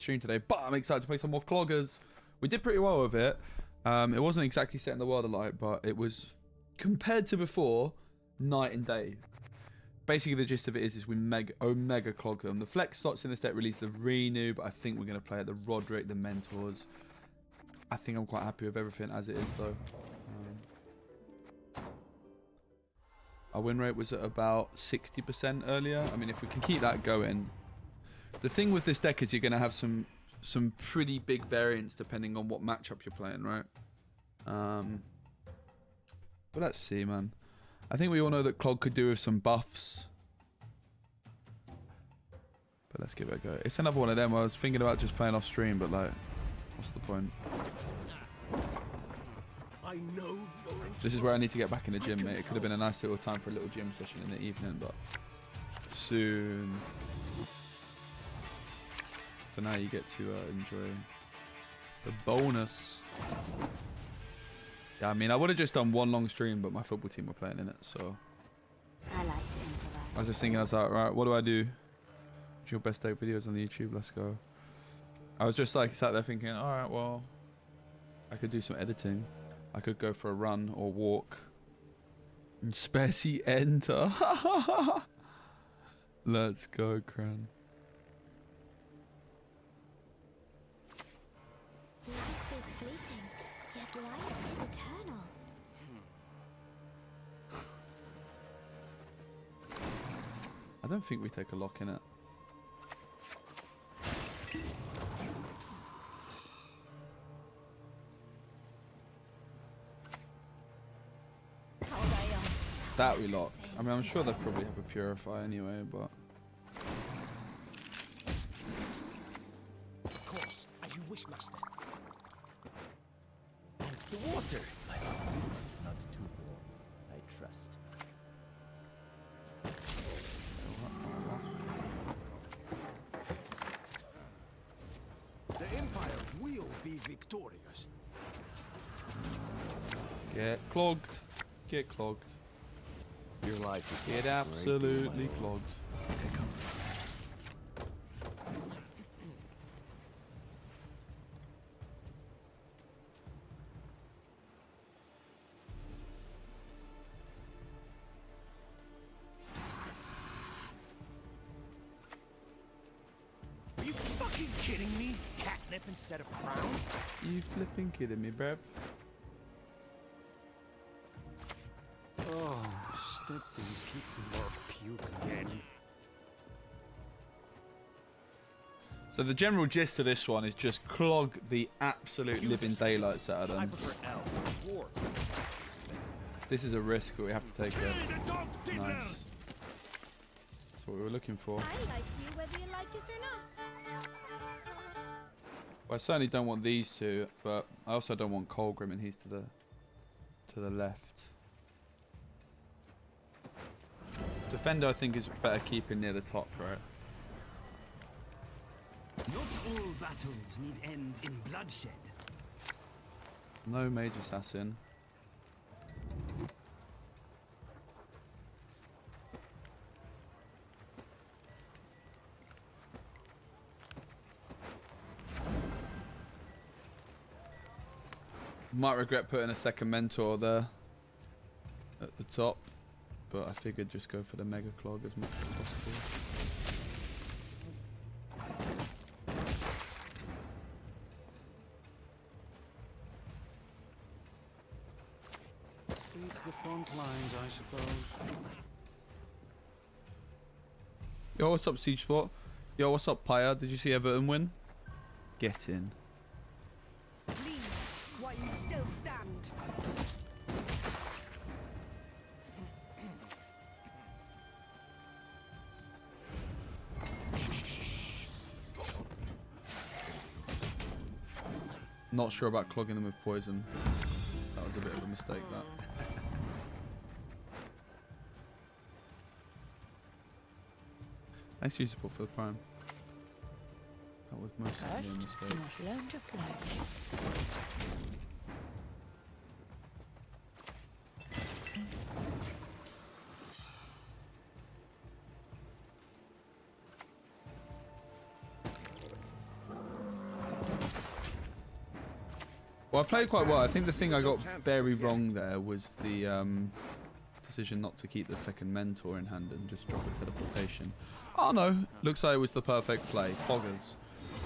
stream today, but I'm excited to play some more Cloggers. We did pretty well with it. It wasn't exactly setting the world alight, but it was, compared to before, night and day. Basically, the gist of it is we mega clog them. The flex slots in this deck released the Renew, but I think we're going to play at the Roderick, the Mentors. I think I'm quite happy with everything as it is, though. Our win rate was at about 60% earlier. I mean, if we can keep that going. The thing with this deck is you're going to have some pretty big variance depending on what matchup you're playing, right? But let's see, man. I think we all know that Clog could do with some buffs. But let's give it a go. It's another one of them. I was thinking about just playing off stream, but like, what's the point? I know this is where I need to get back in the gym, mate. It could have been a nice little time for a little gym session in the evening, but soon. So now you get to enjoy the bonus. Yeah, I mean, I would have just done one long stream, but my football team were playing in it, so. I like to improvise. I was just thinking, I was like, right, what do I do? What's your best deck videos on the YouTube? Let's go. I was just like sat there thinking, all right, well, I could do some editing. I could go for a run or walk. And SPECI enter. Let's go, Cran. Life is fleeting, yet life is eternal. I don't think we take a lock in it. That we lock. I mean, I'm sure they probably have a purify anyway, but. Of course, as you wish, master. The water. Not too warm, I trust. The Empire will be victorious. Get clogged. Get clogged. Your life is Get absolutely clogged. Are you fucking kidding me? Catnip instead of crowns? You flipping kidding me, bruv? Oh, step these people or puke again. So the general gist of this one is just clog the absolute living daylights out of I them. prefer elves. Dwarves. This is a risk, but we have to take it. Nice. That's what we were looking for. I like you whether you like us or not. Well, I certainly don't want these two, but I also don't want Colgrim, and he's to the left. Defender, I think, is better keeping near the top, right? Not all battles need end in bloodshed. No mage assassin. Might regret putting a second mentor there at the top, but I figured just go for the mega clog as much as possible. It's the front lines, I suppose. Yo, what's up, Siege Sport? Yo, what's up, Paya? Did you see Everton win? Get in. Leave while you still stand. Not sure about clogging them with poison. That was a bit of a mistake, that. Thanks for your support for the prime. That was most certainly a mistake. Must learn to play. Well, I played quite well. I think the thing I got very wrong there was the decision not to keep the second mentor in hand and just drop a teleportation. Oh no, looks like it was the perfect play. Cloggers.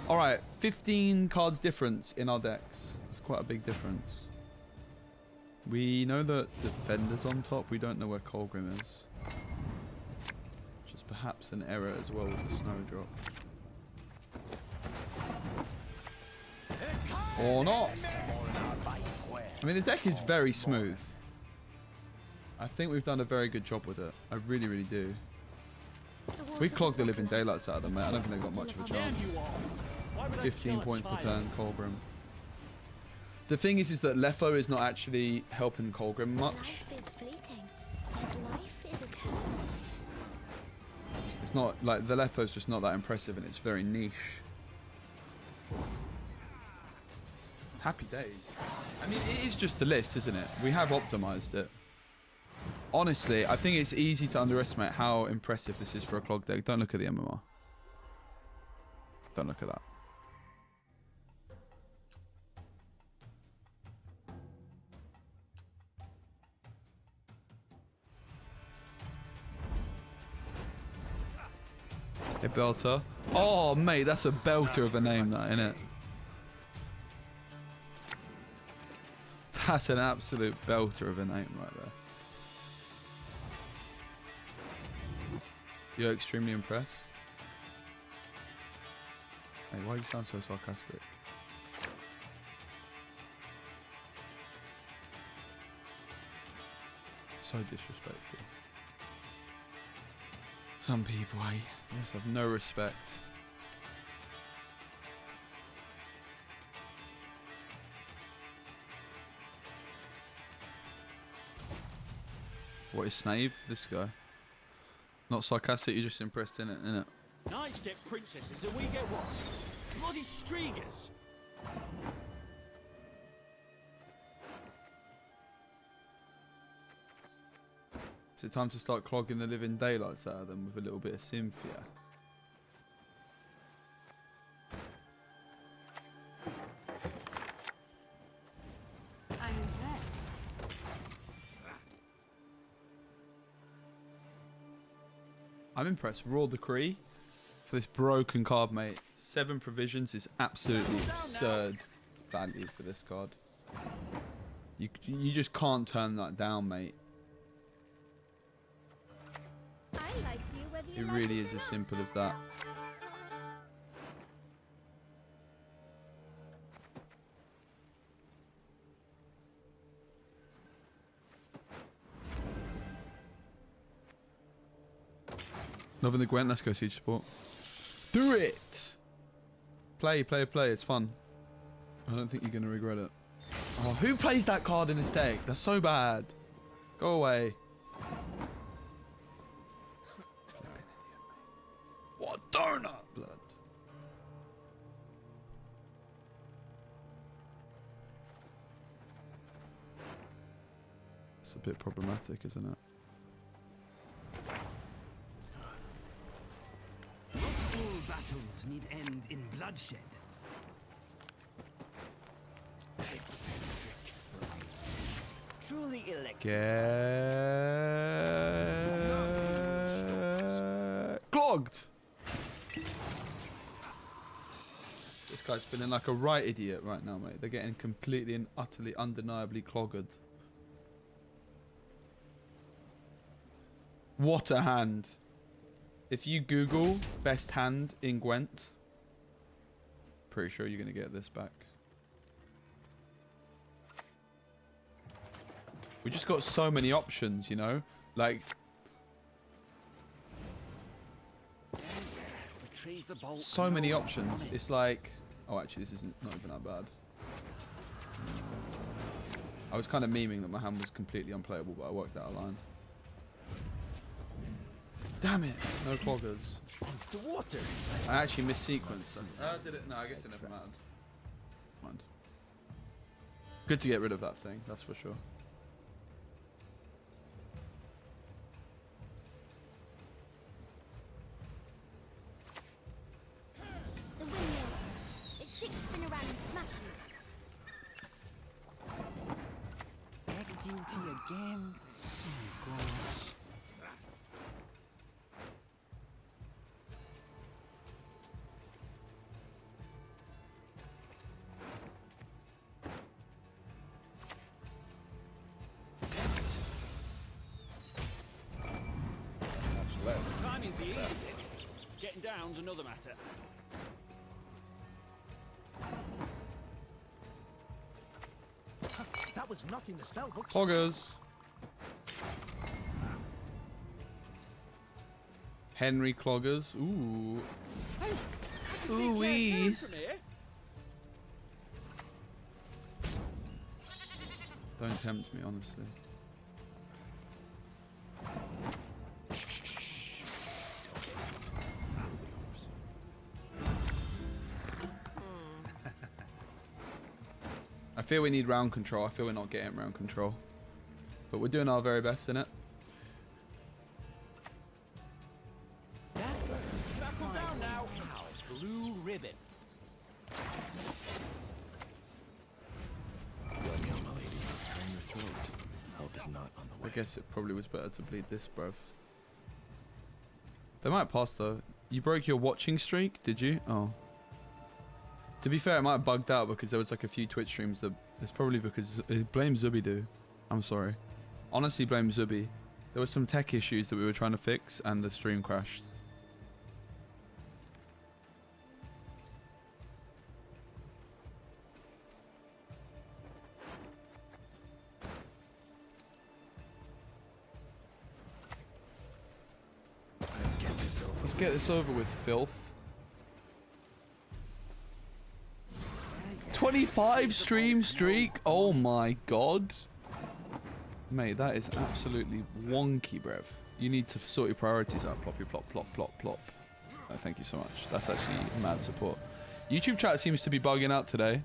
All right, 15 cards difference in our decks. That's quite a big difference. We know that the Defender's on top. We don't know where Colgrim is. Which is perhaps an error as well with the Snowdrop. Or not. I mean, the deck is very smooth. I think we've done a very good job with it. I really, really do. We clogged the living daylights out of them, mate. I don't think they've got much of a chance. 15 points per turn, Colgrim. The thing is that Lefo is not actually helping Colgrim much. Life is fleeting, yet life is eternal. It's not like the Lefo's just not that impressive, and it's very niche. Happy days. I mean, it is just the list, isn't it? We have optimized it. Honestly, I think it's easy to underestimate how impressive this is for a Clog deck. Don't look at the MMR. Don't look at that. Hey, Belter. Oh, mate, that's a belter of a name, that, isn't it? That's an absolute belter of a name right there. You're extremely impressed. Hey, why do you sound so sarcastic? So disrespectful. Some people, eh? Just have no respect. What is Snave? This guy. Not sarcastic, you're just impressed in it, innit? Knights get princesses and we get what? Bloody streagers! Is it time to start clogging the living daylights out of them with a little bit of Cynthia? I'm impressed. I'm impressed. Raw Decree for this broken card, mate. 7 provisions is absolutely absurd value for this card. You just can't turn that down, mate. I like you whether you It like really it is or as not. simple as that. Loving the Gwent, let's go Siege Support. Do it! Play, play, play, it's fun. I don't think you're going to regret it. Oh, who plays that card in this deck? That's so bad. Go away. What a donut! Blood. It's a bit problematic, isn't it? Not all battles need end in bloodshed. Truly elect. Clogged! This guy's feeling like a right idiot right now, mate. They're getting completely and utterly undeniably clogged. What a hand. If you Google best hand in Gwent, pretty sure you're going to get this back. We just got so many options, you know? Like, Retrieve the bolt. so many options. It's like... Oh, actually, this isn't not even that bad. I was kind of memeing that my hand was completely unplayable, but I worked out a line. Damn it! No cloggers. The water. I actually missequenced. Did it? No, I guess it never mattered. Mind. Good to get rid of that thing, that's for sure. The windmill. Its sticks spin around and smash you. the easy bit. Getting down's another matter. That was not in the spell books. Cloggers. Henry Cloggers. Ooh. Ooh wee. From here. Don't tempt me, honestly. I feel we need round control. I feel we're not getting round control. But we're doing our very best in it. Knuckle down now. Blue ribbon. Help is not on the I guess it probably was better to bleed this, bruv. They might pass though. You broke your watching streak, did you? Oh. To be fair, it might have bugged out because there was like a few Twitch streams that... It's probably because... Blame Zubidu. I'm sorry. Honestly, blame Zubi. There were some tech issues that we were trying to fix and the stream crashed. Let's get this over with, filth. 25 stream streak? Oh my god. Mate, that is absolutely wonky, brev. You need to sort your priorities out. Ploppy plop plop plop plop. Oh, thank you so much. That's actually mad support. YouTube chat seems to be bugging out today.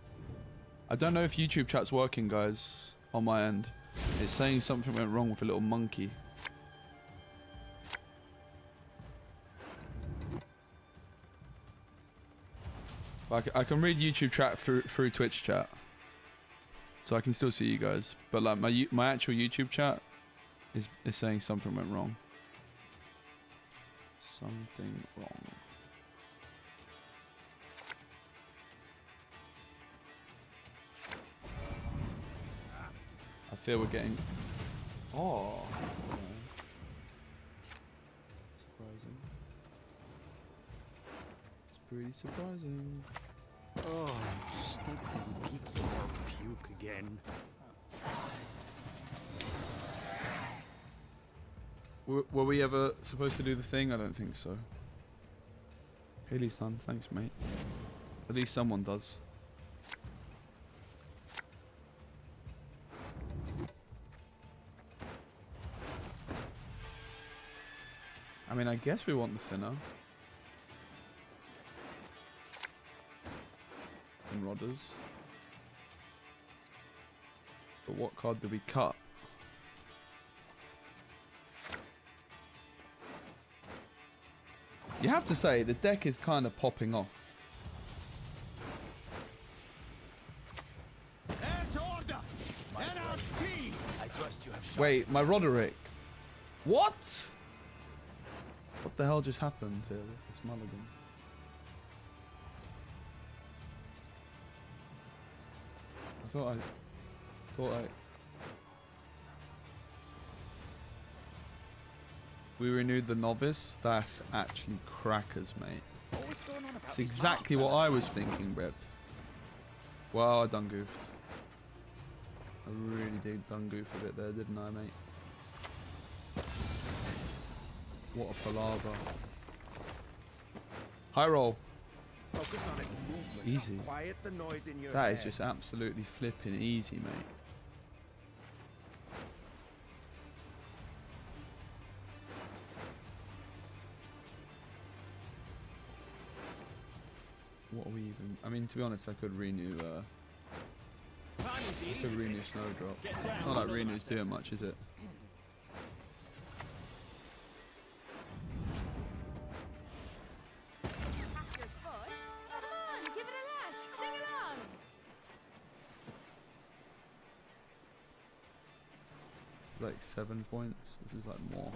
I don't know if YouTube chat's working, guys, on my end. It's saying something went wrong with a little monkey. I can read YouTube chat through Twitch chat, so I can still see you guys. But like my actual YouTube chat is saying something went wrong. Something wrong. I feel we're getting. Oh. Okay. Surprising. It's pretty surprising. Oh, stepped in geeky or puke again. Were we ever supposed to do the thing? I don't think so. Haley's son, thanks mate. At least someone does. I mean, I guess we want the thinner. And rodders. But what card do we cut? You have to say, the deck is kind of popping off. There's order! NRP! I trust you have shot. Wait, my Roderick. What? What the hell just happened here? It's Mulligan. I thought we renewed the novice. That's actually crackers, mate. What's going on about It's these exactly what I was thinking, Brev. Well, I done goofed. I really did done goof a bit there, didn't I, mate? What a palaver. High roll. Focus on its movements. Easy. Quiet the noise in your That is head. just absolutely flipping easy, mate. What are we even... I mean, to be honest, I could renew... could renew Snowdrop. It's not like renew's doing much, is it? After fuss? Come on, give it a lash. Sing along. It's like 7 points. This is like more.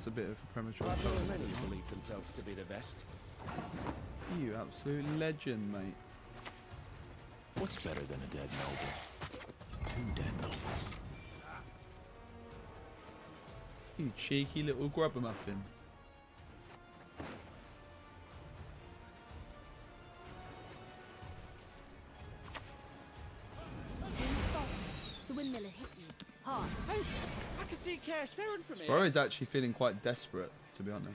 that's a bit of a premature. But there are many who believe themselves to be the best. You absolute legend, mate. What's better than a dead noble? 2 dead nobles. You cheeky little grubber muffin. The windmiller hit you. Hard. Hey, I can see Kaer Seren from here. Bro is actually feeling quite desperate, to be honest.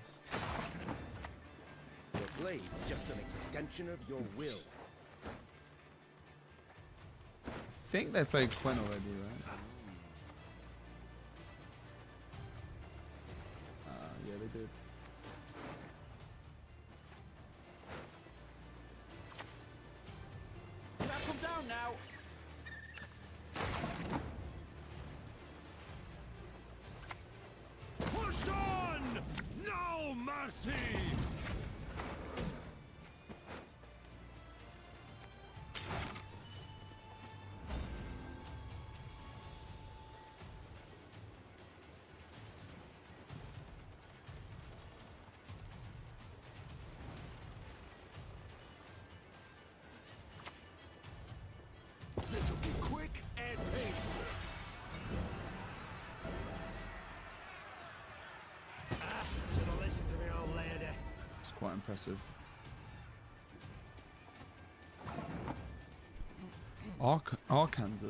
Your blade's just an extension of your will. I think they played Gwent already, right? Yeah, they did. Come down now. Push on! No mercy! This'll be quick and painful. Should've listened to me, old lady. It's quite impressive. Arkansas?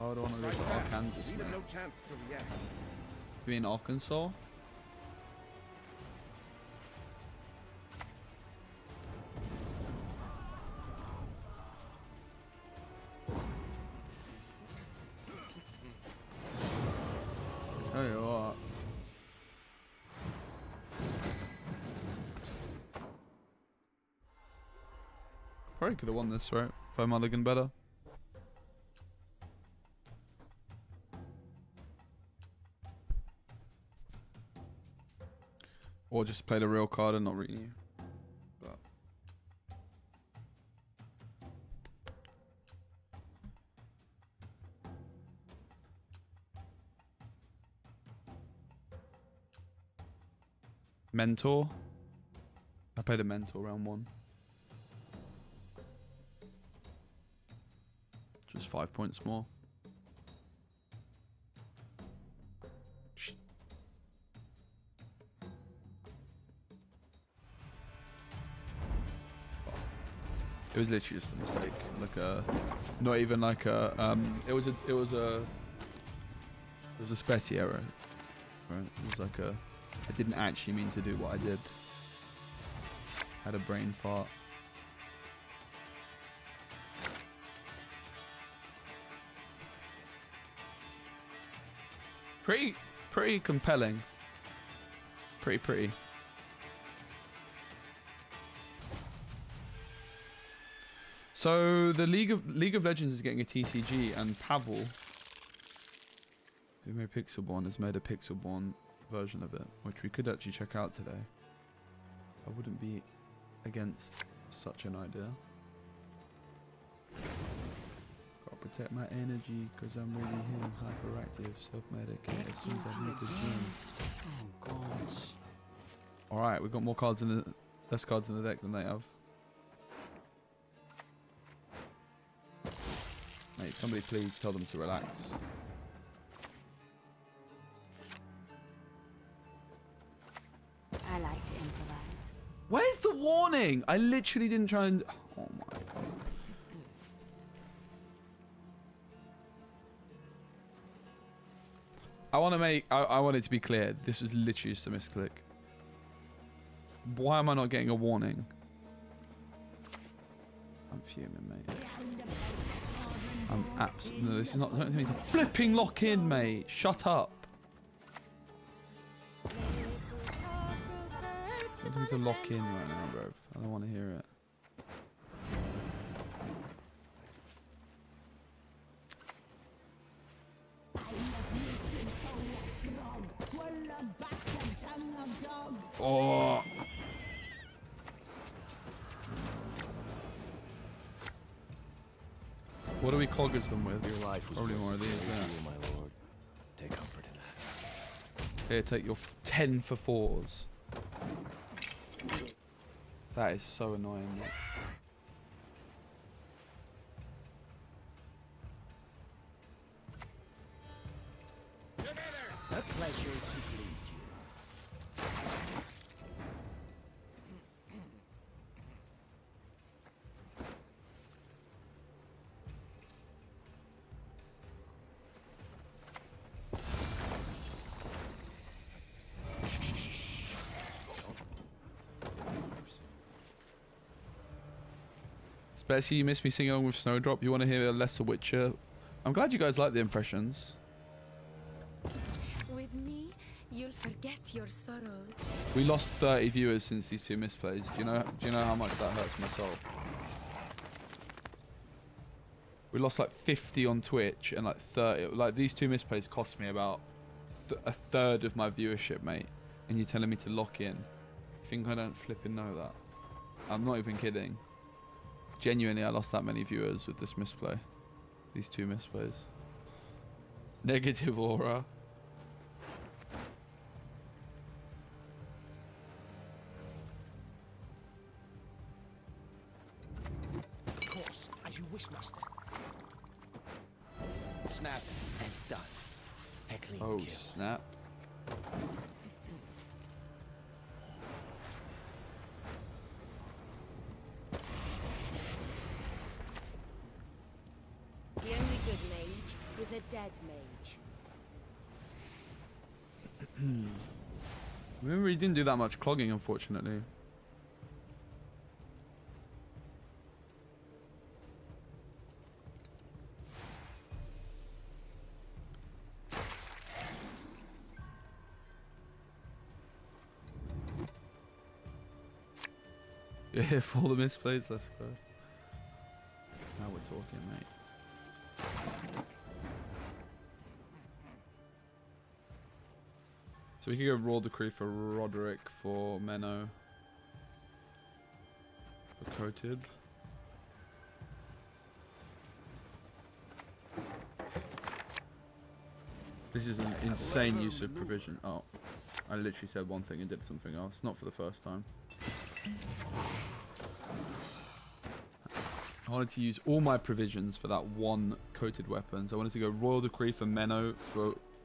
Oh, I don't want to go to Arkansas. Leave them mate. no chance to react. You mean Arkansas? Oh, you are. Probably could have won this, right? If I mulligan better. Or just played a real card and not renew. But Mentor. I played a Mentor round 1. Just 5 points more. It was literally just a mistake, like not even like a, it was a SPECI error, right? It was like I didn't actually mean to do what I did. Had a brain fart. Pretty compelling. Pretty. So the League of Legends is getting a TCG, and Pavel, who made Pixelborn, has made a Pixelborn version of it, which we could actually check out today. I wouldn't be against such an idea. Gotta protect my energy because I'm really him, hyperactive, self-medicate as soon as I leave the gym. Oh, God. Alright, we've got more cards in the less cards in the deck than they have. Mate, somebody please tell them to relax. I like to improvise. Where's the warning? I literally didn't try and... Oh my god. I want it to be clear. This was literally just a misclick. Why am I not getting a warning? I'm fuming, mate. I'm absolutely... No, this is not... Don't tell me to flipping lock in, mate. Shut up. Don't tell me to lock in right now, bro. I don't want to hear it. Oh. What do we cloggers them with? Your life was Probably more of these, you, yeah. my lord. Take comfort in that. Here, take your 10 for 4s. That is so annoying. Mate. A pleasure to bleed you. SPECI, you missed me singing along with Snowdrop. You want to hear a lesser Witcher? I'm glad you guys like the impressions. With me, you'll forget your sorrows. We lost 30 viewers since these 2 misplays. Do you know how much that hurts my soul? We lost like 50 on Twitch and like 30. Like these 2 misplays cost me about a third of my viewership, mate. And you're telling me to lock in? You think I don't flipping know that? I'm not even kidding. Genuinely, I lost that many viewers with this misplay. These 2 misplays. Negative aura. Of course, as you wish, master. Snap and done. A clean Oh, kill. snap. The only good mage was a dead mage. Remember, he didn't do that much clogging, unfortunately. Yeah, for all the misplays, let's go. Now we're talking, mate. So we could go Raw Decree for Roderick, for Menno, for Coated. This is an insane use of provision. Oh, I literally said one thing and did something else. Not for the first time. I wanted to use all my provisions for that one coated weapon. So I wanted to go Royal Decree for Menno,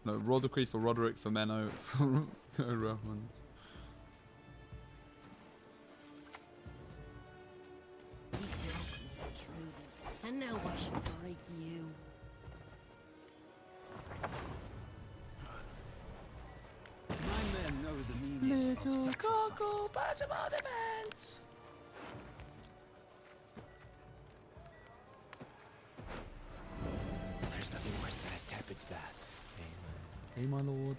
Royal Decree for Roderick, for Menno, for Roman. And now I shall break you. My men know the meaning of sacrifice. There's nothing worse than a tepid bath. Hey, my lord.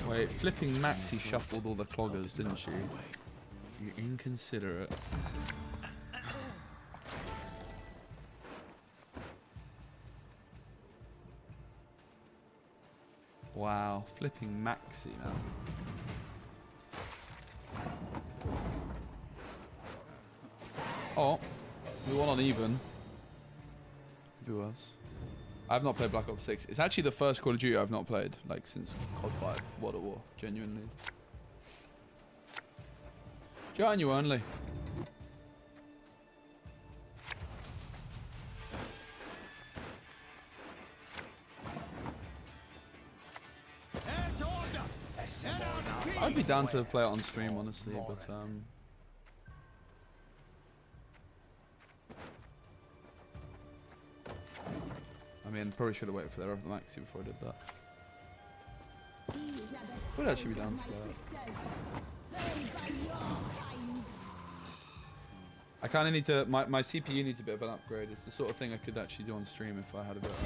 Wait, flipping Maxi shuffled all the cloggers, didn't she? You inconsiderate. Wow, flipping Maxi, man. Oh, we won on even. Who else? I've not played Black Ops 6. It's actually the first Call of Duty I've not played, like, since COD 5, World at War, genuinely. Join you only. There's order. I'd be down to play it on stream, honestly, but I mean, probably should have waited for their other Maxi before I did that. Would actually be down to that. I kind of need to. My CPU needs a bit of an upgrade. It's the sort of thing I could actually do on stream if I had a bit of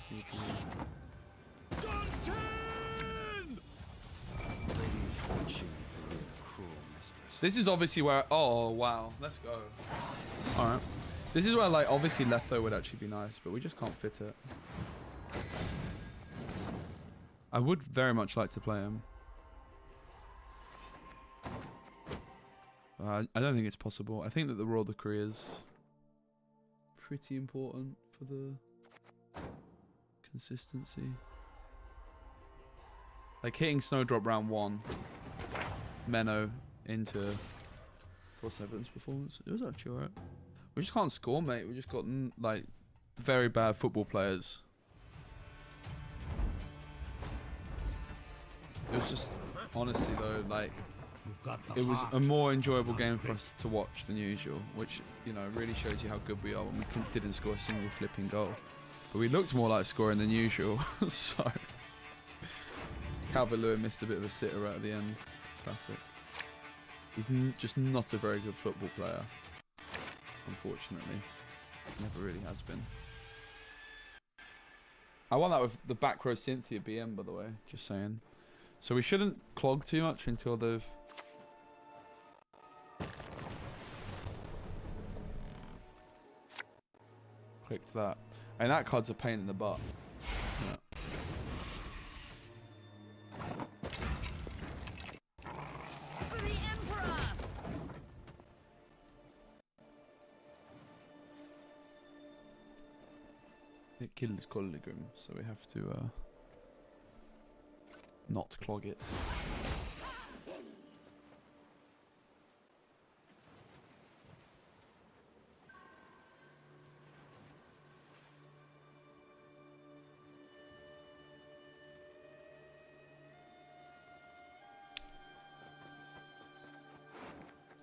CPU. This is obviously where. Oh wow, let's go. All right. This is where, like, obviously Letho would actually be nice, but we just can't fit it. I would very much like to play him. I don't think it's possible. I think that the Royal Decree is pretty important for the consistency. Like hitting Snowdrop round 1, Menno into what's evidence performance. It was actually alright. We just can't score, mate. We just got like very bad football players. It was just honestly though, like it was a more enjoyable game for us to watch than usual, which you know really shows you how good we are when we didn't score a single flipping goal. But we looked more like scoring than usual, so. Calvert-Lewin missed a bit of a sitter right at the end. Classic. He's just not a very good football player, unfortunately. Never really has been. I won that with the back row Cynthia BM, by the way. Just saying. So we shouldn't clog too much until they've... clicked that. And that card's a pain in the butt. Yeah. It kills Colligrim, so we have to not clog it.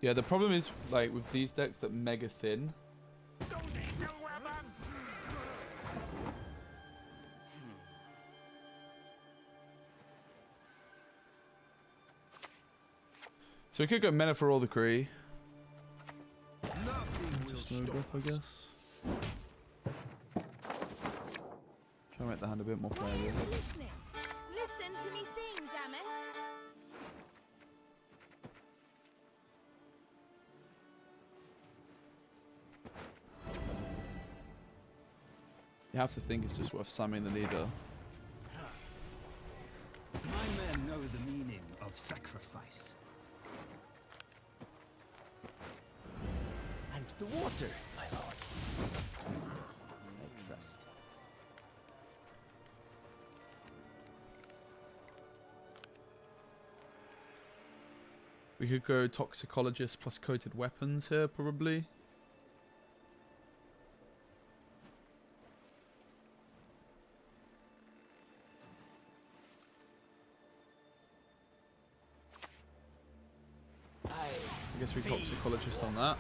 Yeah, the problem is like with these decks that mega thin. So we could go Mena for all the Kree. Snowdrop, I guess. Try and make the hand a bit more playable. Listening. Listen to me sing, damn it. You have to think it's just worth summoning the leader. My men know the meaning of sacrifice. And the water, my lords. I trust. We could go Toxicologist plus Coated Weapons here, probably. I guess we Toxicologist on that.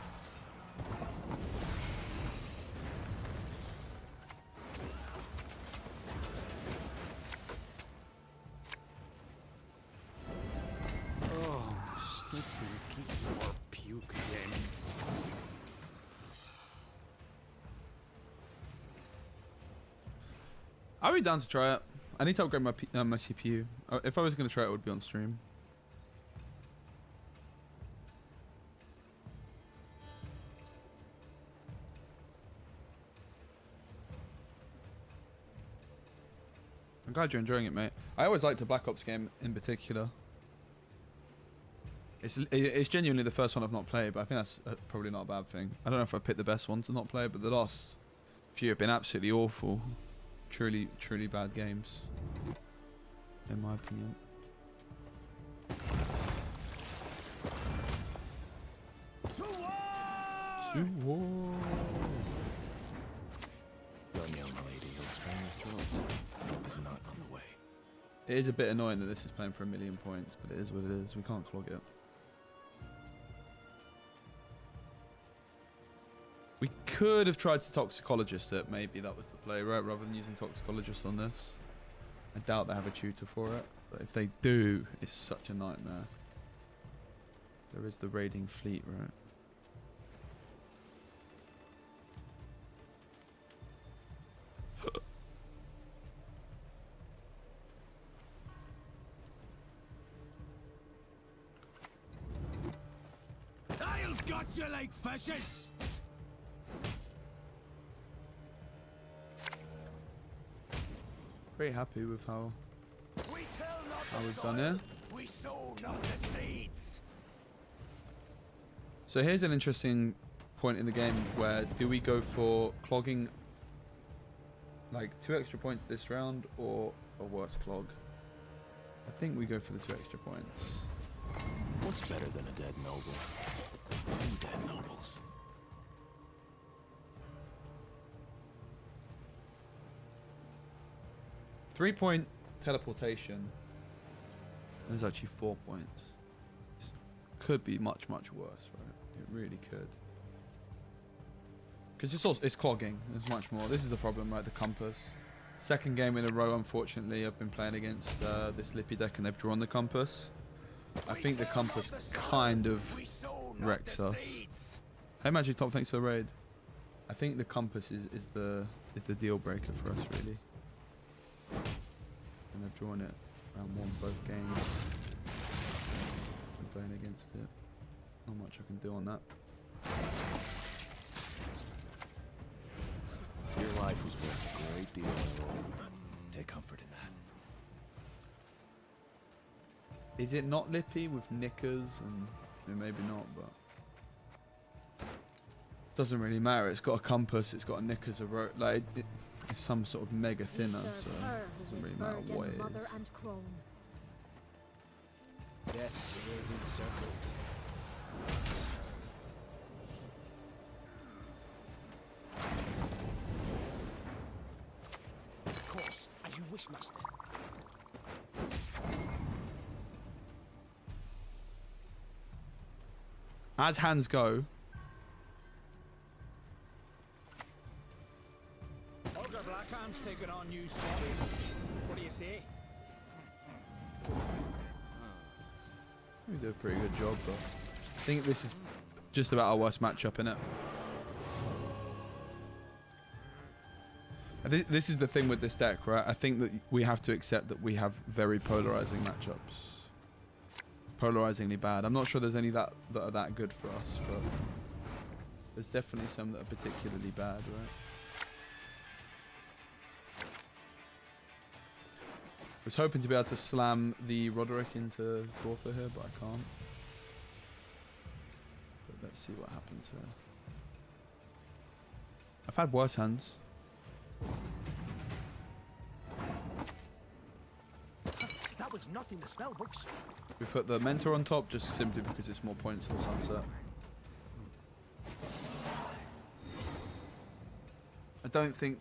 Oh, snip gonna keep more puke again. I'll be down to try it. I need to upgrade my my CPU. If I was going to try it, it would be on stream. I'm glad you're enjoying it, mate. I always liked the Black Ops game in particular. It's genuinely the first one I've not played, but I think that's probably not a bad thing. I don't know if I picked the best one to not play, but the last few have been absolutely awful. Truly, truly bad games, in my opinion. To war! Young lady, you'll strain your throat. Help is not on the way. It is a bit annoying that this is playing for 1,000,000 points, but it is what it is. We can't clog it. We could have tried to Toxicologist it. Maybe that was the play, right? Rather than using Toxicologist on this. I doubt they have a tutor for it. But if they do, it's such a nightmare. There is the raiding fleet, right? I've got you like fishes! Pretty happy with how We till not we've done it. We sow not the seeds. So here's an interesting point in the game where do we go for clogging like 2 extra points this round or a worse clog? I think we go for the 2 extra points. What's better than a dead noble? 2 dead nobles. Three-point teleportation. There's actually 4 points. This could be much, much worse, right? It really could. Because it's clogging. There's much more. This is the problem, right? The compass. Second game in a row, unfortunately, I've been playing against this Lippy deck and they've drawn the compass. I think the compass kind of wrecks us. Hey Magic Top, thanks for the raid. I think the compass is the deal breaker for us, really. And they've drawn it round 1 both games. I'm playing against it. Not much I can do on that. Your life was worth a great deal. Take comfort in that. Is it not Lippy with knickers and maybe not, but doesn't really matter. It's got a compass, it's got a knickers, like it's some sort of mega thinner, so it doesn't really matter what it is. Death sails in circles. Of course, as you wish, master. As hands go, Olga Blackhand's taken on new squaddies. What do you say? we do a pretty good job, but I think this is just about our worst matchup, innit? This is the thing with this deck, right? I think that we have to accept that we have very polarizing matchups. Polarizingly bad. I'm not sure there's any that are that good for us, but there's definitely some that are particularly bad, right? I was hoping to be able to slam the Roderick into Gortha here, but I can't. But let's see what happens here. I've had worse hands. That was not in the spell books. We put the Mentor on top just simply because it's more points than Sunset. I don't think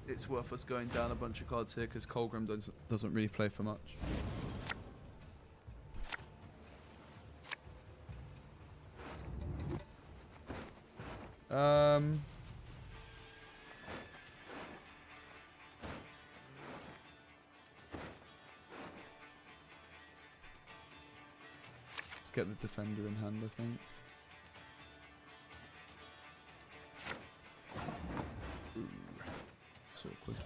it's worth us going down a bunch of cards here because Colgrim doesn't really play for much. Let's get the defender in hand, I think. Ooh, so awkward.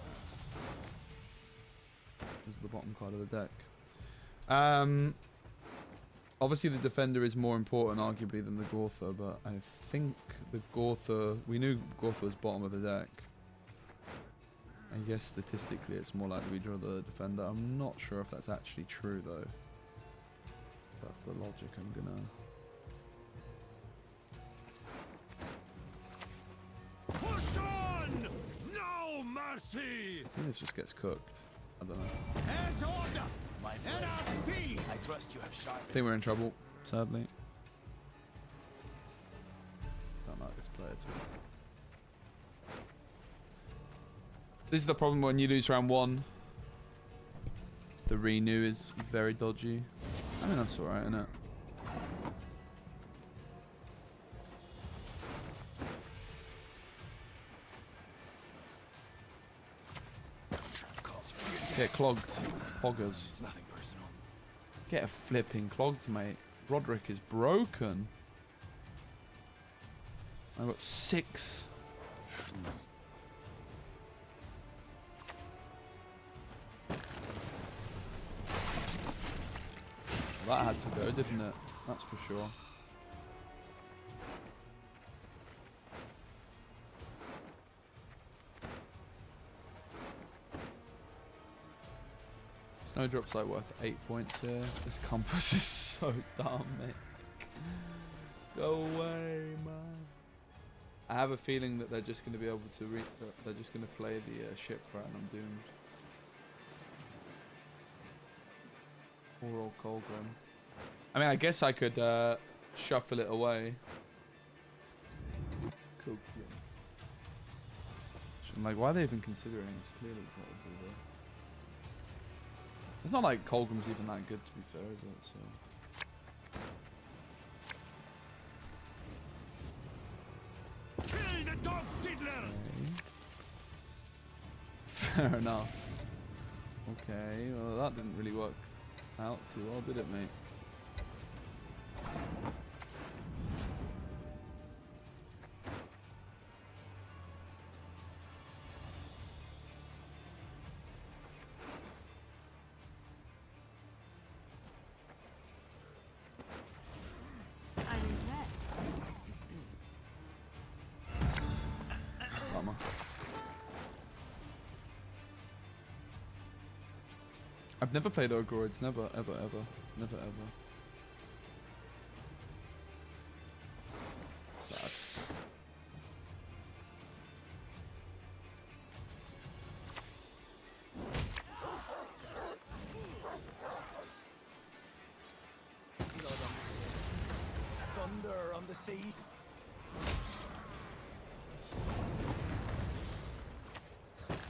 This is the bottom card of the deck. Obviously the defender is more important arguably than the Gortha, but I think the Gortha, we knew Gortha was bottom of the deck. I guess statistically it's more likely we draw the defender. I'm not sure if that's actually true though. That's the logic I'm gonna... Push on! No mercy! I think this just gets cooked. I don't know. Heads order! My friend, NRP! I trust you have sharp. I think we're in trouble, sadly. Don't like this player too. This is the problem when you lose round 1. The renew is very dodgy. I mean, that's alright, isn't it? Get clogged, poggers. It's nothing personal. Get a flipping clogged, mate. Roderick is broken. I've got 6. That had to go, didn't it? That's for sure. Snowdrop's like worth 8 points here. This compass is so dumb, mate. Go away, man. I have a feeling that they're just going to be able to they're just going to play the ship right, and I'm doomed. Poor old Colgrim. I mean, I guess I could shuffle it away. Cool. I'm like, why are they even considering? It's clearly probably there. It's not like Colgrim's even that good, to be fair, is it? So. Kill the dog diddlers! Fair enough. Okay, well that didn't really work out too well, did it, mate? I'm impressed. Bummer. I've never played Ogoroids, never, ever, ever. Never, ever. Sad. Thunder on the seas.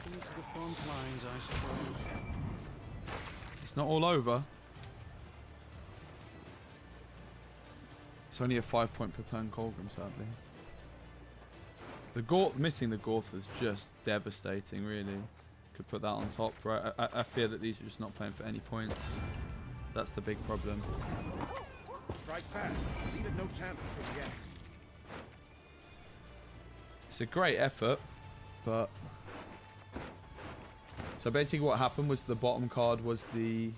Into the front lines, I suppose. It's not all over. It's only a 5-point per turn Colgrim, sadly. The missing the Gorth is just devastating, really. Could put that on top, right? I fear that these are just not playing for any points. That's the big problem. Strike fast. Leave it no chance to the end. It's a great effort, but... So basically what happened was the bottom card was the...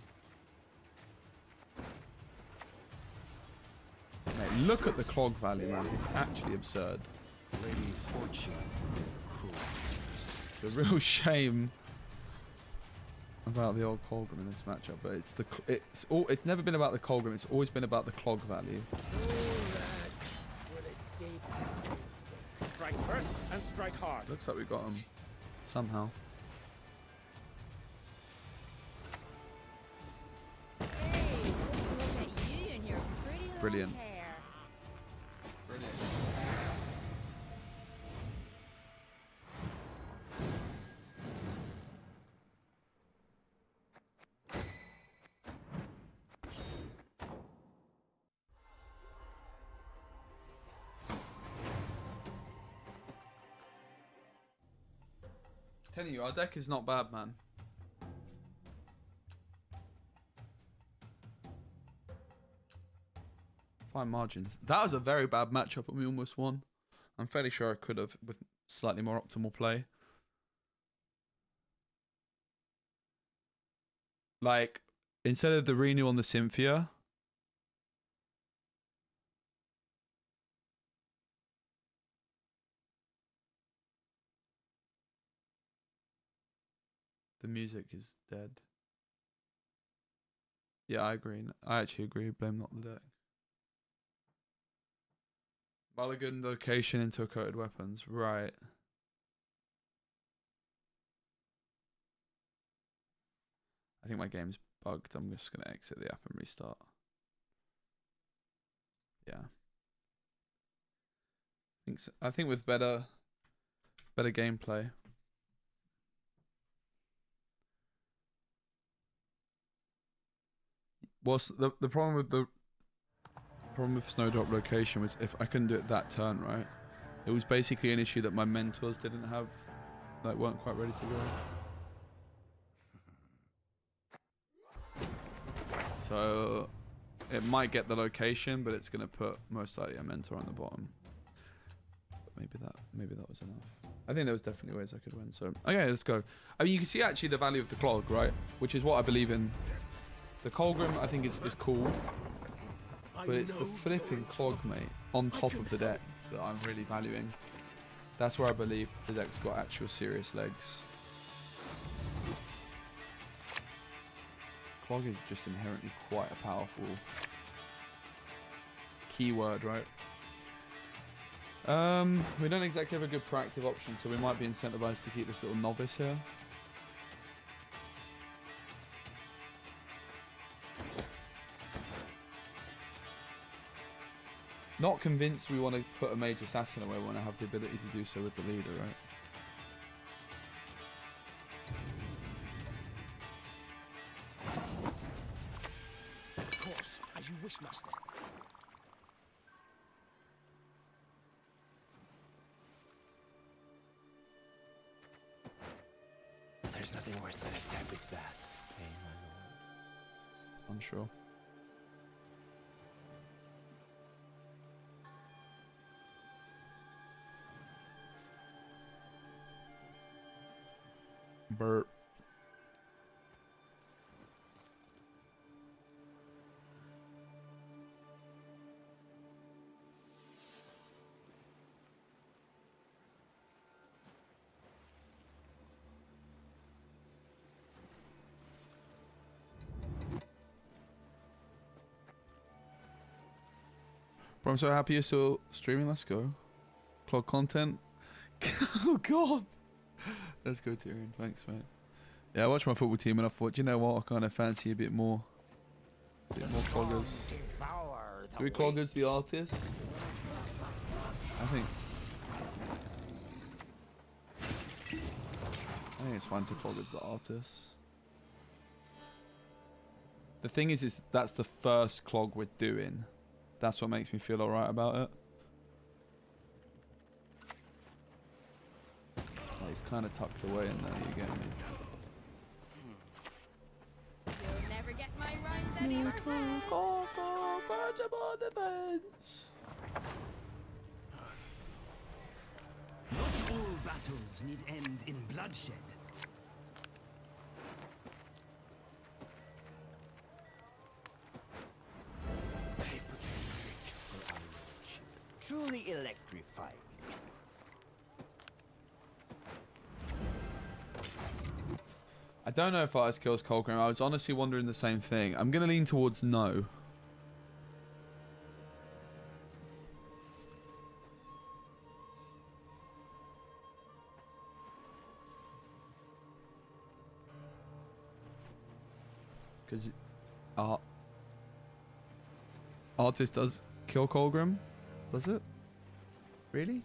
Mate, look at the Clog value, man. It's actually absurd. Lady Fortune. Cruel. It's a real shame about the old Colgrim in this matchup, but it's never been about the Colgrim. It's always been about the Clog value. Strike first and strike hard. Looks like we got him somehow. Hey, look at you and your pretty little Brilliant. hair. Brilliant. Telling you, our deck is not bad, man. Fine margins. That was a very bad matchup and we almost won. I'm fairly sure I could have with slightly more optimal play. Like, instead of the renew on the Cynthia, the music is dead. Yeah, I agree. I actually agree. Blame not the deck. Mulligan location into coated weapons. Right. I think my game's bugged. I'm just going to exit the app and restart. Yeah. I think with better gameplay. What's the problem with Snowdrop location was if I couldn't do it that turn, right? It was basically an issue that my mentors didn't have, like weren't quite ready to go. So it might get the location, but it's gonna put most likely a mentor on the bottom. But maybe that was enough. I think there was definitely ways I could win. So okay, let's go. I mean, you can see actually the value of the Clog, right? Which is what I believe in. The Colgrim I think is cool, but it's the flipping Clog, mate, on top of the deck that I'm really valuing. That's where I believe the deck's got actual serious legs. Clog is just inherently quite a powerful keyword, right? We don't exactly have a good proactive option, so we might be incentivized to keep this little novice here. Not convinced we want to put a mage assassin away. We want to have the ability to do so with the leader, right? Of course, as you wish, master. There's nothing worse than a tepid bath. Hey, my lord. Unsure. Burp. Bro, I'm so happy you're still streaming. Let's go. Clog content. Oh god. Let's go, Tyrion. Thanks, mate. Yeah, I watched my football team and I thought, you know what, I kind of fancy a bit more. Cloggers. Do we Cloggers the artist? I think it's fine to Cloggers the artist. The thing is that's the first Clog we're doing. That's what makes me feel alright about it. He's kind of tucked away in there, you get me? You'll never get my rhymes out of your head. Birds upon the fence. Not all battles need end in bloodshed. Truly electrifying. I don't know if Artist kills Colgrim. I was honestly wondering the same thing. I'm going to lean towards no. Because Artist does kill Colgrim? Does it? Really?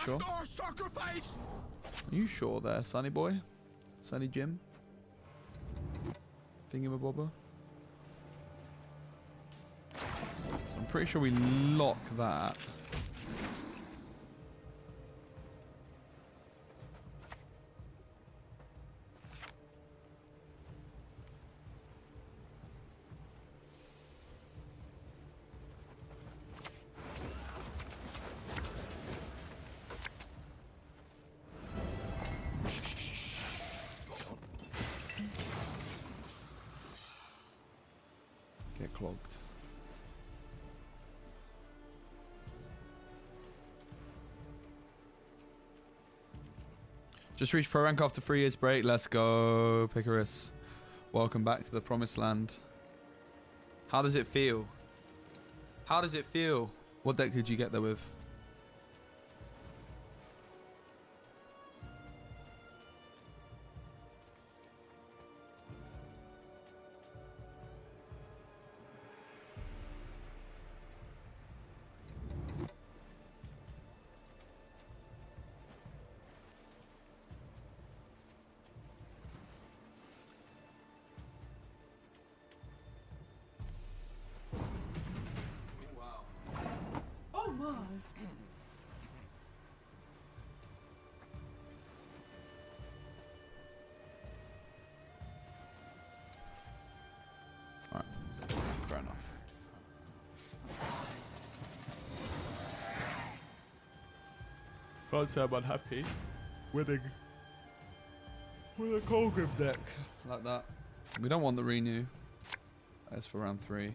Sure? Sacrifice! Are you sure there, Sonny boy? Sonny Jim? Thingamabobber? So I'm pretty sure we lock that. Get clogged. Just reached pro rank after 3 years break. Let's go, Picarus. Welcome back to the promised land. How does it feel? How does it feel? What deck did you get there with? Can't say I'm unhappy winning with a Colgrim deck like that. We don't want the renew. As for round 3.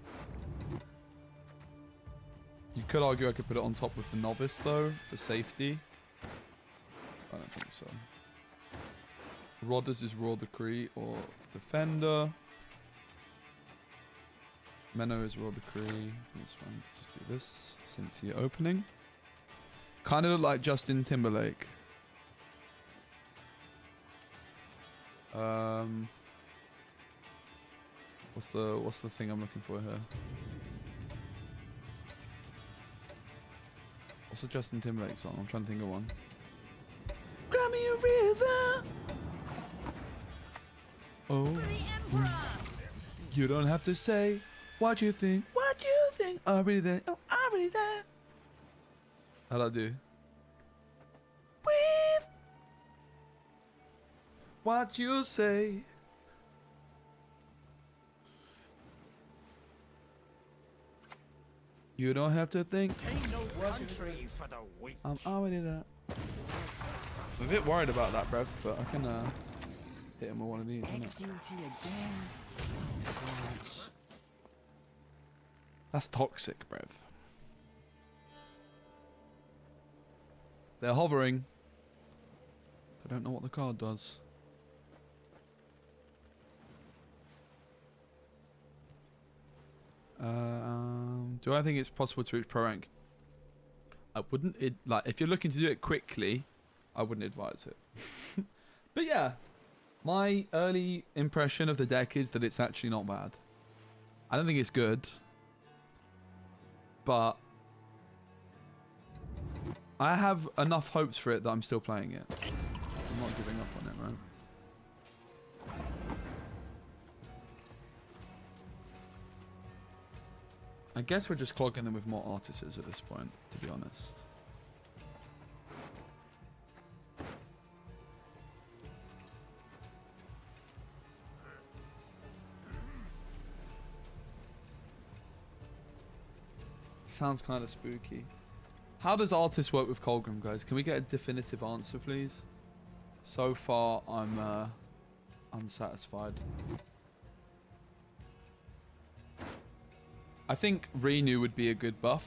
You could argue I could put it on top with the novice though, for safety. I don't think so. Rodders is Raw Decree or Defender. Menno is Raw Decree. That's fine. Just do this. Cynthia opening. Kind of look like Justin Timberlake. What's the thing I'm looking for here? What's the Justin Timberlake song? I'm trying to think of one. Grab me a river. Oh. To the Emperor! You don't have to say what you think. What you think? Already there. Oh, already there. How'd I do? With what you say. You don't have to think. Ain't no country for the weak. I'm already there. I'm a bit worried about that, bruv, but I can hit him with one of these. Egg Innit? duty again. Gods. That's toxic, bruv. They're hovering. I don't know what the card does. Do I think it's possible to reach pro rank? I wouldn't. If you're looking to do it quickly, I wouldn't advise it. But yeah, my early impression of the deck is that it's actually not bad. I don't think it's good, but I have enough hopes for it that I'm still playing it. I'm not giving up on it, man. I guess we're just clogging them with more artists at this point, to be honest. Sounds kind of spooky. How does artist work with Colgrim, guys? Can we get a definitive answer, please? So far, I'm unsatisfied. I think Renew would be a good buff.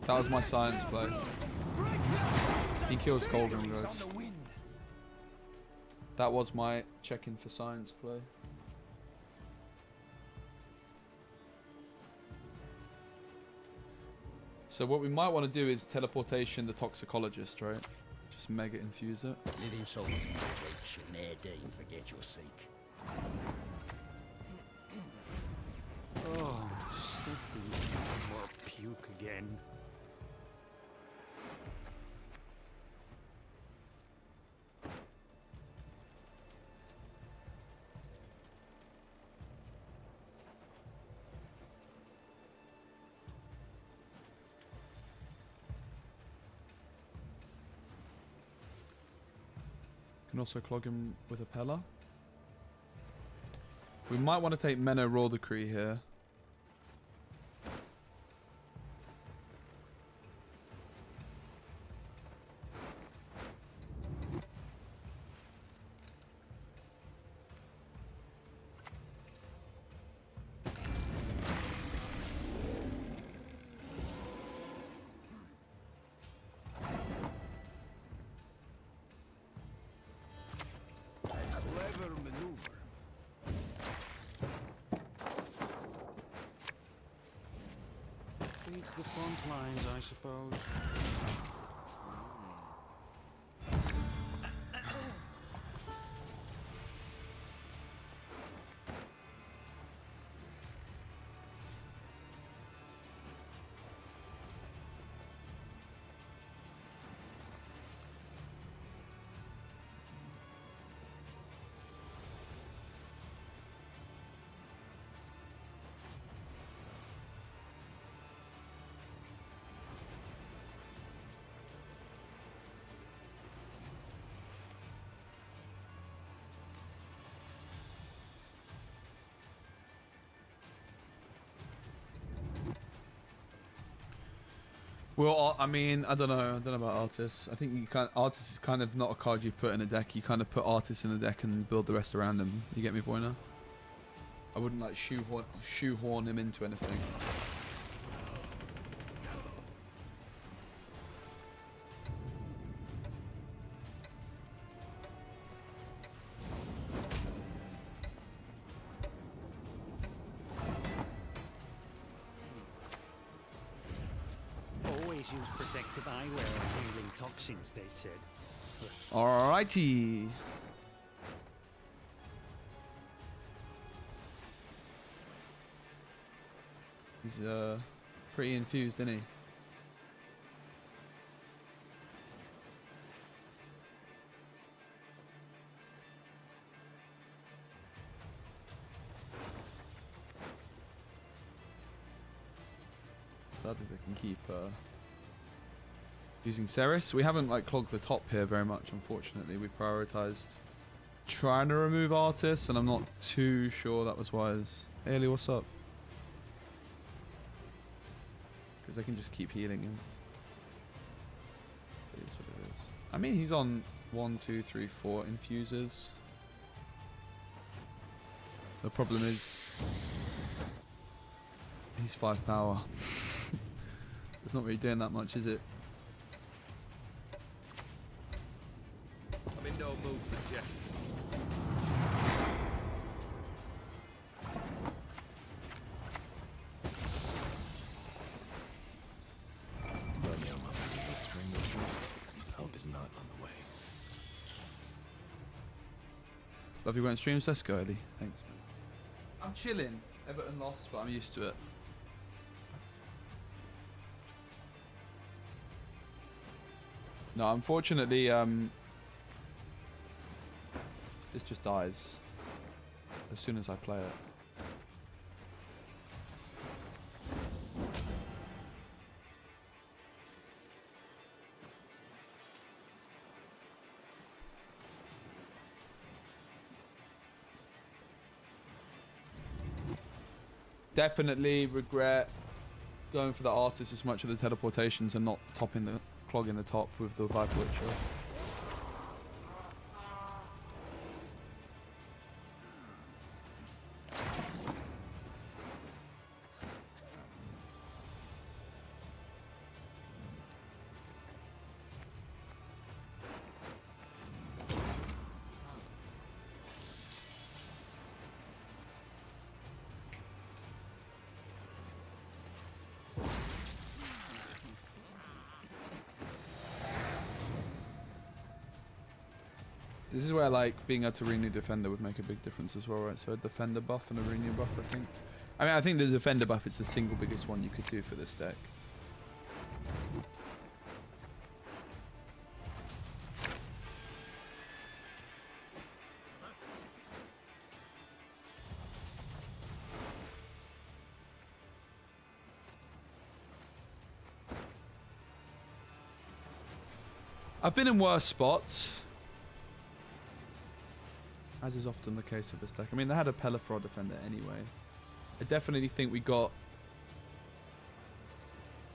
That was my science play. He kills Colgrim, guys. That was my check-in for science play. So what we might want to do is teleportation the toxicologist, right? Just mega infuse it. Living souls in your wake should ne'er deign forget your sake. Oh, steady. More puke again. Can also clog him with a Pella. We might want to take Menno Raw Decree here. Clever maneuver. Feeds the front lines, I suppose. Well, I mean, I don't know about Artis. I think you can't. Artis is kind of not a card you put in a deck. You kind of put Artis in a deck and build the rest around him. You get me, Voina? I wouldn't like shoehorn him into anything. use protective eyewear on healing toxins, they said. Alrighty. He's pretty infused, isn't he? So I think they can keep using Ceres. We haven't like clogged the top here very much, unfortunately. We prioritized trying to remove artists, and I'm not too sure that was wise. Hey, Ellie, what's up? Because they can just keep healing him. It is what it is. I mean, he's on 1, 2, 3, 4 infusers. The problem is he's 5 power. It's not really doing that much, is it? I'm in no mood for jests. Help is not on the way. Love you went streams. Let's go, Ellie. Thanks, man. I'm chilling. Everton lost, but I'm used to it. No, unfortunately, this just dies as soon as I play it. Definitely regret going for the artist as much of the teleportations and not topping the clog in the top with the Viper Witcher. This is where like being able to renew defender would make a big difference as well, right? So a defender buff and a renew buff, I think. I mean, I think the defender buff is the single biggest one you could do for this deck. I've been in worse spots, as is often the case with this deck. I mean, they had a Pelifrod defender anyway. I definitely think we got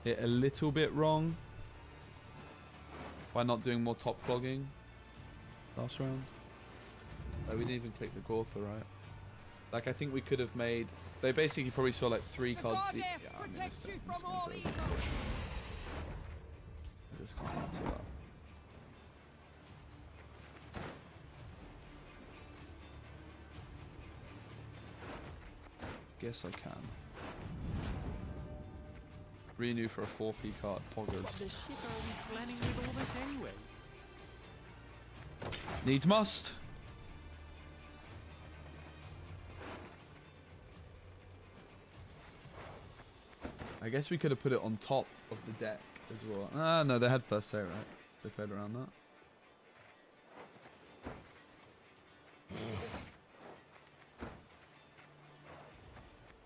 it a little bit wrong by not doing more top clogging last round. Like, we didn't even click the Gortha, right? Like, I think we could have made... They basically probably saw like 3 cards... Yeah, I mean, this deck, I just can't answer that. Guess I can. Renew for a 4p card, poggers. What the shit are we planning with all this anyway? Needs must. I guess we could have put it on top of the deck as well. Ah, no, they had first say, right? So they played around that.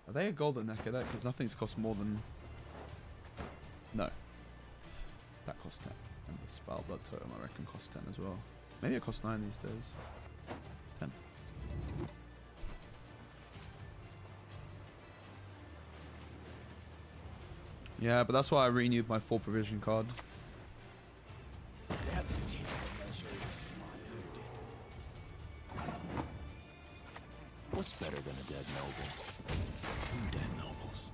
Are they a golden necker deck? Because nothing's cost more than... No. That costs 10. And the Spell Blood Totem, I reckon, costs 10 as well. Maybe it costs 9 these days. 10. Yeah, but that's why I renewed my 4 provision card. That's team measure. What's better than a dead noble? 2 dead nobles.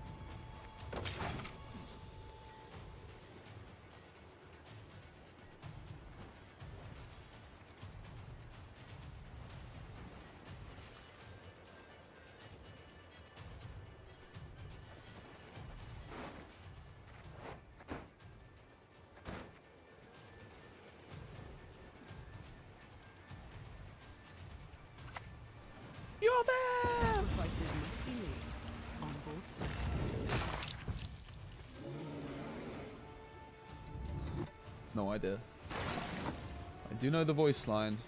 No idea. I do know the voice line.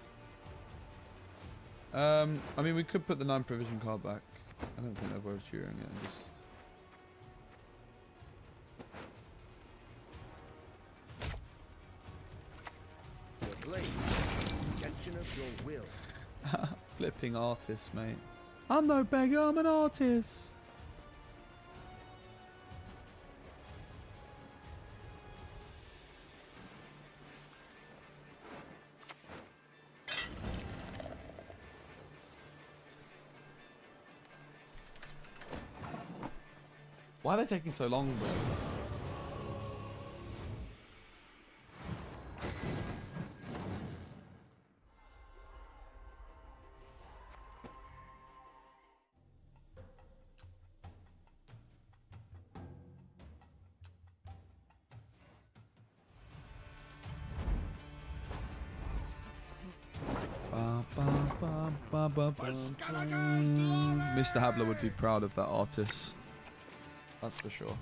I mean, we could put the 9 provision card back. I don't think they're worth cheering it. And just... Your blade, sketching of your will. Flipping artist, mate. I'm no beggar, I'm an artist. Why are they taking so long, bro? Mr. Habler would be proud of that artist. That's for sure.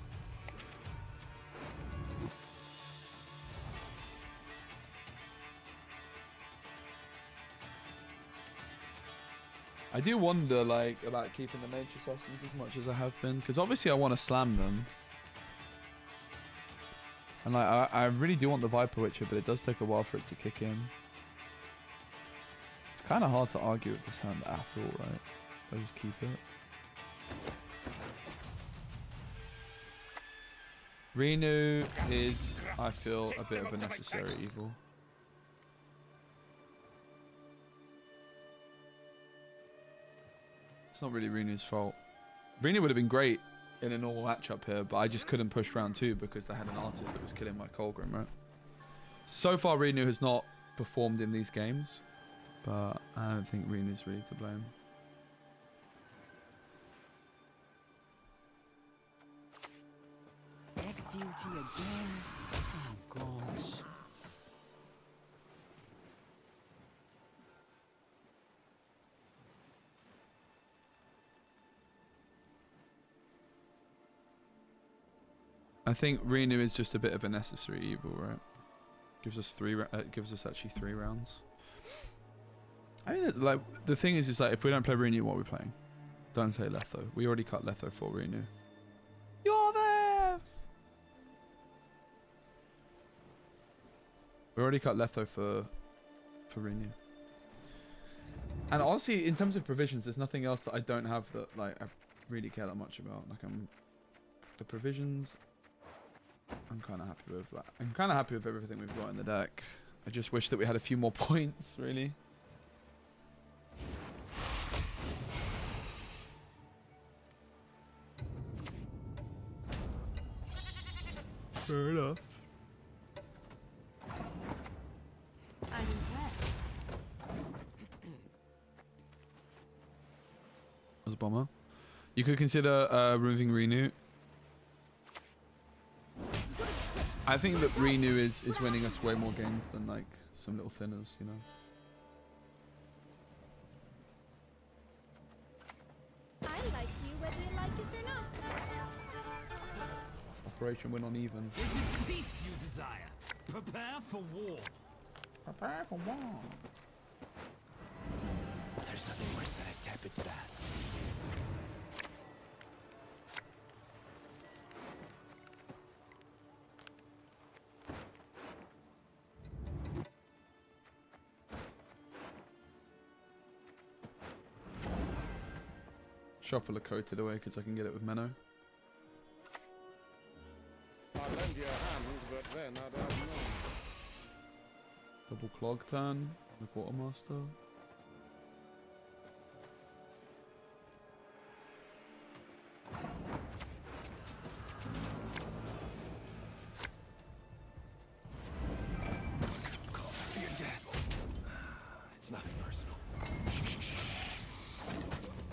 I do wonder, like, about keeping the mage assassins as much as I have been, because obviously I want to slam them. And like, I really do want the Viper Witcher, but it does take a while for it to kick in. It's kind of hard to argue with this hand at all, right? I'll just keep it. Renew is, I feel, a bit of a necessary evil. It's not really Renew's fault. Renew would have been great in a normal matchup here, but I just couldn't push round 2 because they had an artist that was killing my Colgrim, right? So far, Renew has not performed in these games, but I don't think Renew's really to blame. Egg duty again? Oh, gosh. I think Renew is just a bit of a necessary evil, right? Gives us gives us actually 3 rounds. I mean, like, the thing is like, if we don't play Renew, what are we playing? Don't say Letho. We already cut Letho for Renew. You're there! We already cut Letho for Renew. And honestly, in terms of provisions, there's nothing else that I don't have that, like, I really care that much about. Like, the provisions, I'm kind of happy with that. I'm kind of happy with everything we've got in the deck. I just wish that we had a few more points, really. Fair enough. I'm impressed. That was a bomber. You could consider removing Renew. I think that Renew is winning us way more games than like some little thinners, you know. I like you whether you like us or not. Operation win on even. It is peace you desire. Prepare for war. Prepare for war. There's nothing worse than a tepid bath. Shuffle a coated away because I can get it with Menno. I'll lend you a hand, but then I don't know. Double Clog turn with Watermaster. Call for your death. It's nothing personal.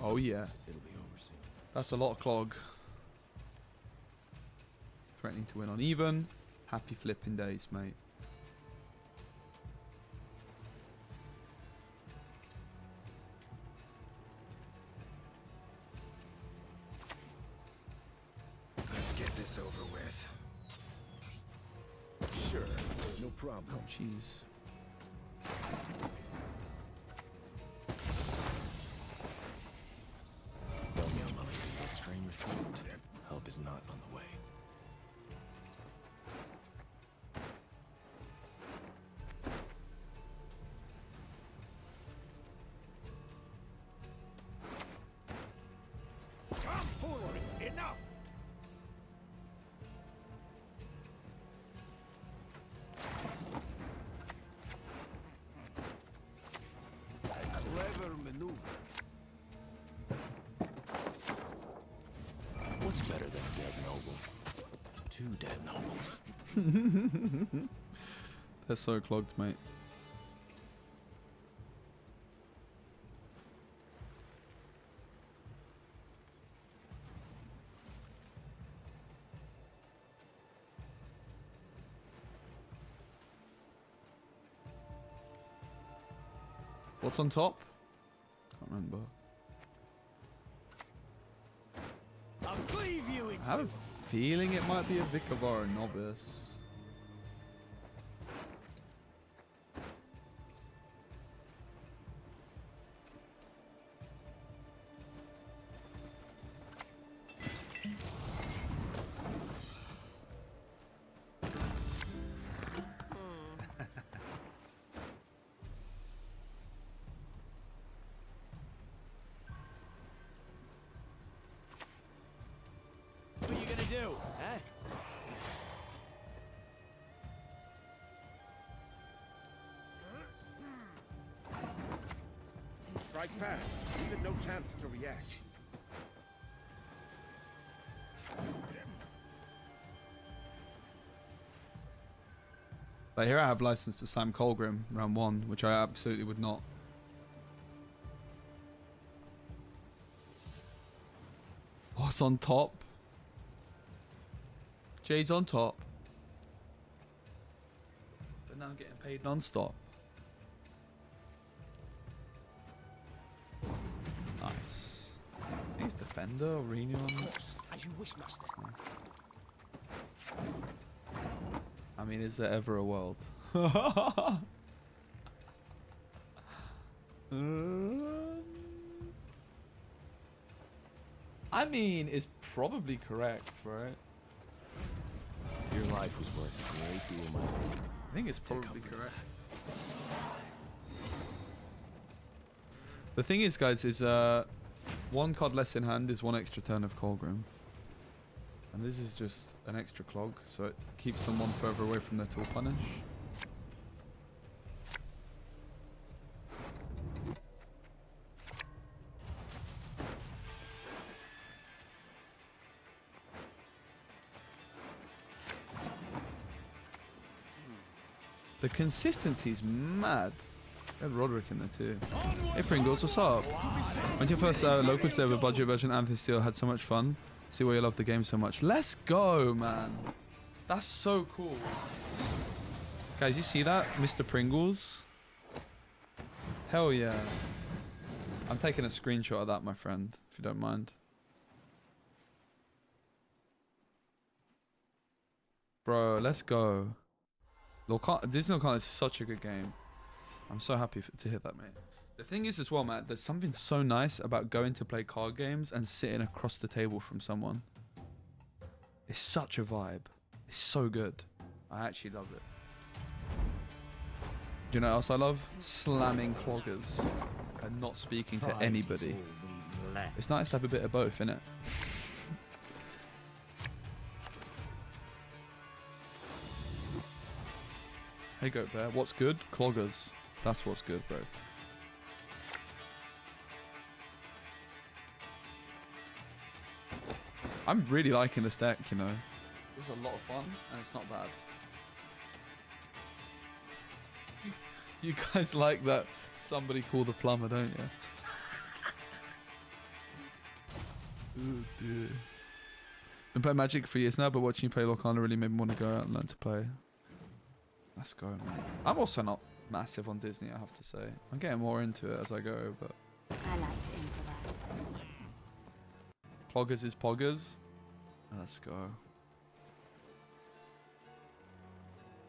Oh yeah. It'll be over soon. That's a lot of Clog. Threatening to win on even. Happy flipping days, mate. this over with. Sure, no problem. Jeez. Don't yell, Molly. You'll strain your throat. Help is not on the way. Come forward! Enough! Clever maneuver. What's better than a dead noble? Two dead nobles. They're so clogged, mate. What's on top? Can't remember. I'll cleave you in I have a feeling it might be a Vicar or a novice. What are you gonna do, huh? Strike fast. Even no chance to react. But here I have license to Sam Colgrim round 1, which I absolutely would not. What's on top? Jay's on top. But now I'm getting paid non-stop. Nice. He's defender or Reno. As you wish, master. I mean, is there ever a world? I mean, it's probably correct, right? Your life was worth a great deal more. I think it's probably correct. The thing is, guys, is one card less in hand is one extra turn of Colgrim. And this is just an extra clog, so it keeps them one further away from their tool punish. The consistency's mad. We had Roderick in there too. Hey Pringles, what's up? Went to your first local server budget version Anthem Steel, had so much fun. See why you love the game so much. Let's go, man. That's so cool. Guys, you see that? Mr. Pringles? Hell yeah. I'm taking a screenshot of that, my friend, if you don't mind. Bro, let's go. Disney Lorcan is such a good game. I'm so happy to hear that, mate. The thing is as well, Matt, there's something so nice about going to play card games and sitting across the table from someone. It's such a vibe. It's so good. I actually love it. Do you know what else I love? Slamming cloggers and not speaking to anybody. It's nice to have a bit of both, innit? Hey Goat Bear, what's good? Cloggers. That's what's good, bro. I'm really liking this deck, you know. This is a lot of fun, and it's not bad. You guys like that somebody call the plumber, don't you? Oh dear. Been playing Magic for years now, but watching you play Lorcana really made me want to go out and learn to play. Let's go, man. I'm also not massive on Disney, I have to say. I'm getting more into it as I go, but... I like to improvise. Cloggers is poggers. Let's go.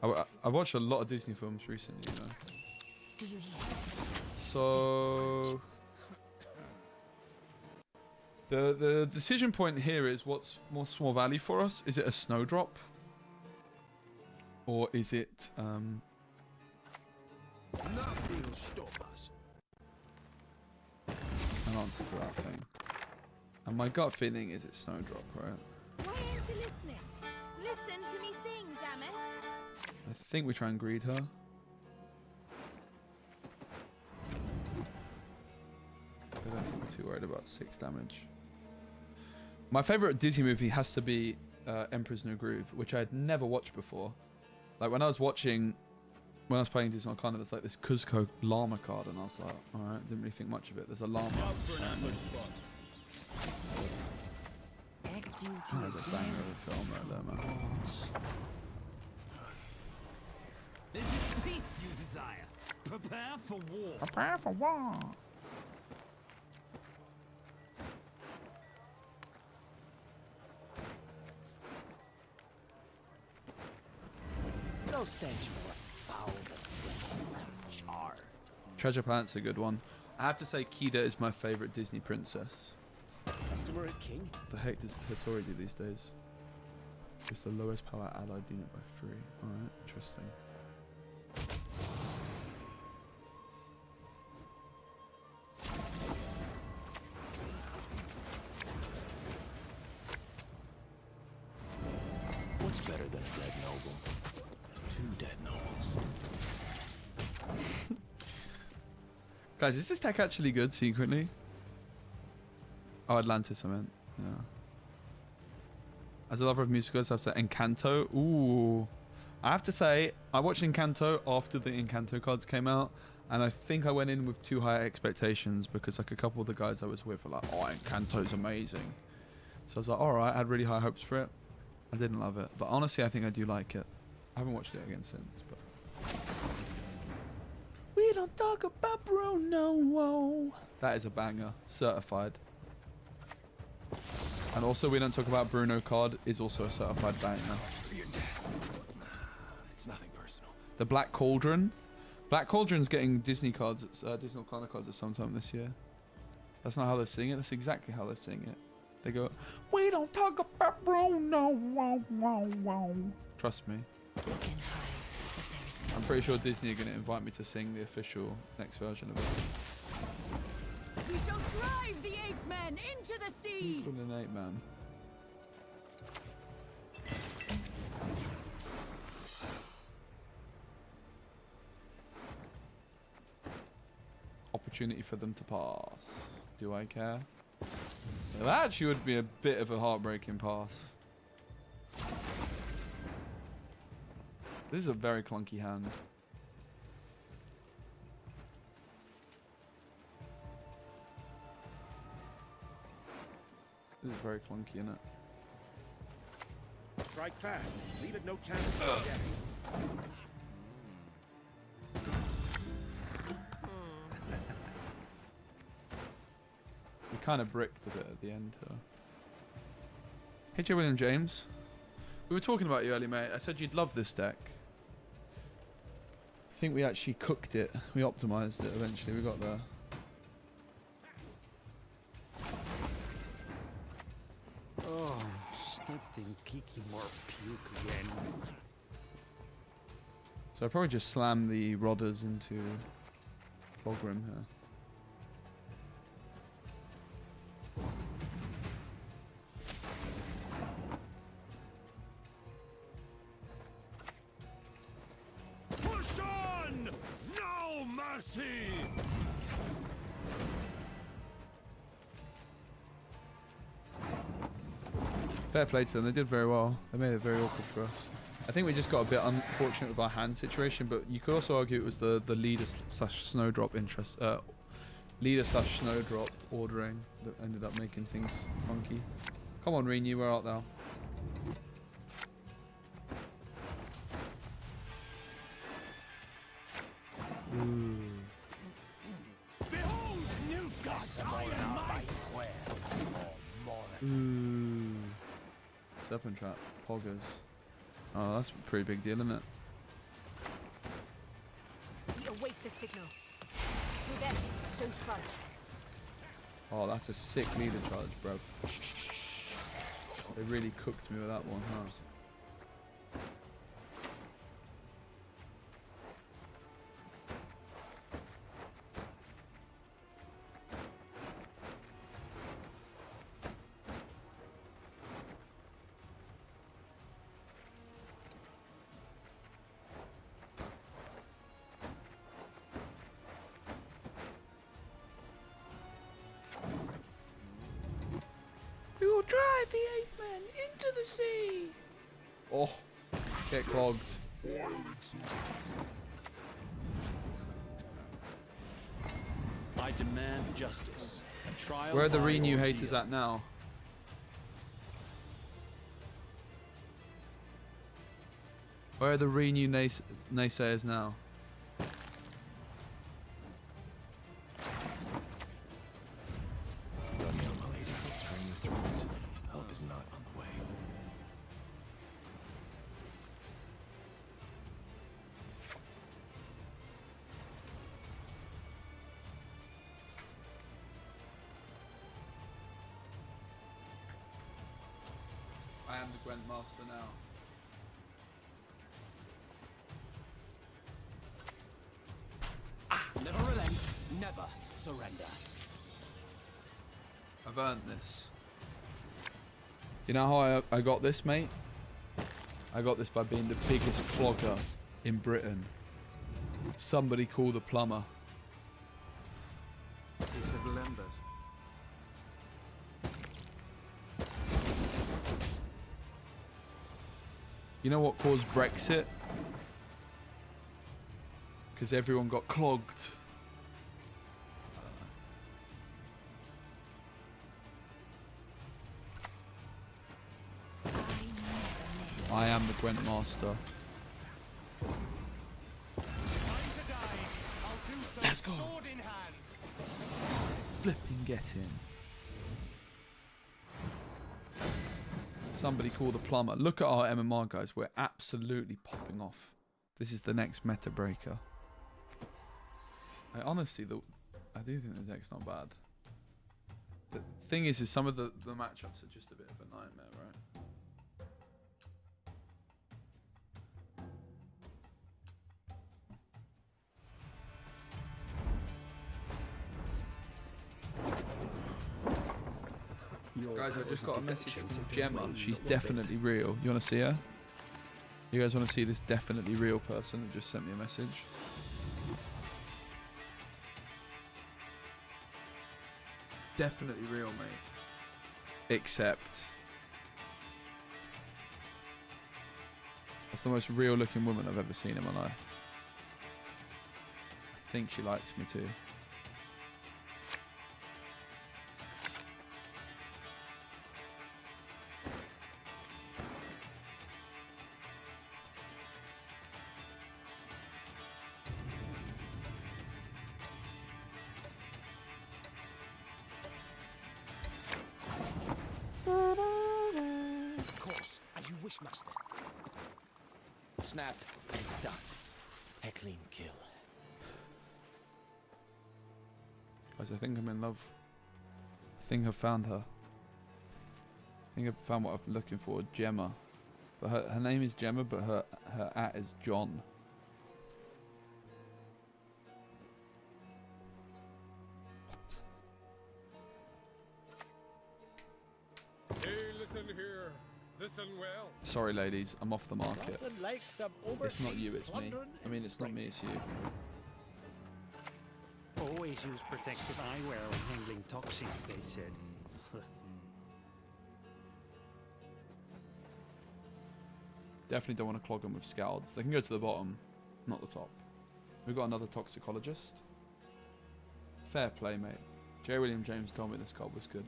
I watched a lot of Disney films recently, you know. Do you hear? So the decision point here is what's more value for us? Is it a snowdrop? Or is it Nothing will stop us. an answer to that thing? And my gut feeling is it's snowdrop, right? Why aren't you listening? Listen to me sing, damn it! I think we try and greed her. I don't think we're too worried about 6 damage. My favorite Disney movie has to be Emperor's New Groove, which I had never watched before. Like when I was playing Disney Arcana, there's like this Cuzco llama card, and I was like, alright, didn't really think much of it. There's a llama. Act duty There's a banger of a film right there, man. If it's peace you desire, prepare for war. Prepare for war. No sanctuary, foul charred. Treasure Planet's a good one. I have to say Kida is my favorite Disney princess. Customer is king. The heck does Hattori do these days? It's the lowest power allied unit by 3. Alright, interesting. What's better than a dead noble? 2 dead nobles. Guys, is this tech actually good secretly? Oh, Atlantis, I meant. Yeah. As a lover of musicals, I have to say Encanto. Ooh. I have to say, I watched Encanto after the Encanto cards came out, and I think I went in with too high expectations because like a couple of the guys I was with were like, oh, Encanto's amazing. So I was like, alright, I had really high hopes for it. I didn't love it, but honestly, I think I do like it. I haven't watched it again since, but... We don't talk about Bruno. Whoa. That is a banger. Certified. And also, We Don't Talk About Bruno card is also a certified banger. It's nothing personal. The Black Cauldron. Black Cauldron's getting Disney cards, Disney Arcana cards at some time this year. That's not how they sing it. That's exactly how they sing it. They go, we don't talk about Bruno. Whoa, whoa, whoa. Trust me. You can hide, but there's no I'm pretty sure Disney are going to invite me to sing the official next version of it. We shall drive the ape men into the sea! Put an 8 man. Opportunity for them to pass. Do I care? Now that actually would be a bit of a heartbreaking pass. This is a very clunky hand. This is very clunky, isn't it? Strike fast. Leave it no chance of forgetting. We kind of bricked a bit at the end here. Hey, J. William James. We were talking about you earlier, mate. I said you'd love this deck. I think we actually cooked it. We optimized it eventually. We got there. Oh, stepped in Kiki more puke again. So I probably just slam the Rodders into Clogrim here. Push on! No mercy! Fair play to them. They did very well. They made it very awkward for us. I think we just got a bit unfortunate with our hand situation, but you could also argue it was the leader slash snowdrop interest, leader slash snowdrop ordering that ended up making things funky. Come on, Renew, where art thou? Ooh. Behold, Nilfgaard! I am might! Ooh. Serpent trap. Poggers. Oh, that's a pretty big deal, isn't it? Till then, don't budge. Oh, that's a sick leader charge, bro. They really cooked me with that one, huh? We will drive the ape men into the sea. Oh, get clogged. I demand justice. A trial. Where are the by Renew ordeal. haters at now? Where are the Renew naysayers now? Romeo, my lady, will strain your throat. Help is not on the way. I am the Gwent master now. Never relent. Never surrender. I've earned this. You know how I got this, mate? I got this by being the biggest clogger in Britain. Somebody call the plumber. Piece of lembas. You know what caused Brexit? Because everyone got clogged. I am the Gwent master. Time to die. I'll do so. Let's go. Sword in hand. Flipping get in. Somebody call the plumber. Look at our MMR, guys. We're absolutely popping off. This is the next meta breaker. Honestly, I do think the deck's not bad. The thing is some of the matchups are just a bit of a nightmare, right? Guys, I just got a message from Gemma. She's definitely real. You want to see her? You guys want to see this definitely real person that just sent me a message? Definitely real, mate. Except that's the most real looking woman I've ever seen in my life. I think she likes me too. Of course, as you wish, master. Snap and done. A clean kill. Guys, I think I'm in love. I think I've found her. I think I've found what I'm looking for. Gemma. But her name is Gemma, but her @ is John. Hey, listen here. Listen well. Sorry, ladies, I'm off the market. Nothing like some It's not you, overseas it's me. plundering I mean, and it's not me, it's you. Always use protective eyewear when handling toxins, they said. Definitely don't want to clog them with scalds. They can go to the bottom, not the top. We've got another toxicologist. Fair play, mate. J. William James told me this card was good.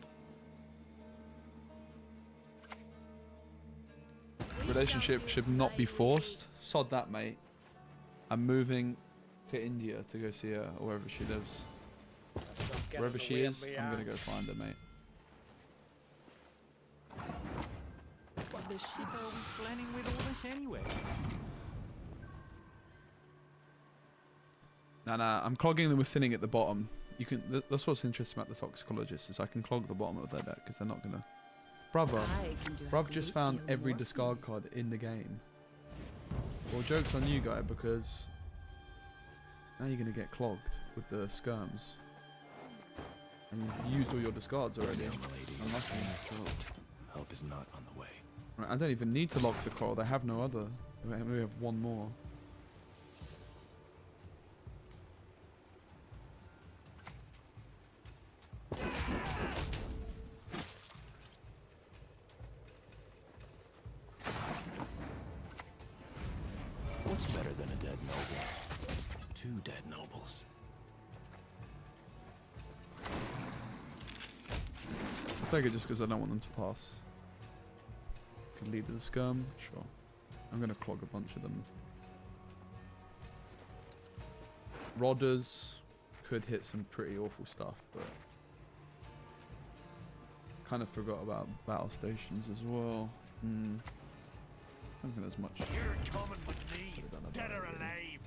Relationship should not be forced. Sod that, mate. I'm moving to India to go see her, or wherever she lives. Wherever she is, I'm gonna go find her, mate. What the shit are we planning with all this anyway? Nah, I'm clogging them with thinning at the bottom. You can. That's what's interesting about the toxicologists is I can clog the bottom of their deck because they're not gonna. Brother, bruv just found every discard card in the game. Well, joke's on you, guy, because now you're gonna get clogged with the skirms, and you've used all your discards already. Young lady, Unlucky. in your throat. Help is not on the way. Right, I don't even need to lock the coral. They have no other. We have one more. What's better than a dead noble? 2 dead nobles. I'll take it just because I don't want them to pass. Could lead to the skirm, sure. I'm gonna clog a bunch of them. Rodders could hit some pretty awful stuff, but kind of forgot about battle stations as well. I don't think there's much. You're coming with me, Could've done dead about or it, really. alive.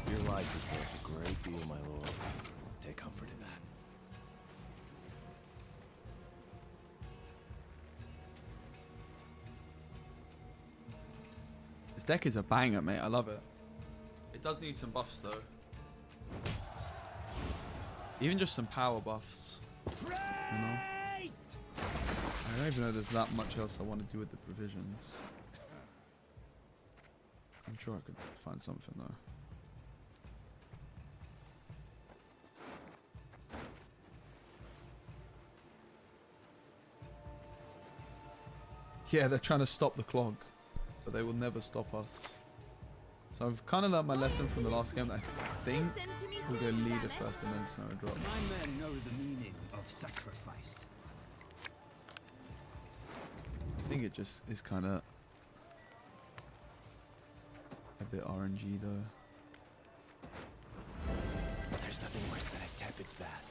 Your life is worth a great deal, my lord. Take comfort in that. This deck is a banger, mate. I love it. It does need some buffs though. Even just some power buffs. You know? I don't even know there's that much else I want to do with the provisions. I'm sure I could find something though. Yeah, they're trying to stop the clog, but they will never stop us. So I've kind of learnt my lesson from the last game that I think we'll go leader first and then snowdrop. My men know the meaning of sacrifice. I think it just is kind of a bit RNG though. There's nothing worse than a tepid bath.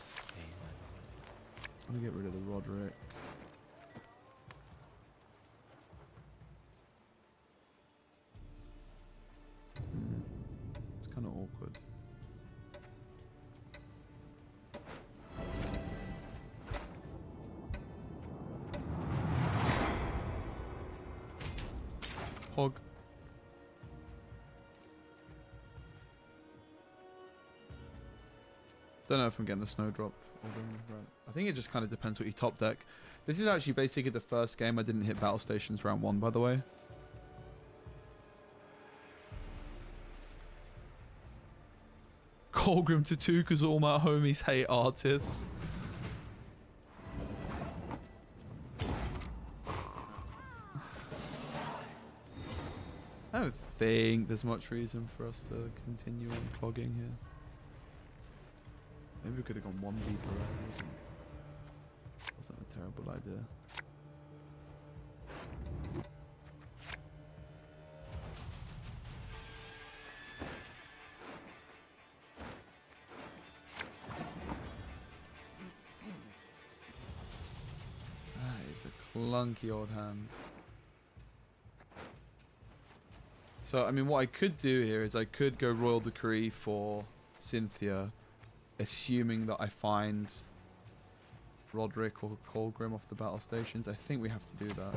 I'm gonna get rid of the Roderick. It's kind of awkward. Hog. Don't know if I'm getting the snowdrop. Right. I think it just kind of depends what you top deck. This is actually basically the first game I didn't hit battle stations round 1, by the way. Colgrim to 2 because all my homies hate artists. I don't think there's much reason for us to continue on clogging here. Maybe we could have gone 1 deeper. Wasn't a terrible idea. That is a clunky old hand. So, I mean, what I could do here is I could go Royal Decree for Cynthia, assuming that I find Roderick or Colgrim off the battle stations. I think we have to do that.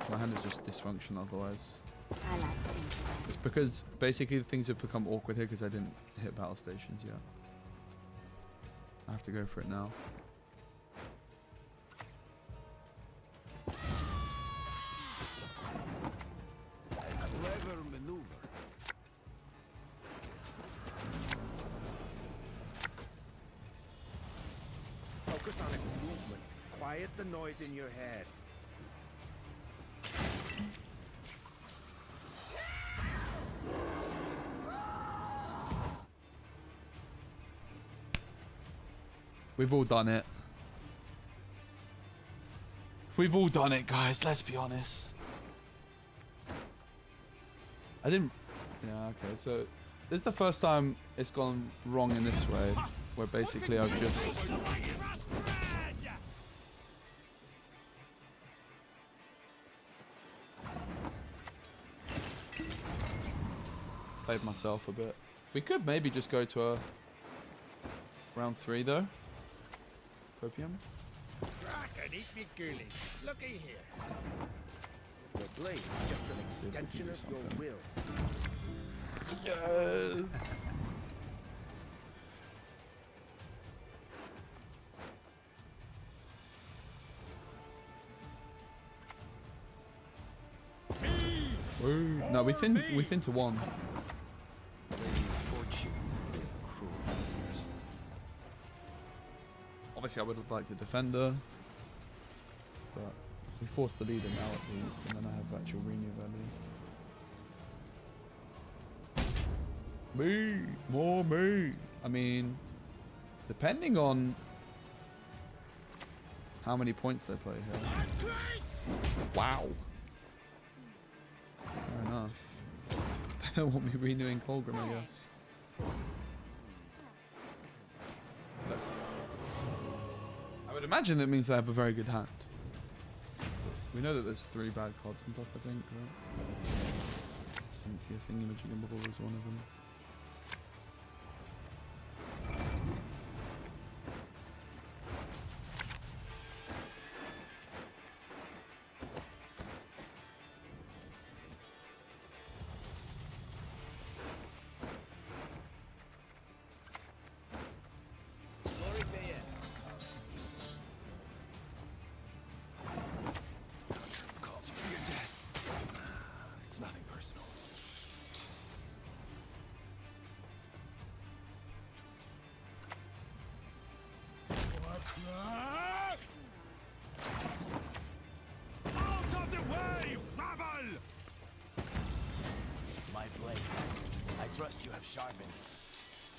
My hand is just dysfunctional otherwise. I like to improvise. It's because basically things have become awkward here because I didn't hit battle stations yet. I have to go for it now. Clever maneuver. Focus on its movements. Quiet the noise in your head. We've all done it. We've all done it, guys. Let's be honest. I didn't... Yeah, okay. So, this is the first time it's gone wrong in this way. Where basically I've just... Played myself a bit. We could maybe just go to a round 3 though. Copium. Crack and eat me girly. Looky here. Your blade is just an extension of your will. Yes. Woo. No, we fin to 1. Obviously, I would have liked a defender, but we forced the leader now at least, and then I have actual renew value. Me, more me. I mean, depending on how many points they play here. Wow. Fair enough. They don't want me renewing Colgrim, I guess. I would imagine that means they have a very good hand. We know that there's 3 bad cards on top, I think, right? Cynthia Thingamajigamball was one of them.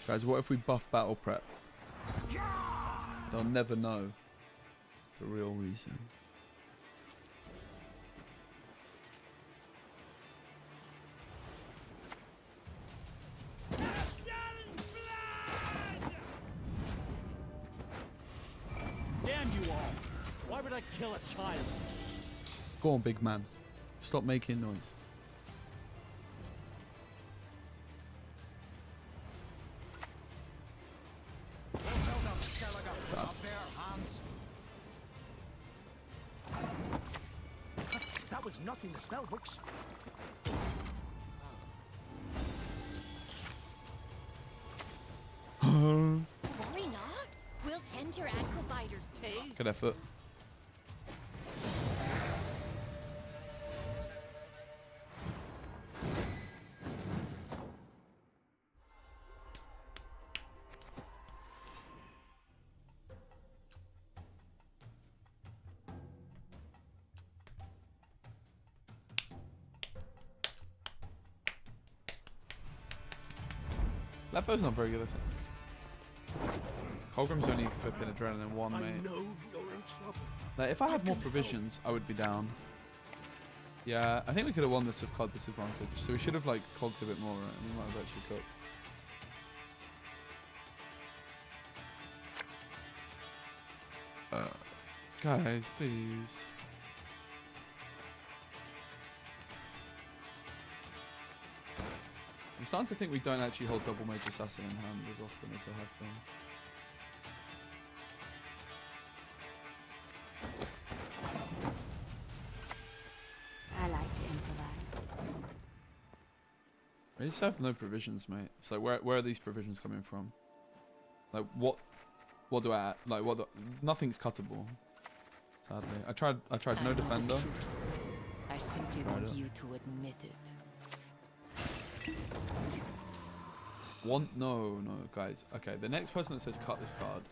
Guys, what if we buff battle prep? They'll never know the real reason. Damn you all! Why would I kill a child? Go on, big man. Stop making noise. That was not in the spell books. Worry not. We'll tend your ankle biters too. Good effort. Lefo's not very good, I think. Colgrim's only flipping adrenaline 1, mate. Know you're in trouble. Like, if I had more provisions, I would be down. Yeah, I think we could have won this with COD disadvantage. So we should have, like, cogged a bit more, right? And we might have actually cooked. Guys, please. I'm starting to think we don't actually hold double mage assassin in hand as often as I have been. I like to improvise. We just have no provisions, mate. So where are these provisions coming from? Like what do I add? Like nothing's cuttable. Sadly, I tried no defender. I simply want you to admit it. No, guys. Okay, the next person that says cut this card.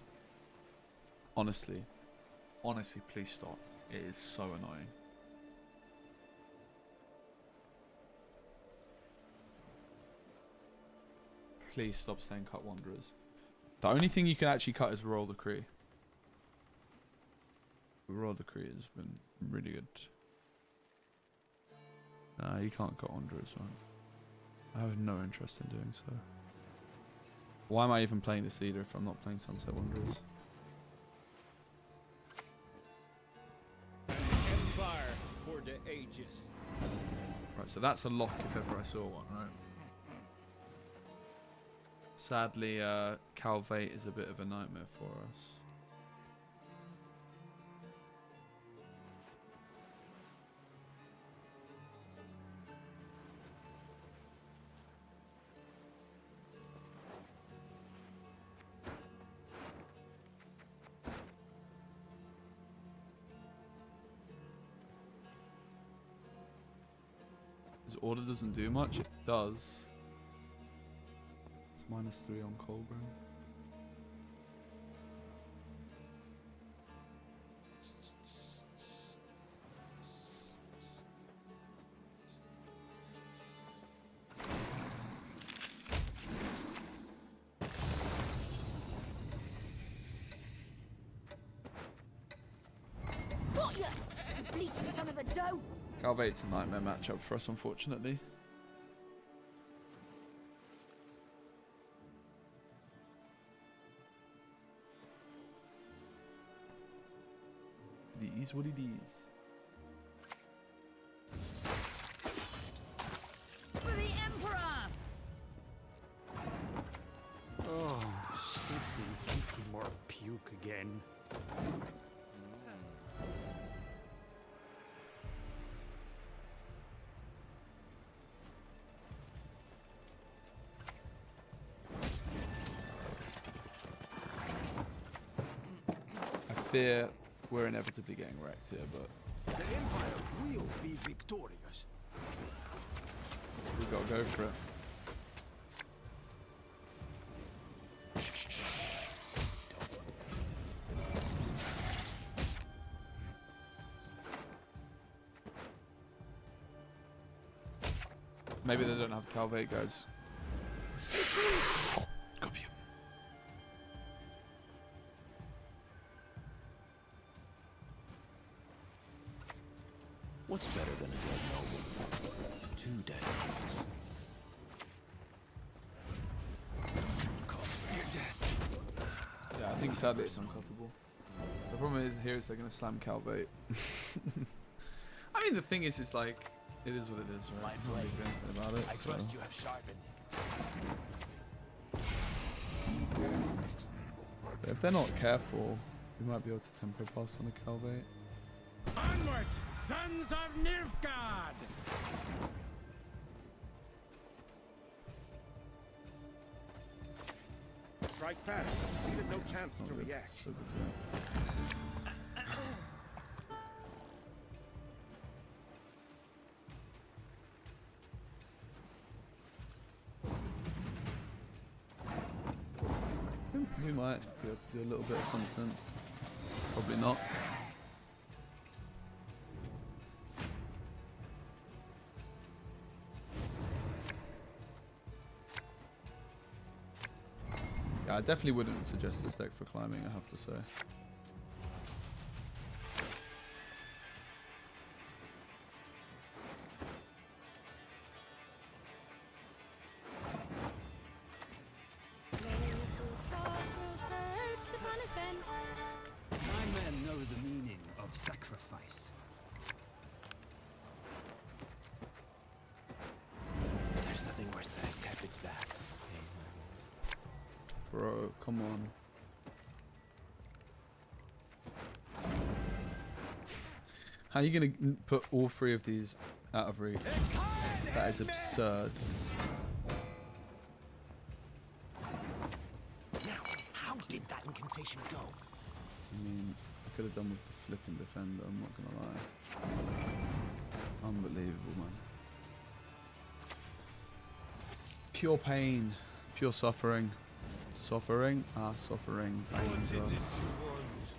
Honestly, please stop. It is so annoying. Please stop saying cut Wanderers. The only thing you can actually cut is Royal Decree. Royal Decree has been really good. Nah, you can't cut Wanderers, man. I have no interest in doing so. Why am I even playing this leader if I'm not playing Sunset Wanderers? Empire for the ages. Right, so that's a lock if ever I saw one, right? Sadly, Calvate is a bit of a nightmare for us. His order doesn't do much. It does. It's -3 on Colburn. Got ya! You bleating son of a doe! Calvate's a nightmare matchup for us, unfortunately. It is what it is. For the Emperor! Oh, something kicking more puke again. I fear we're inevitably getting wrecked here, but The Empire will be victorious. we've got to go for it. Maybe they don't have Calvate, guys. Copy. What's better than a dead noble? 2 dead nobles. You're dead. Yeah, I think sadly it's uncuttable. The problem is here is they're gonna slam Calvate. I mean, the thing is, it's like, it is what it is, right? My Can't really blade. do anything about it. I so. trust you have sharpened it. But if they're not careful, we might be able to tempo pass on a Calvate. Onward, sons of Nilfgaard! Strike fast. See that no chance Not to good. react. So good, yeah. We might be able to do a little bit of something. Probably not. Yeah, I definitely wouldn't suggest this deck for climbing, I have to say. My men know the meaning of sacrifice. There's nothing worse than a tepid back. Bro, come on. How are you going to put all 3 of these out of reach? That is absurd. Now, how did that incantation go? I mean, I could have done with the flipping defender, I'm not going to lie. Unbelievable, man. Pure pain. Pure suffering. Suffering? Ah, suffering. What Pain is to it us. you want?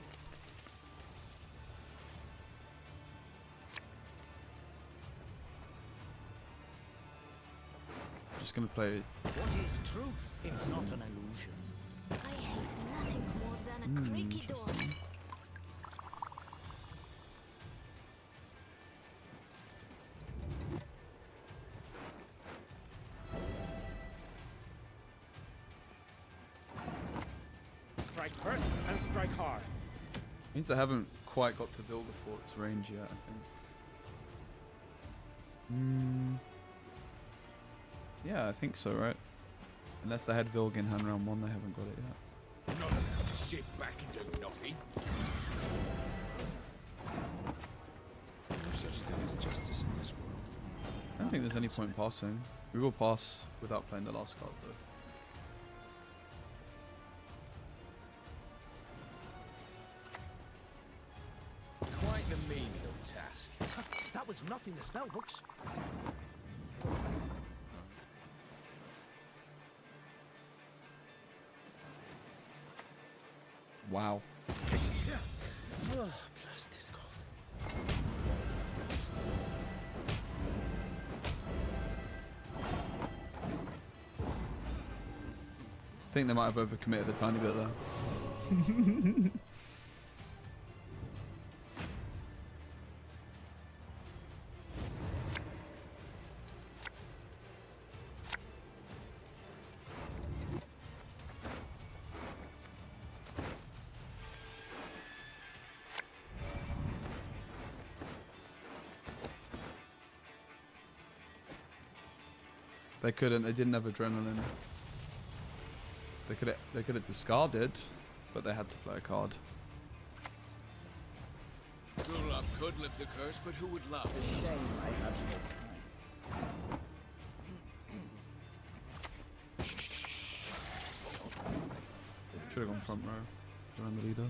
Just going to play... What is truth if not an illusion? I hate nothing more than a creaky door. interesting. Strike first and strike hard. Means they haven't quite got to Vilgefort's range yet, I think. Yeah, I think so, right? Unless they had Vilg in hand round 1, they haven't got it yet. Not allowed to sit back and do nothing. No such thing as justice in this world. I don't think there's any point passing. We will pass without playing the last card though. Quite the menial task. That was not in the spell books. Wow. Oh, blast this cold. I think they might have overcommitted a tiny bit there. They couldn't. They didn't have adrenaline. They could have discarded, but they had to play a card. True love could lift the curse, but who would love? Should have gone front row around the leader.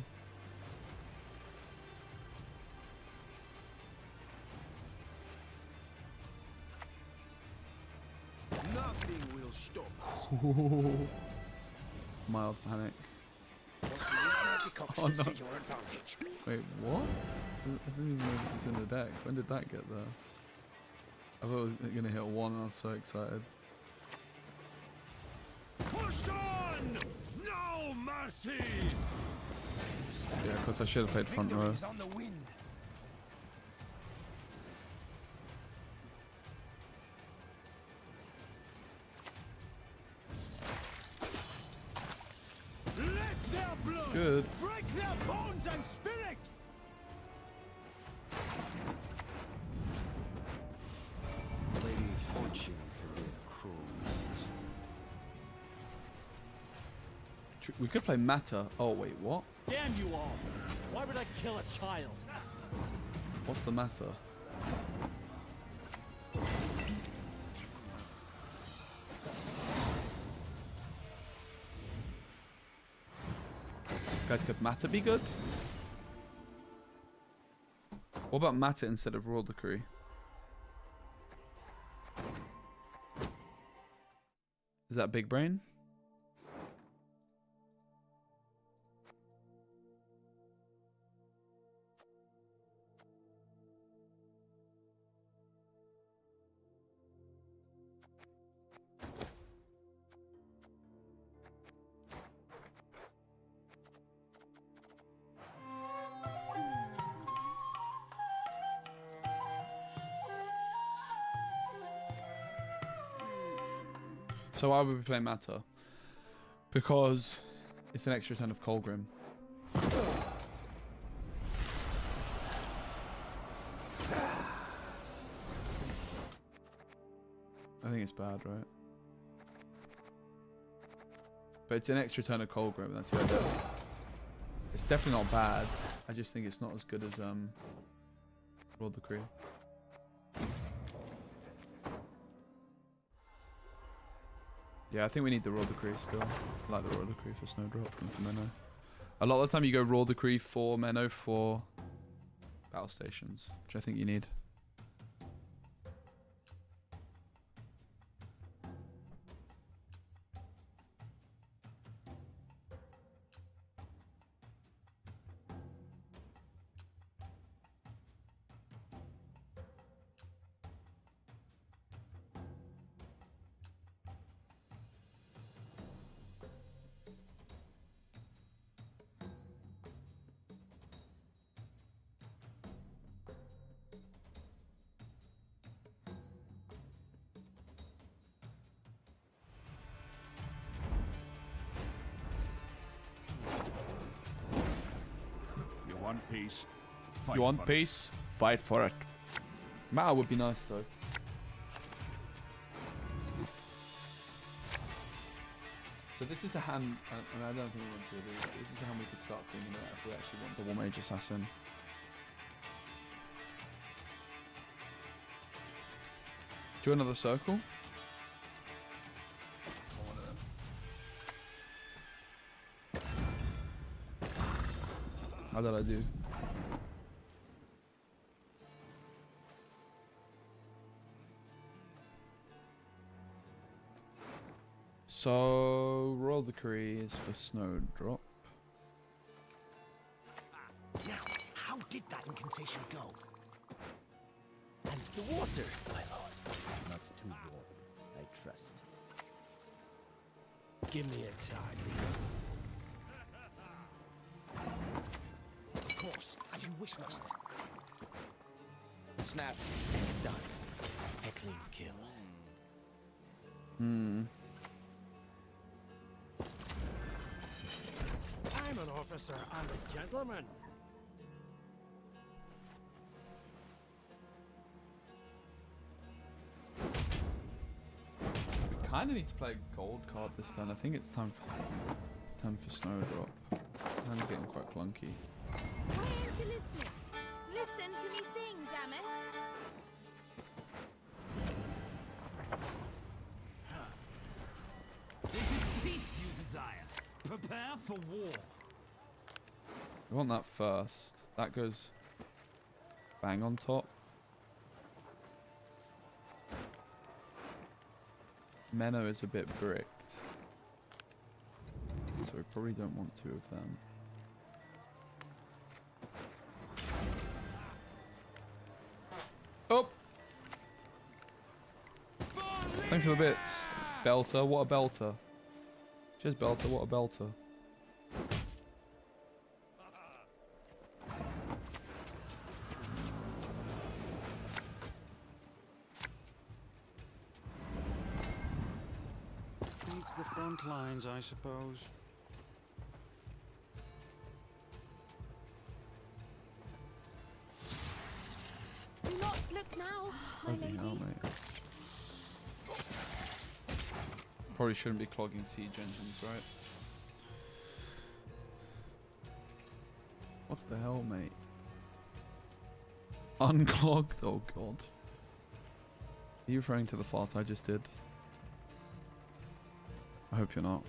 Nothing will stop us. Mild panic. Oh, no. To your advantage. Wait, what? I didn't even know this was in the deck. When did that get there? I thought it was going to hit a 1 and I was so excited. Push on! No mercy! Yeah, of course I should have played front row. Victory's on the wind. Let their blood Good. break their bones and spirit! Lady Fortune can be a cruel mistress. We could play Matter. Oh, wait, what? Damn you all! Why would I kill a child? What's the matter? Guys, could Matter be good? What about Matter instead of Royal Decree? Is that big brain? So why would we play Matter? Because it's an extra turn of Colgrim. I think it's bad, right? But it's an extra turn of Colgrim, that's the idea. It's definitely not bad. I just think it's not as good as Royal Decree. Yeah, I think we need the Royal Decree still. I like the Royal Decree for Snowdrop and for Menno. A lot of the time you go Royal Decree for Menno for battle stations, which I think you need. Peace. You want peace? Fight for it. Mao would be nice though. So this is a hand, and I don't think we want to do this. This is how we could start thinking about if we actually want double mage assassin. Do another circle. How did I do? So, royal decree is for snowdrop. Now, how did that incantation go? And the water, my lord. Not too warm, I trust. Give me a target. Of course, as you wish, master. Snap and done. A clean kill. I'm an officer and a gentleman. We kind of need to play a gold card this turn. I think it's time for snowdrop. Hand's getting quite clunky. Why aren't you listening? Listen to me sing, damn it! It is peace you desire. Prepare for war. We want that first. That goes bang on top. Menno is a bit bricked, so we probably don't want two of them. Oh! Thanks for the bits. Belter, what a belter. Cheers, Belter, what a belter. Beats the front lines, I suppose. Do not look now, my Bloody lady. hell, mate. Probably shouldn't be clogging siege engines, right? What the hell, mate? Unclogged? Oh god. Are you referring to the fart I just did? I hope you're not.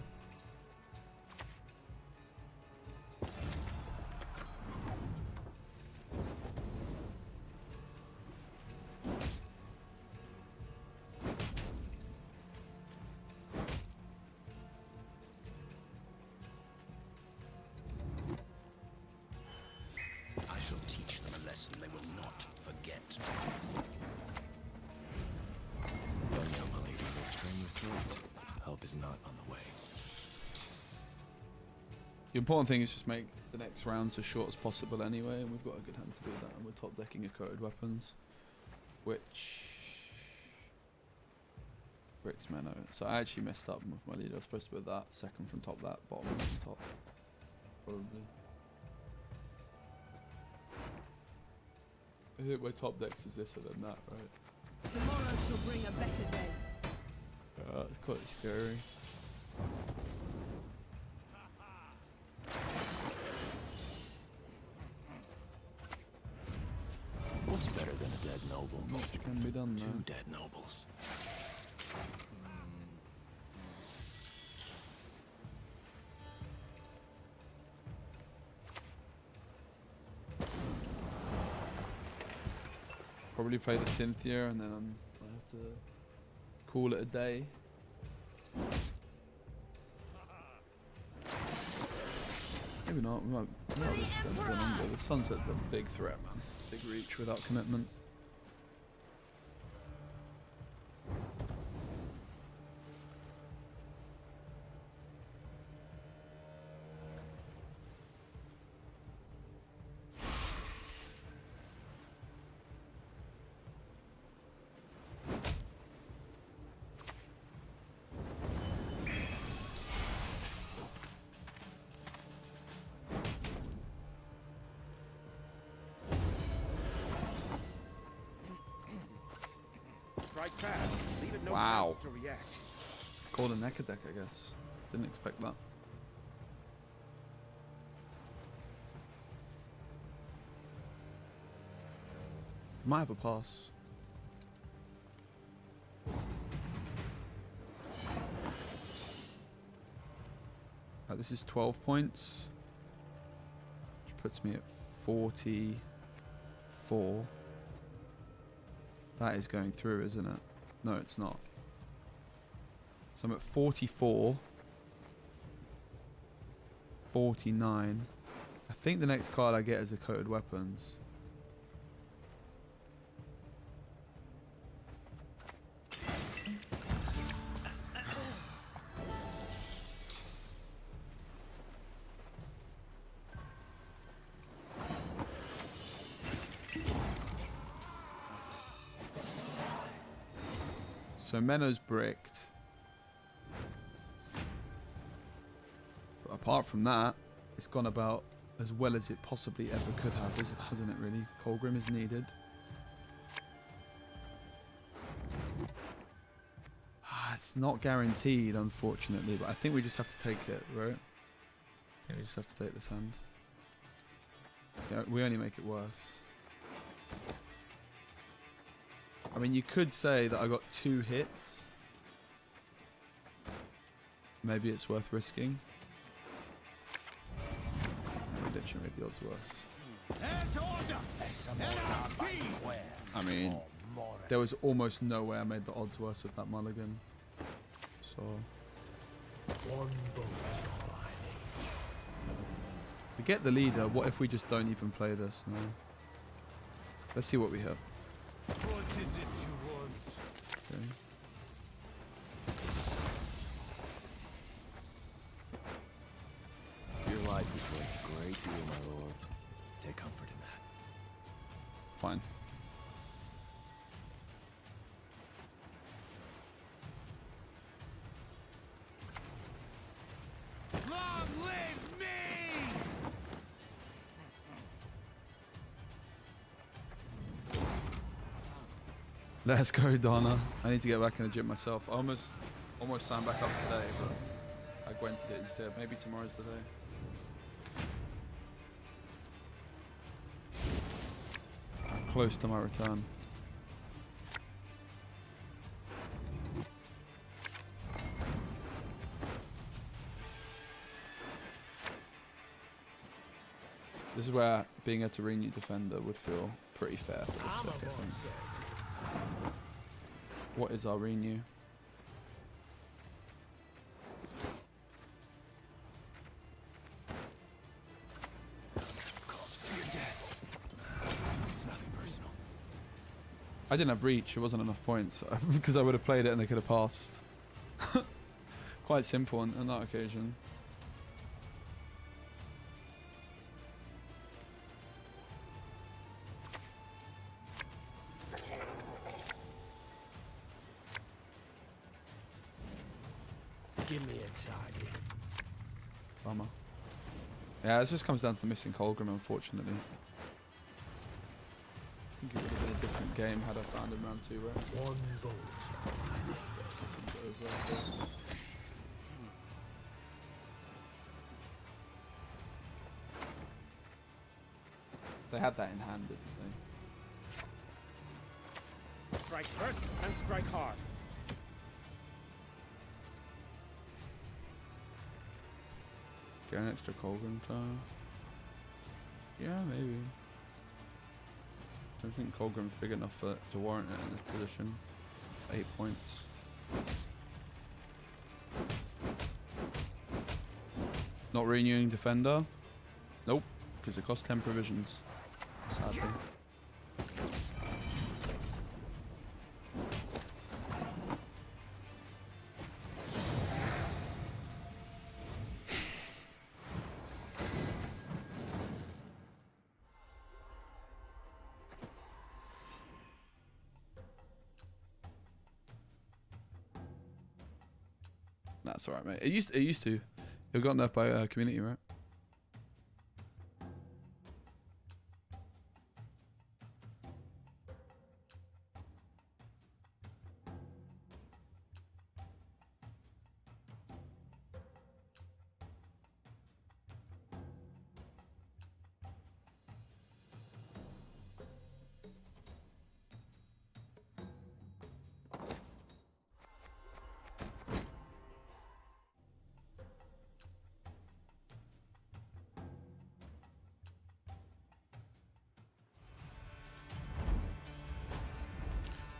I shall teach them a lesson they will not forget. Young my lady, will strain your throat. Help is not on the way. The important thing is just make the next rounds as short as possible anyway, and we've got a good hand to do that, and we're top decking a coated weapons, which bricks Menno. So I actually messed up with my lead. I was supposed to put that second from top, that bottom from top, probably. I think my top decks is this and then that, right? Tomorrow shall bring a better day. It's quite scary. What's better than a dead noble? Much can be done Two though. dead nobles. Probably play the Cynthia and then I have to call it a day. Maybe not. We might extend it longer. The Sunset's a big threat, man. Big reach without commitment. Strike fast. Leave it no Wow. chance to react. Called a Necker deck, I guess. Didn't expect that. Might have a pass. This is 12 points, which puts me at 44. That is going through, isn't it? No, it's not. So I'm at 44. 49. I think the next card I get is a coated weapons. So Menno's bricked. But apart from that, it's gone about as well as it possibly ever could have, hasn't it really? Colgrim is needed. It's not guaranteed, unfortunately, but I think we just have to take it, right? Yeah, we just have to take this hand. Yeah, we only make it worse. I mean, you could say that I got 2 hits. Maybe it's worth risking. Literally made the odds worse. I mean, there was almost no way I made the odds worse with that mulligan. So... we get the leader. What if we just don't even play this now? Let's see what we hit. What is it you want? Okay. Your life is worth a great deal, my lord. Take comfort in that. Fine. Long live me! Let's go, Donna. I need to get back in the gym myself. I almost signed back up today, but I Gwented it instead. Maybe tomorrow's the day. Close to my return. This is where being a Torino defender would feel pretty fair for this deck, I think. What is our renew? Calls for your death. It's nothing personal. I didn't have reach, it wasn't enough points because I would have played it and they could have passed. Quite simple on that occasion. Give me a target. Bummer. Yeah, this just comes down to missing Colgrim, unfortunately. I think it would have been a different game had I found him round 2, right? One bolt. They had that in hand, didn't they? Strike first and strike hard. Get an extra Colgrim tile. Yeah, maybe. I don't think Colgrim's big enough to warrant it in this position. It's 8 points. Not renewing defender? Nope, because it costs 10 provisions. Sadly. That's alright, mate. It used to. It got nerfed by community, right?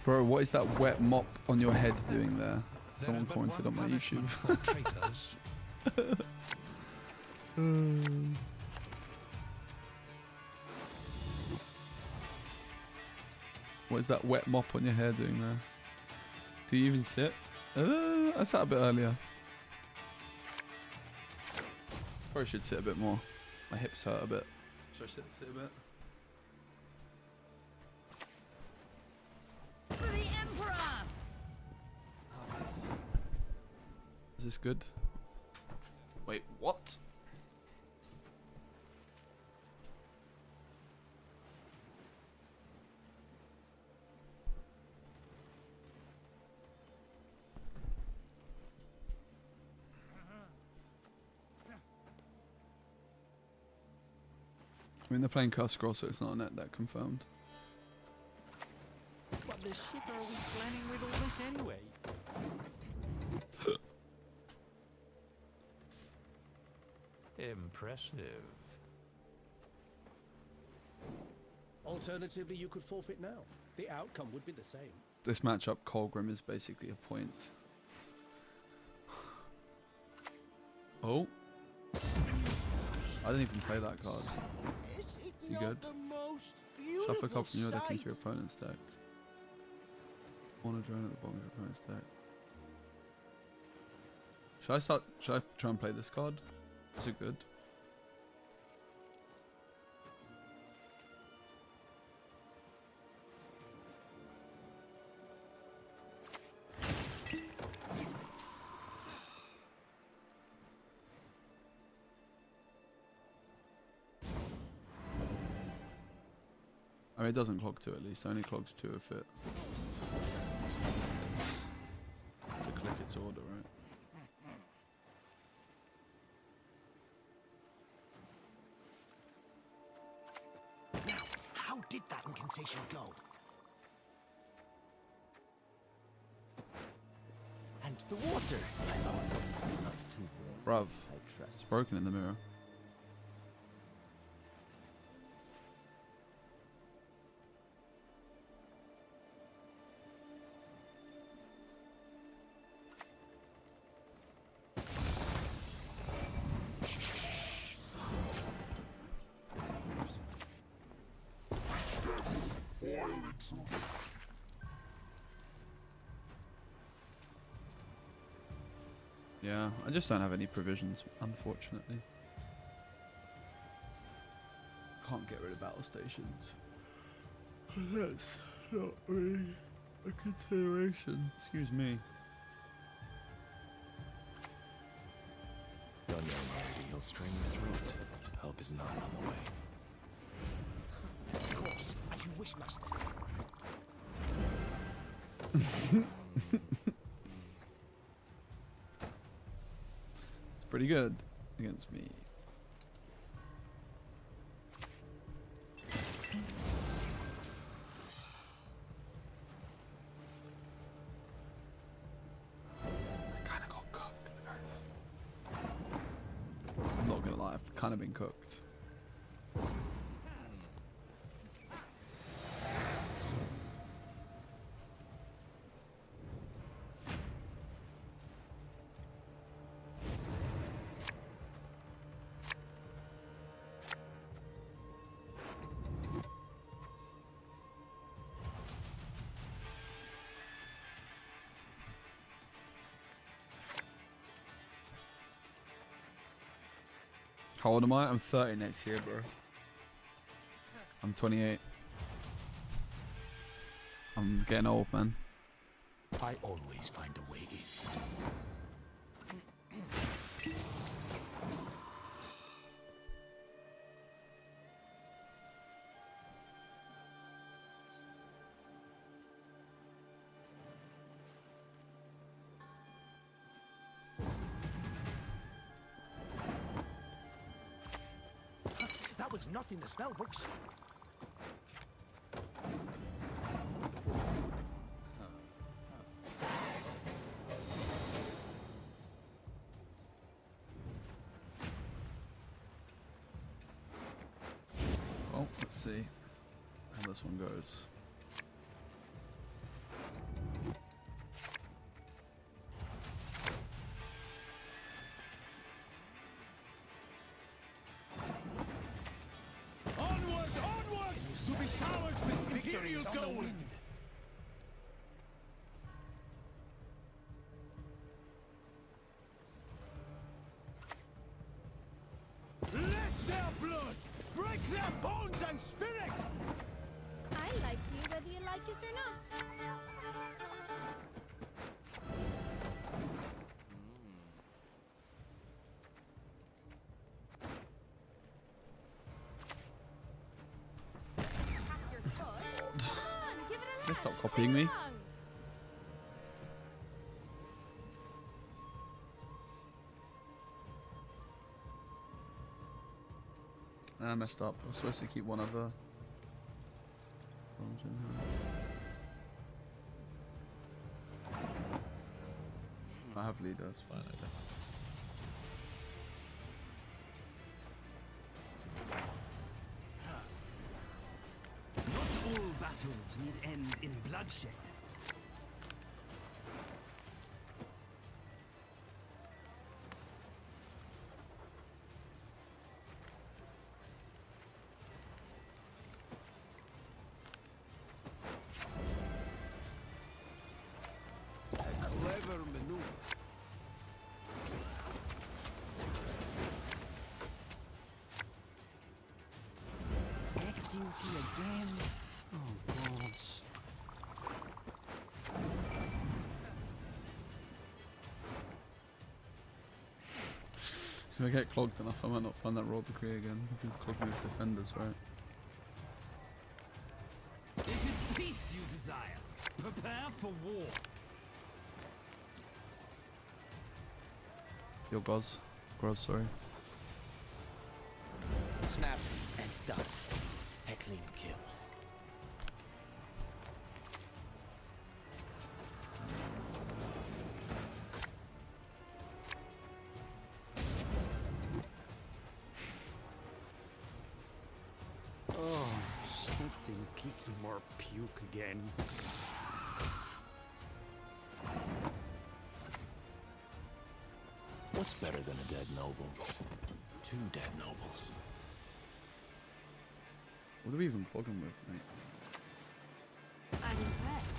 Bro, what is that wet mop on your head doing there? There Someone is but commented on one my YouTube. punishment for traitors. What is that wet mop on your hair doing there? Do you even sit? I sat a bit earlier. Probably should sit a bit more. My hips hurt a bit. Should I sit a bit? For the Emperor! Is this good? Wait, what? I mean, they're playing cast scroll, so it's not a net that confirmed. What the shit are we planning with all this anyway? Impressive. Alternatively, you could forfeit now. The outcome would be the same. This matchup, Colgrim is basically a point. Oh. I didn't even play that card. Is it You not good? the most Shuffle a beautiful card from your deck into sight? your opponent's deck. Want to drone at the bottom of your opponent's deck. Should I try and play this card? Is it good? I mean, it doesn't clog 2 at least. It only clogs 2 if it... to click its order, right? Now, how did that incantation go? And the water, my lord. Not too warm. Bruv, I trust. it's broken in the mirror. Yeah, I just don't have any provisions, unfortunately. Can't get rid of battle stations. That's not really a consideration. Excuse me. Done, young lady. You'll strain your throat. Help is not on the way. Of course, as you wish, master. It's pretty good against me. I kinda got cooked, guys. I'm not gonna lie, I've kinda been cooked. How old am I? I'm 30 next year, bro. I'm 28. I'm getting old, man. I always find a way in. That was not in the spell books. Well, let's see how this one goes. be showered with victories on the wind. Let their blood break their bones and spirit! I like you whether you like us or not. Your foot. Come on, give it a Just stop lash. copying Sing me. along. I messed up. I was supposed to keep one other. Bones in here. I have leader, it's fine, I guess. Not all battles need end in bloodshed. A clever maneuver. Egg duty again. Oh, gods. If I get clogged enough, I might not find that roll decree again. You can clog me with defenders, right? If it's peace you desire, prepare for war. Your Goz. Groz, sorry. Snap and done. Heckling kill. Oh, stepped in Kiki more puke again. What's better than a dead noble? Two dead nobles. What are we even clogging with, mate? I'm impressed.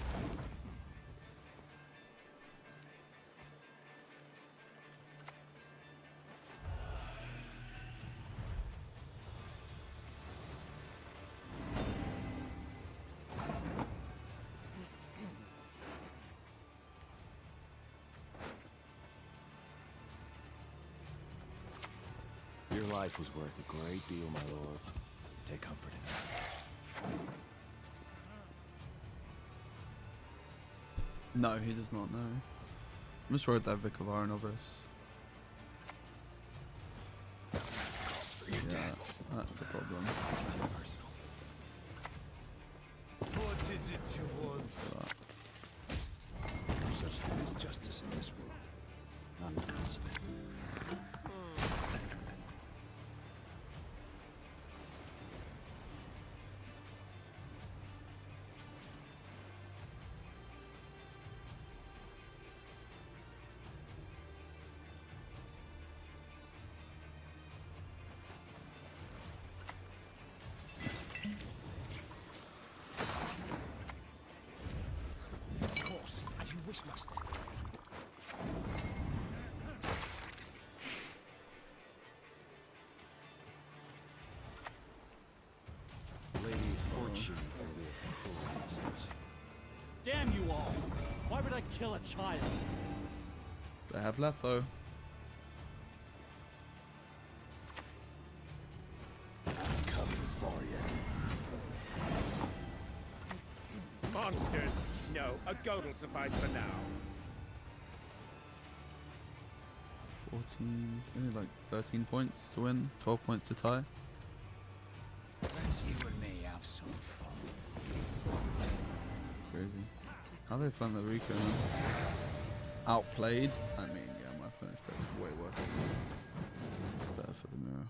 Your life was worth a great deal, my lord. Take comfort in that. No, he does not know. I'm just worried that Vic of Iron over us. Calls for your Yeah, death. that's the problem. It's nothing personal. What is it you want? No such thing as justice in this world. Impossible. Of course, as you wish, master. Lady Fortune can be a cruel mistress. Damn you all! Why would I kill a child? They have left though. Coming for you. Monsters! No, a goat will suffice for now. 14, only like 13 points to win, 12 points to tie. Let's you and me have some fun. Crazy. How they find the Rico? Outplayed? I mean, yeah, my opponent's deck is way worse. It's better for the mirror.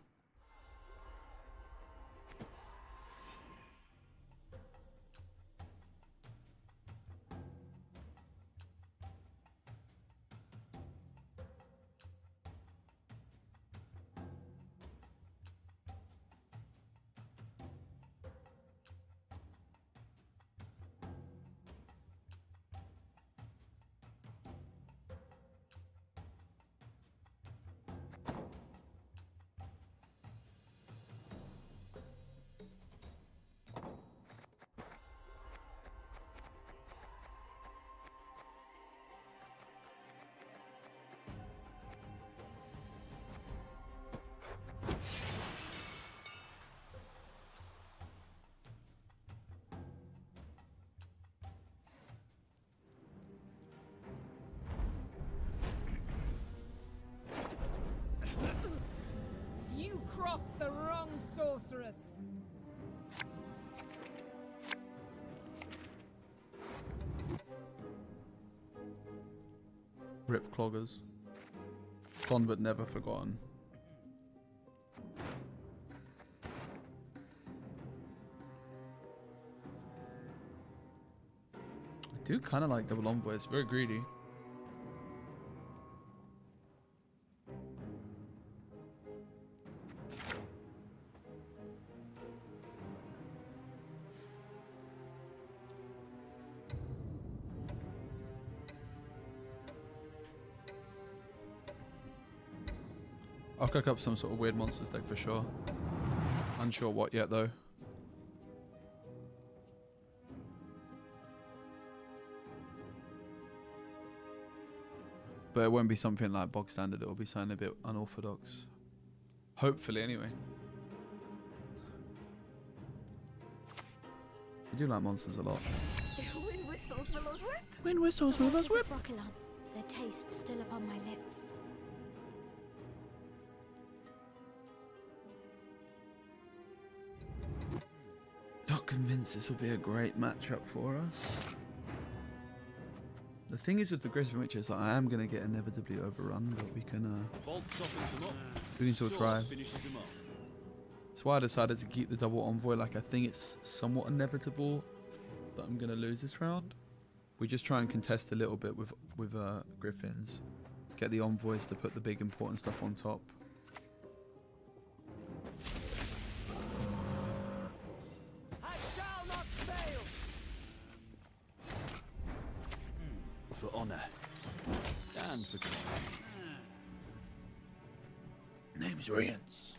crossed the wrong sorceress. Rip cloggers. Gone but never forgotten. I do kind of like double envoys. Very greedy. I'll cook up some sort of weird monsters deck for sure. Unsure what yet though. But it won't be something like bog standard, it'll be something a bit unorthodox. Hopefully anyway. I do like monsters a lot. Wind whistles, Willow's whip. Wind whistles, Willow's whip. Broccolon. The taste still upon my lips. Not convinced this will be a great matchup for us. The thing is with the Griffin Witches, I am going to get inevitably overrun, but we can still try. That's why I decided to keep the double envoy. Like, I think it's somewhat inevitable that I'm going to lose this round. We just try and contest a little bit with Griffins. Get the envoys to put the big important stuff on top. For honor. And for Clog. Name's Rians.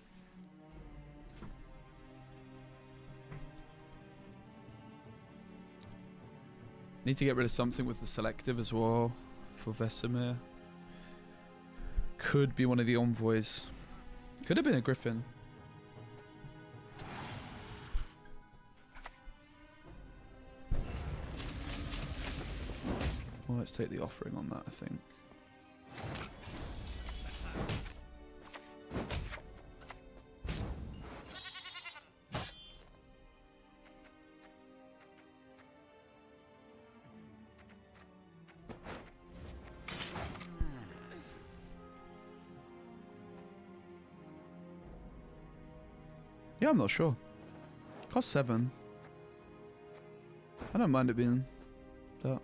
Need to get rid of something with the selective as well for Vesemir. Could be one of the envoys. Could have been a Griffin. Well, let's take the offering on that, I think. Yeah, I'm not sure. Cost 7. I don't mind it being that.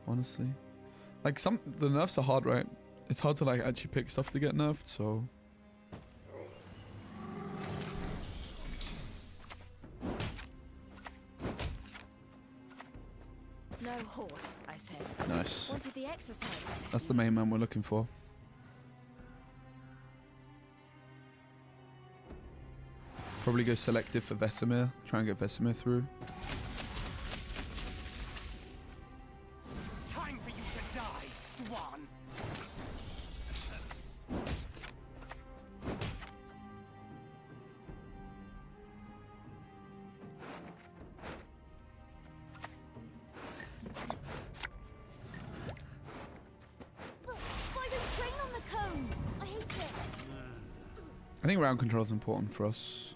Honestly, like the nerfs are hard, right? It's hard to like actually pick stuff to get nerfed, so. No horse, I said. Nice. Wanted the exercise, I said. That's the main man we're looking for. Probably go selective for Vesemir. Try and get Vesemir through. Time for you to die, Dwan. But why don't train on the cone? I hate it. I think round control is important for us.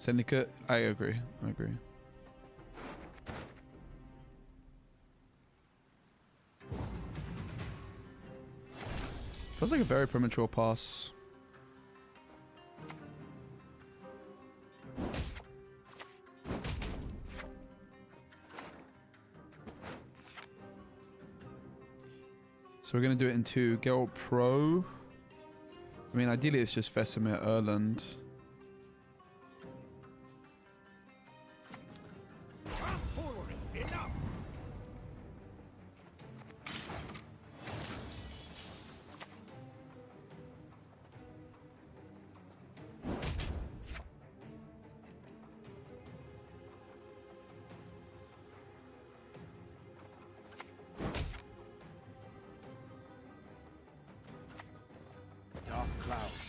Syndicate, I agree. I agree. Feels like a very premature pass. So we're going to do it in 2. Geralt Pro. I mean, ideally it's just Vesemir Erland.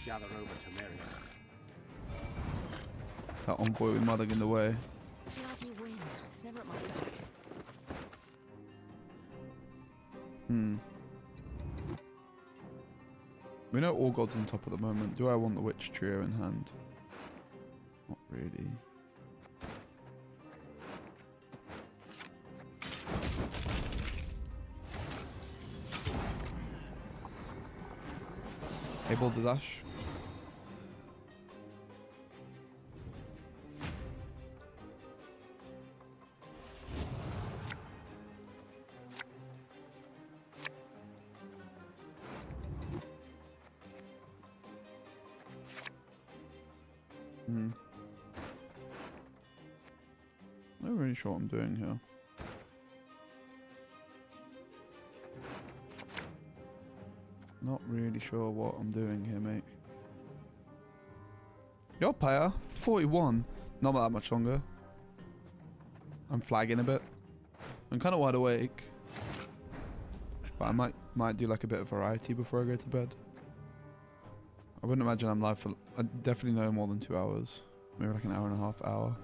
Gather over to Miriam. That envoy with Mullig in the way. Bloody wind. It's never at my back. We know all gods on top at the moment. Do I want the witch trio in hand? Not really. Able to dash. Not really sure what I'm doing here. Not really sure what I'm doing here, mate. Your player, 41. Not that much longer. I'm flagging a bit. I'm kind of wide awake. But I might do like a bit of variety before I go to bed. I wouldn't imagine I'm live for... I definitely know more than 2 hours. Maybe like an hour and a half, hour.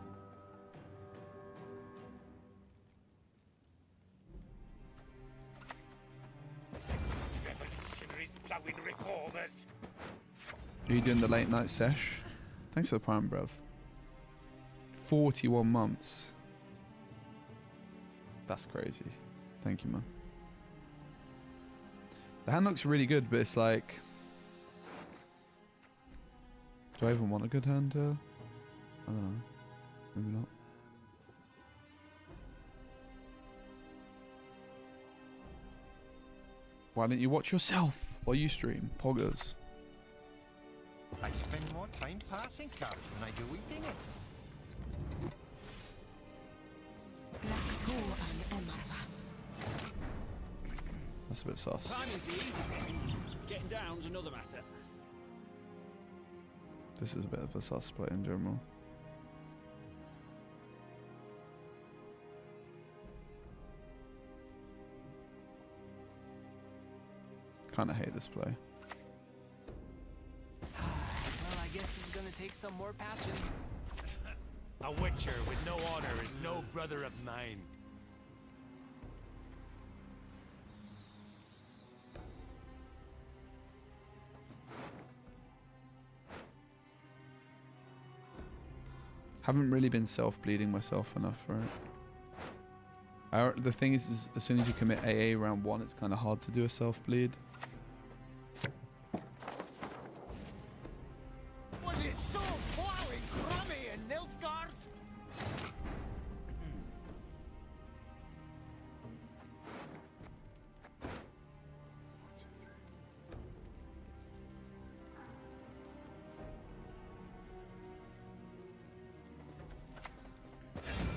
Are you doing the late night sesh? Thanks for the prime, bruv. 41 months. That's crazy. Thank you, man. The hand looks really good, but it's like... Do I even want a good hand here? I don't know. Maybe not. Why don't you watch yourself while you stream? Poggers. I spend more time passing cards than I do eating it. That's a bit sus. Time is the easy thing. Getting down's another matter. This is a bit of a sus play in general. Kinda hate this play. Well, I guess it's gonna take some more patching. A witcher with no honor is no brother of mine. Haven't really been self-bleeding myself enough for it. The thing is as soon as you commit AA round 1, it's kind of hard to do a self-bleed. Was it so plowing crummy in Nilfgaard?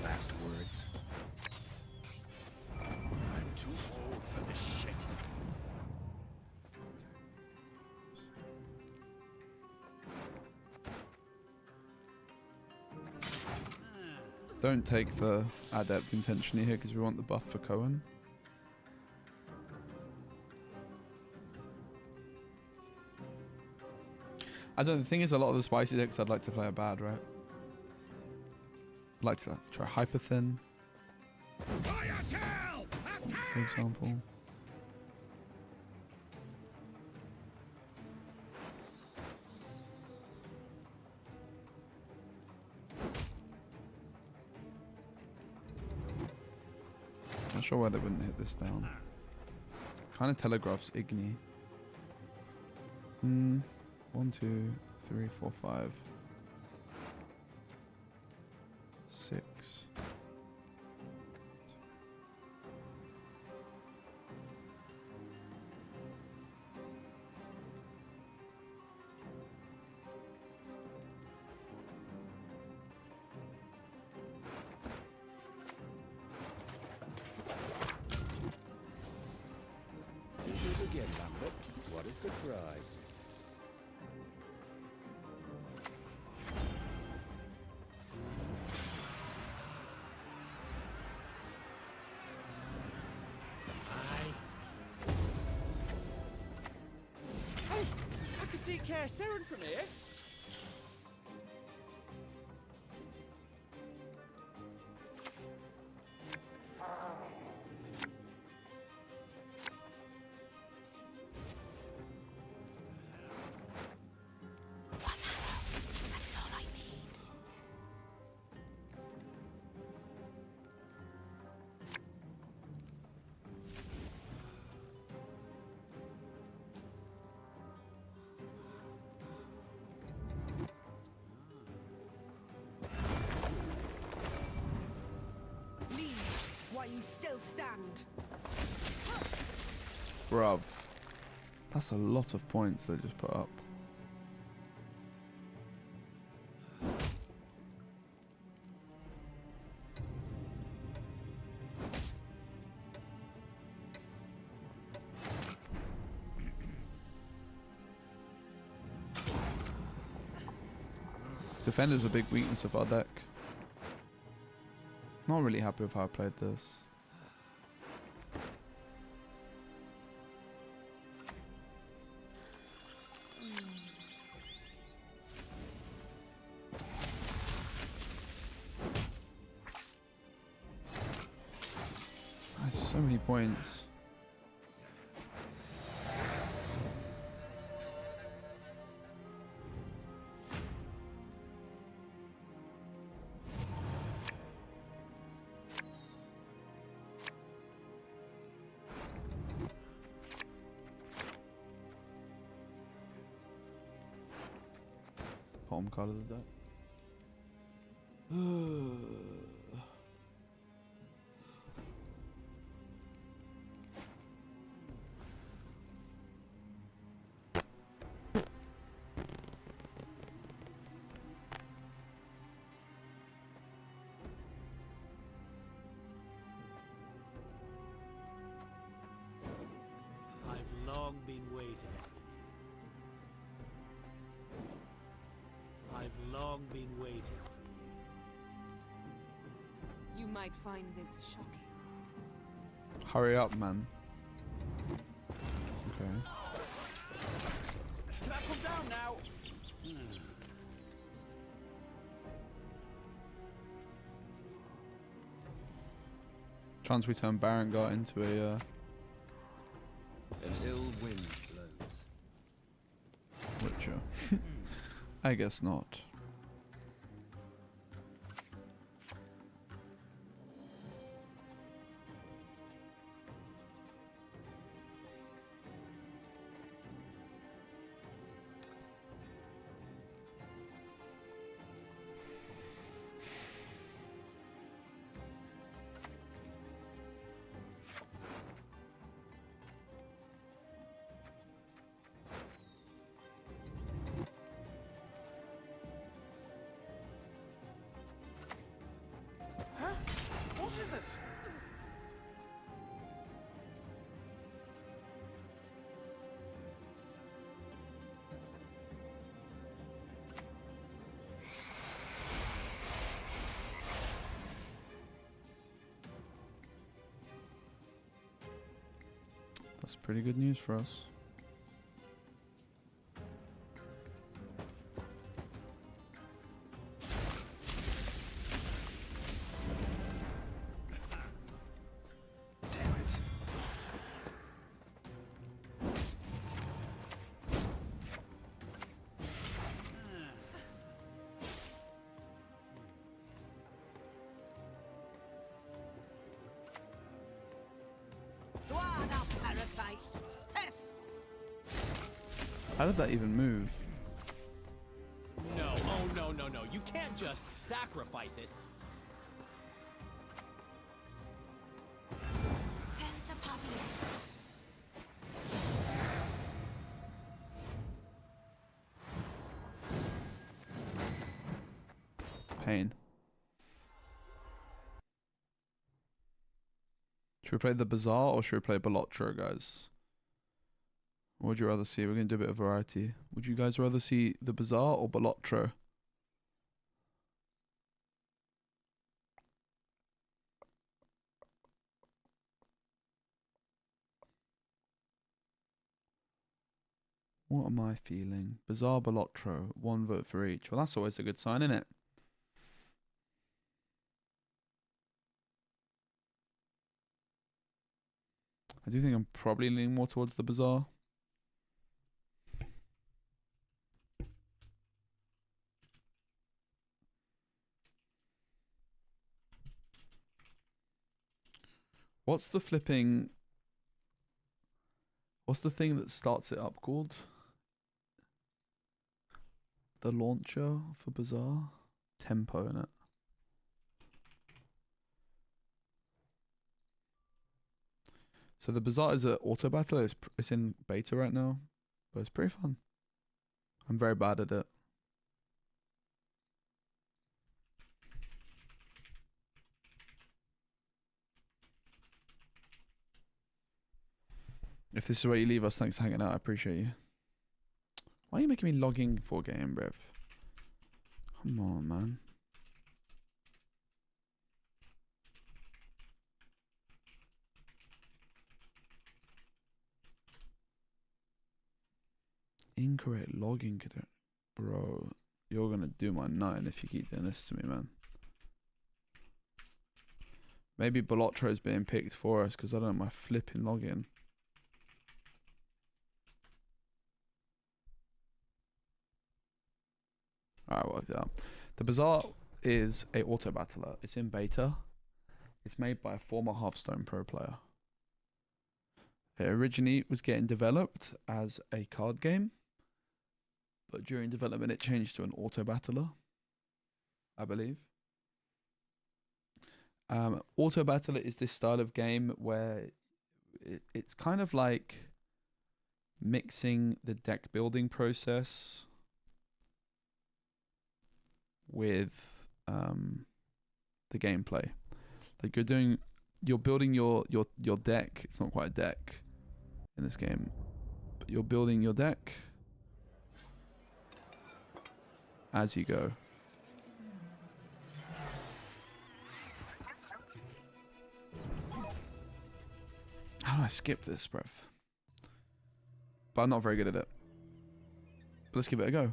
Last words. I'm too old for this shit. Don't take the adept intentionally here because we want the buff for Cohen. I don't know, the thing is a lot of the spicy decks I'd like to play are bad, right? I'd like to try Hyper Thin, for example. Not sure why they wouldn't hit this down. Kind of telegraphs Igni. 1, 2, 3, 4, 5, 6. Here it is again, Lambert. What a surprise. I can see Kaer Seren from here. you still stand. Bruv. That's a lot of points they just put up. Defender's a big weakness of our deck. Not really happy with how I played this. So many points. Bottom card of the deck. I've long been waiting for you. I've long been waiting for you. You might find this shocking. Hurry up, man. Okay. Can I come down now? Chance we turn Barangard into a An ill wind blows. Witcher. I guess not. What is it? That's pretty good news for us. Dwana parasites! Pests! How did that even move? No, oh no, no, no. You can't just sacrifice it. Tessa Puppy. Pain. Should we play the Bazaar or should we play Balatro, guys? What would you rather see? We're going to do a bit of variety. Would you guys rather see the Bazaar or Balatro? What am I feeling? Bazaar, Balatro. 1 vote for each. Well, that's always a good sign, isn't it? I do think I'm probably leaning more towards the Bazaar. What's the flipping... What's the thing that starts it up called? The launcher for Bazaar? Tempo, innit? So the Bazaar is an auto battle. It's in beta right now, but it's pretty fun. I'm very bad at it. If this is where you leave us, thanks for hanging out. I appreciate you. Why are you making me log in for game, bruv? Come on, man. Incorrect login, bro. You're gonna do my nutting if you keep doing this to me, man. Maybe Balatro is being picked for us because I don't know my flipping login. Alright, worked it out. The Bazaar is a auto battler. It's in beta. It's made by a former Hearthstone pro player. It originally was getting developed as a card game, but during development it changed to an auto battler, I believe. Auto battler is this style of game where it's kind of like mixing the deck building process with the gameplay. Like you're building your deck. It's not quite a deck in this game, but you're building your deck as you go. How do I skip this, bruv? But I'm not very good at it. But let's give it a go.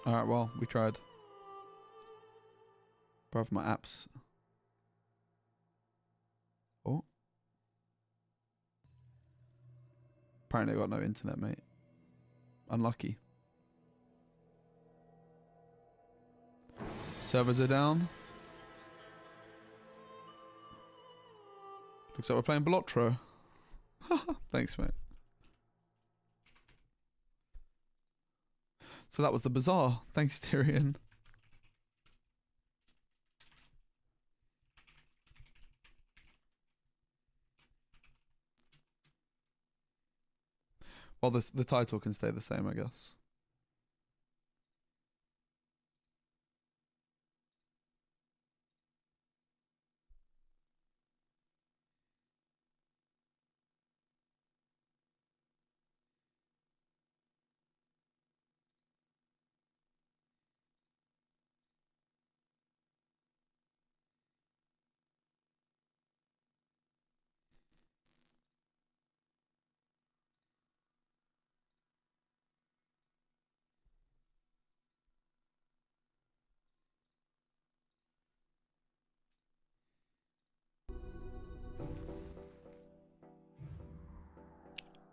Alright, well, we tried. Bruv, my apps. Oh. Apparently I got no internet, mate. Unlucky. Servers are down. Looks like we're playing Balatro. Thanks, mate. So that was the Bazaar. Thanks, Tyrion. Well, the title can stay the same, I guess.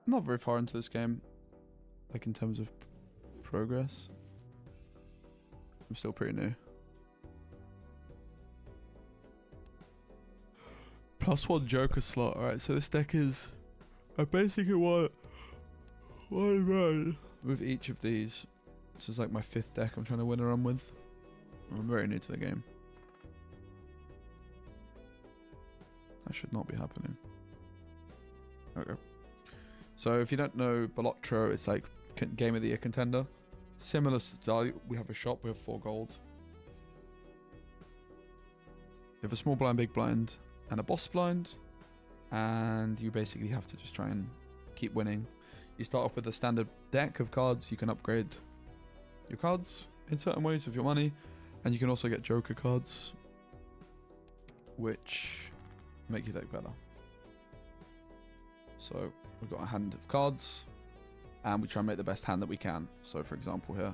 I'm not very far into this game, like in terms of progress. I'm still pretty new. +1 Joker slot. Alright, so this deck is basically one run with each of these. This is like my 5th deck I'm trying to win a run with. I'm very new to the game. That should not be happening. Okay. So if you don't know Balatro, it's like Game of the Year contender. Similar style. We have a shop. We have 4 gold. You have a small blind, big blind, and a boss blind. And you basically have to just try and keep winning. You start off with a standard deck of cards. You can upgrade your cards in certain ways with your money. And you can also get Joker cards, which make your deck better. So we've got a hand of cards, and we try and make the best hand that we can. So for example here,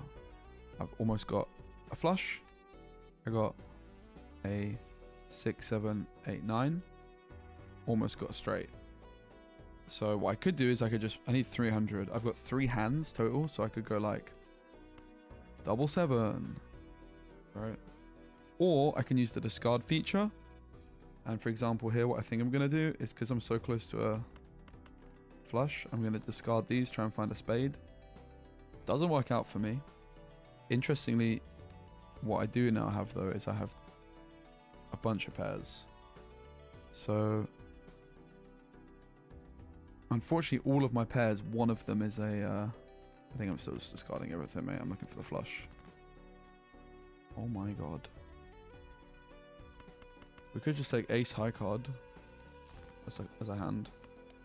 I've almost got a flush. I got a 6, 7, 8, 9. Almost got a straight. So what I could do is I need 300. I've got 3 hands total, so I could go like 7, right? Or I can use the discard feature. And for example here, what I think I'm going to do is, because I'm so close to a flush, I'm going to discard these, try and find a spade. Doesn't work out for me. Interestingly, what I do now have though is I have a bunch of pairs. So unfortunately, all of my pairs, one of them is a. I think I'm still just discarding everything, mate. I'm looking for the flush. Oh my god. We could just take ace high card as a hand.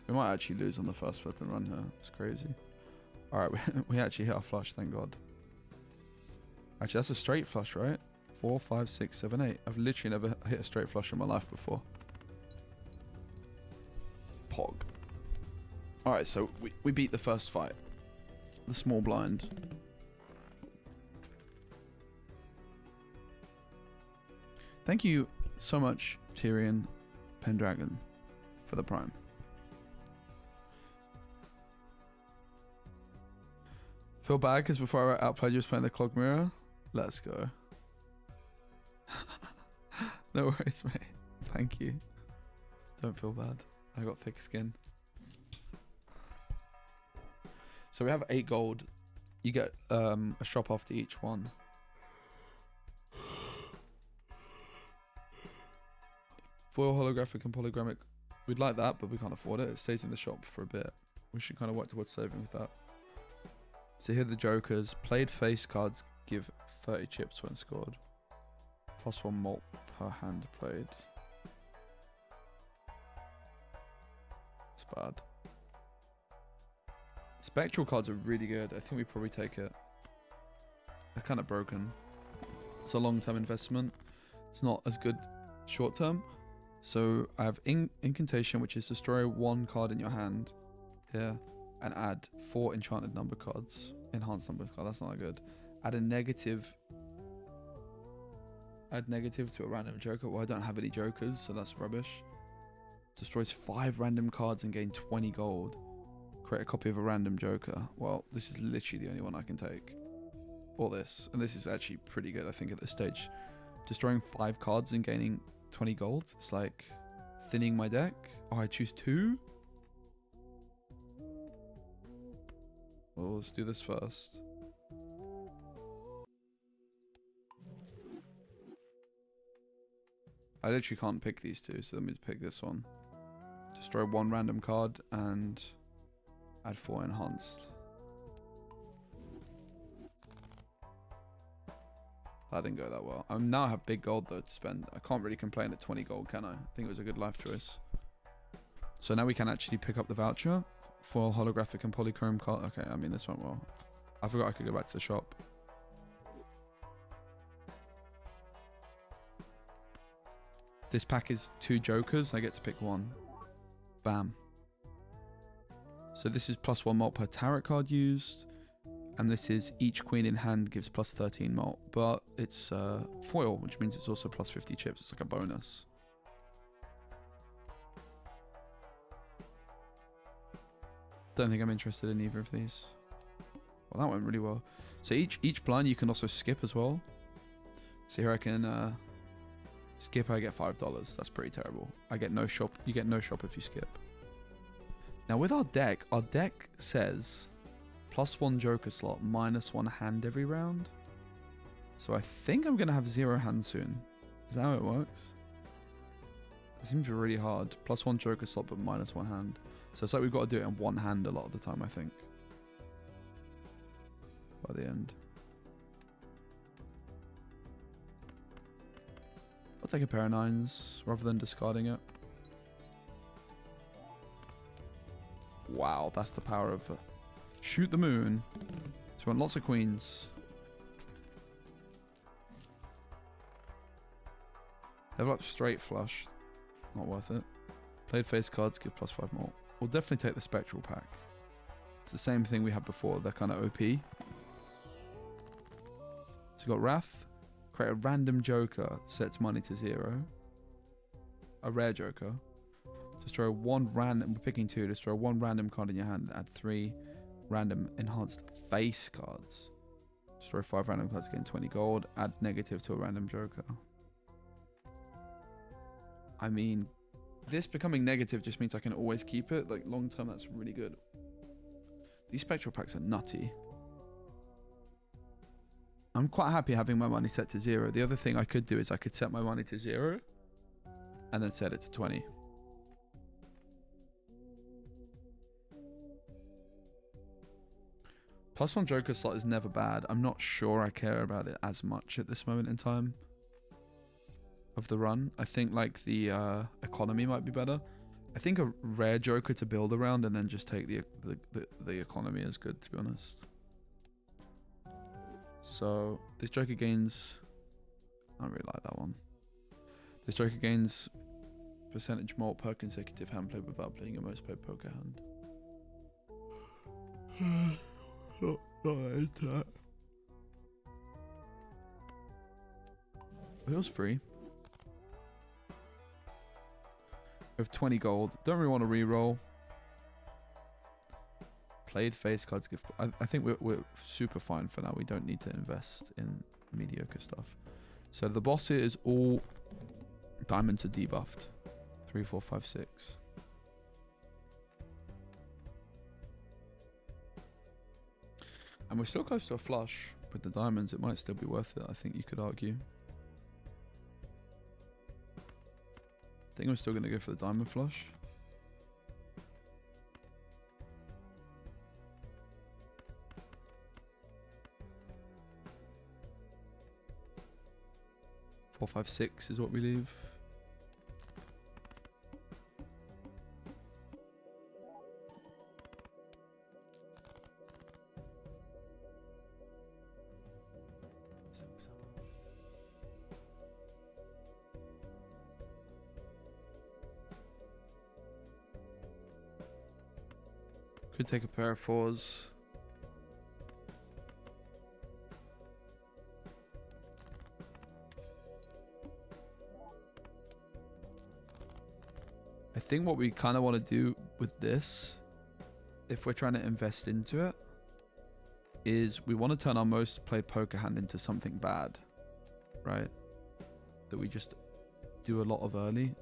We might actually lose on the first flip and run here. It's crazy. Alright, we actually hit our flush, thank god. Actually, that's a straight flush, right? 4, 5, 6, 7, 8. I've literally never hit a straight flush in my life before. Pog. Alright, so we beat the first fight. The small blind. Thank you so much, Tyrion Pendragon, for the prime. Feel bad because before I outplayed you was playing the Clog mirror. Let's go. No worries, mate. Thank you. Don't feel bad. I got thick skin. So we have 8 gold. You get a shop after each one. Foil, holographic, and polygrammic. We'd like that, but we can't afford it. It stays in the shop for a bit. We should kind of work towards saving with that. So here are the jokers. Played face cards give 30 chips when scored. +1 malt per hand played. It's bad. Spectral cards are really good. I think we probably take it. They're kind of broken. It's a long-term investment. It's not as good short-term. So I have Incantation, which is destroy 1 card in your hand here and add 4 enchanted number cards. Enhanced numbers card. That's not good. Add a negative. Add negative to a random joker. Well, I don't have any jokers, so that's rubbish. Destroys 5 random cards and gain 20 gold. Create a copy of a random joker. Well, this is literally the only one I can take. Or this. And this is actually pretty good, I think, at this stage. Destroying 5 cards and gaining 20 gold. It's like thinning my deck. Oh, I choose 2? Well, let's do this first. I literally can't pick these 2, so let me pick this one. Destroy 1 random card and add 4 enhanced. That didn't go that well. I now have big gold though to spend. I can't really complain at 20 gold, can I? I think it was a good life choice. So now we can actually pick up the voucher for holographic and polychrome card. Okay, I mean this went well. I forgot I could go back to the shop. This pack is 2 jokers. I get to pick 1. Bam. So this is +1 malt per tarot card used. And this is each queen in hand gives +13 malt. But it's foil, which means it's also +50 chips. It's like a bonus. Don't think I'm interested in either of these. Well, that went really well. So each blind you can also skip as well. So here I can skip. I get $5. That's pretty terrible. I get no shop. You get no shop if you skip. Now with our deck says +1 joker slot, -1 hand every round. So I think I'm gonna have 0 hand soon. Is that how it works? It seems really hard. +1 joker slot, but -1 hand. So it's like we've got to do it in 1 hand a lot of the time, I think. By the end. I'll take a pair of 9s rather than discarding it. Wow, that's the power of shoot the moon. So we want lots of queens. They've got straight flush. Not worth it. Played face cards, give +5 more. We'll definitely take the spectral pack. It's the same thing we had before. They're kind of OP. So we've got Wrath. Create a random joker. Sets money to 0. A rare joker. Destroy 1 random. We're picking 2. Destroy 1 random card in your hand. Add 3 random enhanced face cards. Destroy 5 random cards, gain 20 gold. Add negative to a random joker. I mean, this becoming negative just means I can always keep it. Like long term, that's really good. These spectral packs are nutty. I'm quite happy having my money set to 0. The other thing I could do is I could set my money to 0 and then set it to 20. +1 Joker slot is never bad. I'm not sure I care about it as much at this moment in time of the run. I think like the economy might be better. I think a rare Joker to build around and then just take the economy is good, to be honest. So this Joker gains, I don't really like that one. This Joker gains percentage more per consecutive hand play without playing your most played poker hand. Not into that. It was free. We have 20 gold. Don't really want to re-roll. Played face cards give. I think we're super fine for now. We don't need to invest in mediocre stuff. So the boss here is all diamonds are debuffed. 3, 4, 5, 6. And we're still close to a flush with the diamonds. It might still be worth it, I think you could argue. I think I'm still going to go for the diamond flush. Four, 5, 6 is what we leave. Could take a pair of 4s. I think what we kind of want to do with this, if we're trying to invest into it, is we want to turn our most played poker hand into something bad, right? That we just do a lot of early.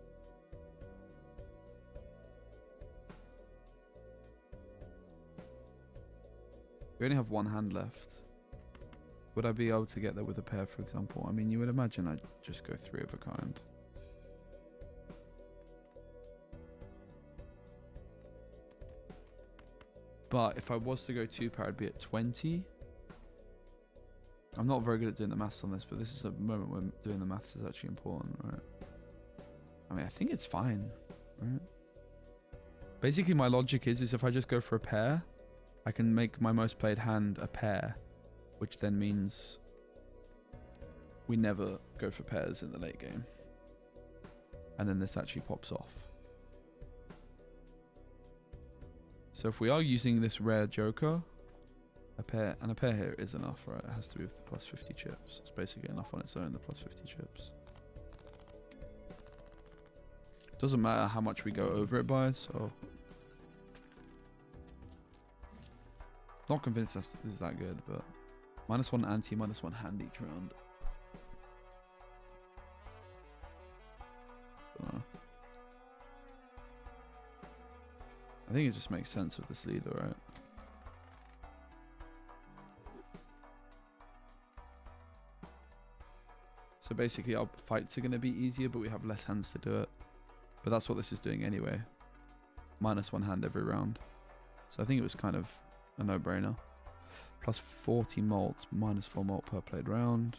We only have one hand left. Would I be able to get there with a pair, for example? I mean, you would imagine I'd just go 3 of a kind. But if I was to go 2 pair, I'd be at 20. I'm not very good at doing the maths on this, but this is a moment when doing the maths is actually important, right? I mean, I think it's fine, right? Basically, my logic is if I just go for a pair, I can make my most played hand a pair, which then means we never go for pairs in the late game. And then this actually pops off. So if we are using this rare Joker, a pair here is enough, right? It has to be with the +50 chips. It's basically enough on its own, the +50 chips. Doesn't matter how much we go over it by, so... Not convinced this is that good, but -1 anti, -1 hand each round. I think it just makes sense with this leader, right? So basically our fights are going to be easier, but we have less hands to do it. But that's what this is doing anyway. -1 hand every round. So I think it was kind of a no-brainer. +40 malt, -4 malt per played round.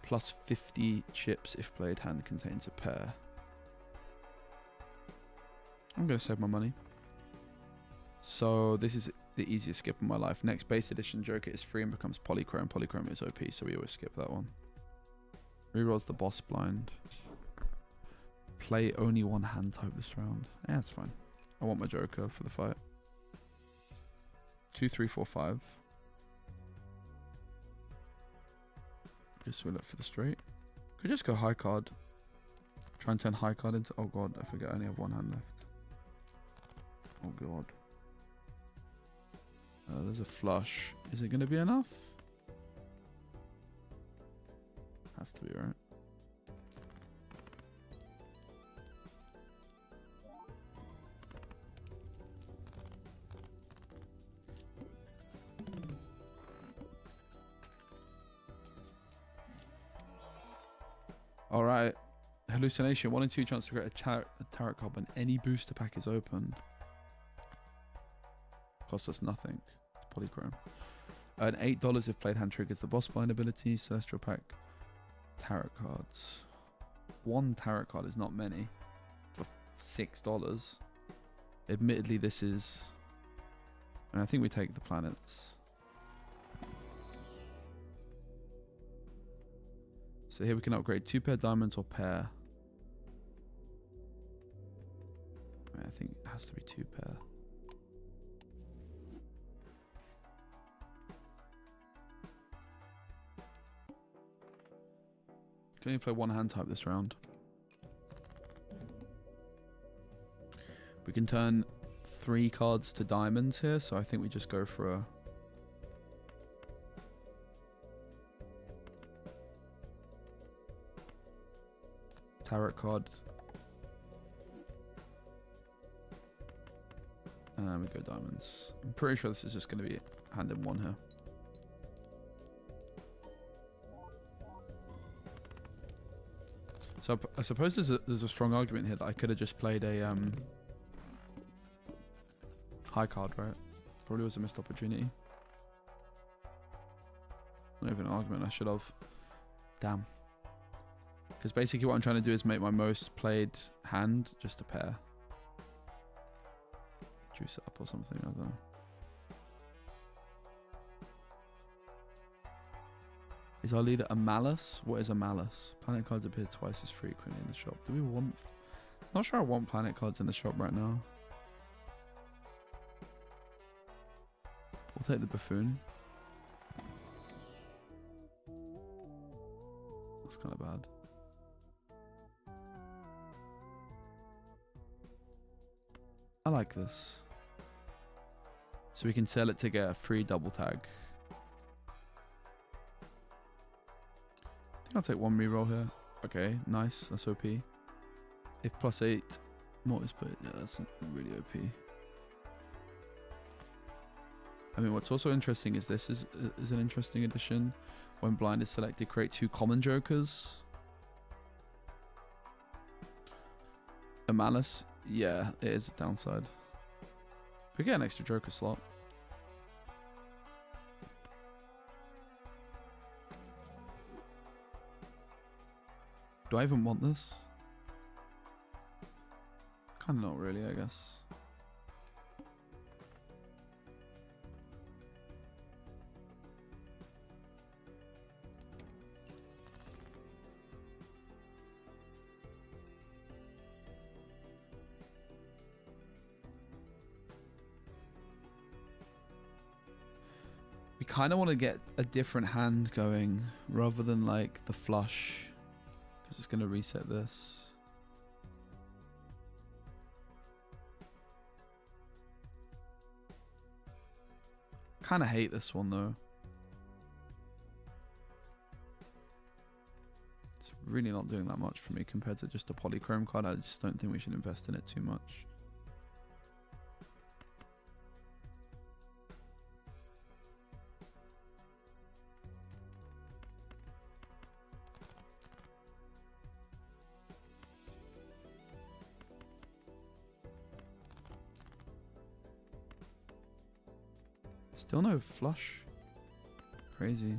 +50 chips if played hand contains a pair. I'm going to save my money. So this is the easiest skip of my life. Next base edition Joker is free and becomes Polychrome. Polychrome is OP, so we always skip that one. Rerolls the boss blind. Play only 1 hand type this round. Yeah, that's fine. I want my Joker for the fight. 2, 3, 4, 5. Guess we'll look for the straight. Could just go high card. Try and turn high card into... Oh god, I forget I only have 1 hand left. Oh god. There's a flush. Is it going to be enough? Has to be, right? All right. Hallucination. 1 in 2 chance to create a tarot card when any booster pack is opened. Cost us nothing. It's polychrome. Earn $8 if played hand triggers the boss blind ability. Celestial pack. Tarot cards. 1 tarot card is not many. For $6. Admittedly, this is... And I think we take the planets. So here we can upgrade 2 pair diamonds or pair. I think it has to be 2 pair. Can only play 1 hand type this round. We can turn 3 cards to diamonds here, so I think we just go for a... tarot card. And we go diamonds. I'm pretty sure this is just going to be hand in 1 here. So I suppose there's a strong argument here that I could have just played a high card, right? Probably was a missed opportunity. Not even an argument, I should have. Damn. Because basically what I'm trying to do is make my most played hand just a pair. Juice it up or something, I don't know. Is our leader a malice? What is a malice? Planet cards appear twice as frequently in the shop. Do we want... Not sure I want planet cards in the shop right now. We'll take the buffoon. That's kind of bad. I like this. So we can sell it to get a free double tag. I think I'll take 1 reroll here. Okay, nice. That's OP. If +8 more is put, yeah, that's really OP. I mean, what's also interesting is this is an interesting addition. When blind is selected, create 2 common jokers. A malice, yeah, it is a downside. We get an extra joker slot. Do I even want this? Kind of not really, I guess. We kind of want to get a different hand going rather than like the flush, because it's going to reset this. Kind of hate this one though. It's really not doing that much for me compared to just a polychrome card. I just don't think we should invest in it too much. Still no flush. Crazy.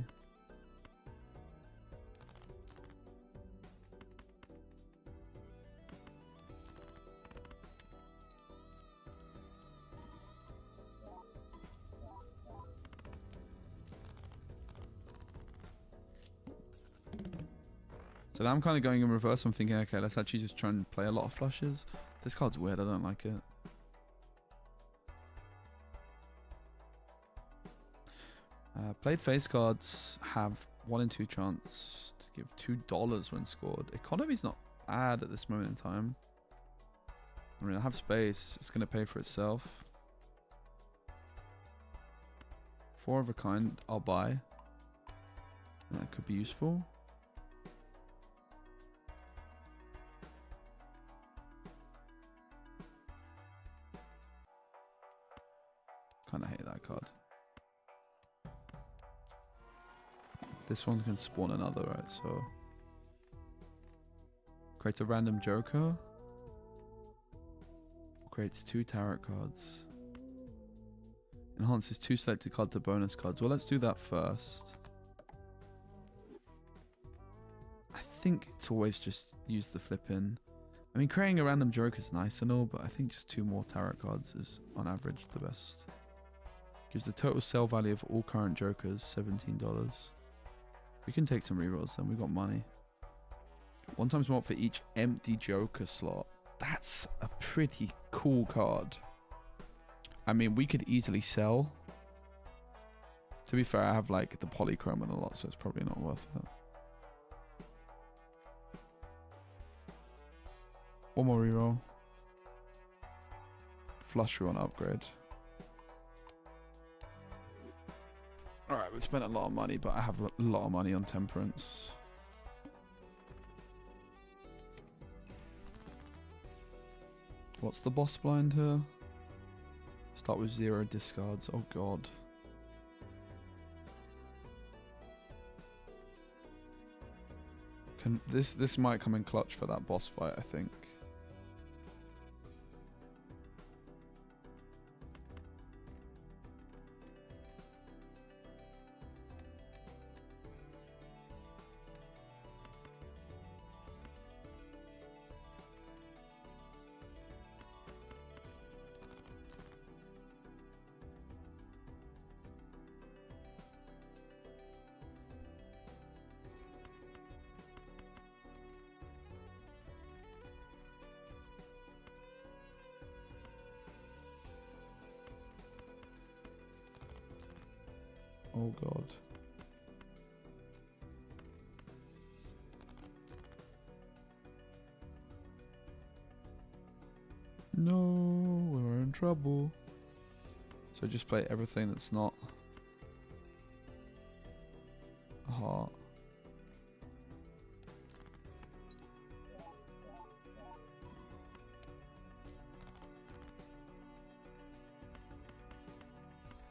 So now I'm kind of going in reverse. I'm thinking, okay, let's actually just try and play a lot of flushes. This card's weird. I don't like it. Played face cards have 1 in 2 chance to give $2 when scored. Economy's not bad at this moment in time. I mean, I have space. It's going to pay for itself. 4 of a kind, I'll buy. That could be useful. Kind of hate that card. This one can spawn another, right? So Creates a random joker. Creates 2 tarot cards. Enhances 2 selected cards to bonus cards. Well, let's do that first. I think it's always just use the flip in. I mean, creating a random joker is nice and all, but I think just 2 more tarot cards is on average the best. Gives the total sell value of all current jokers $17. We can take some rerolls then, we've got money. 1 times more for each empty joker slot. That's a pretty cool card. I mean, we could easily sell. To be fair, I have like the polychrome and a lot, so it's probably not worth it. 1 more reroll. Flush we want to upgrade. Alright, we spent a lot of money, but I have a lot of money on temperance. What's the boss blind here? Start with 0 discards. Oh god. Can this might come in clutch for that boss fight, I think. Oh god. No, we're in trouble. So just play everything that's not a heart.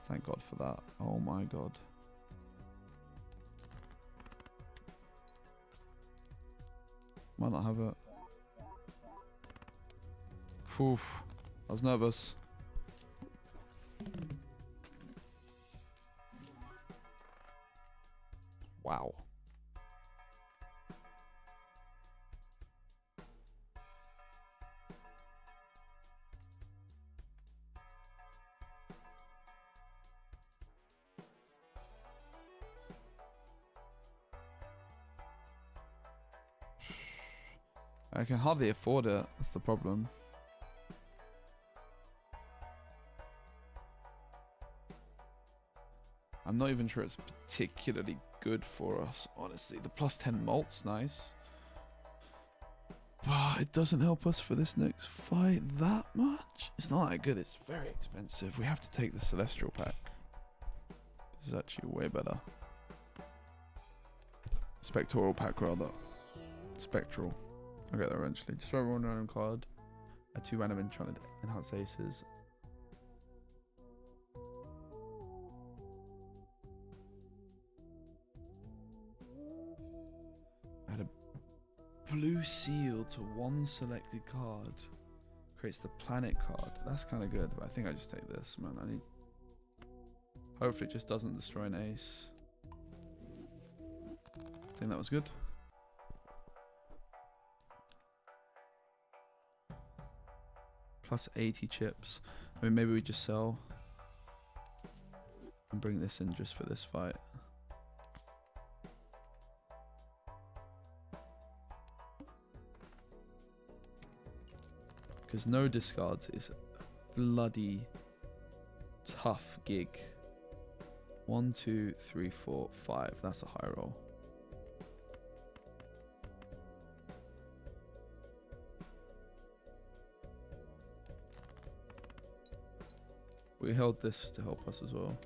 Thank God for that. Oh my god. Might not have it. Oof. I was nervous. Wow. I can hardly afford it, that's the problem. I'm not even sure it's particularly good for us, honestly. The plus 10 malt's nice. But it doesn't help us for this next fight that much. It's not that good, it's very expensive. We have to take the Celestial pack. This is actually way better. Spectoral pack rather. Spectral. I'll get there eventually. Destroy 1 random card. Add 2 random enchanted enhanced aces. Add a blue seal to 1 selected card. Creates the planet card. That's kind of good, but I think I just take this, man. I need. Hopefully it just doesn't destroy an ace. I think that was good. Plus 80 chips. I mean, maybe we just sell and bring this in just for this fight. Because no discards is a bloody tough gig. 1, 2, 3, 4, 5. That's a high roll. We held this to help us as well.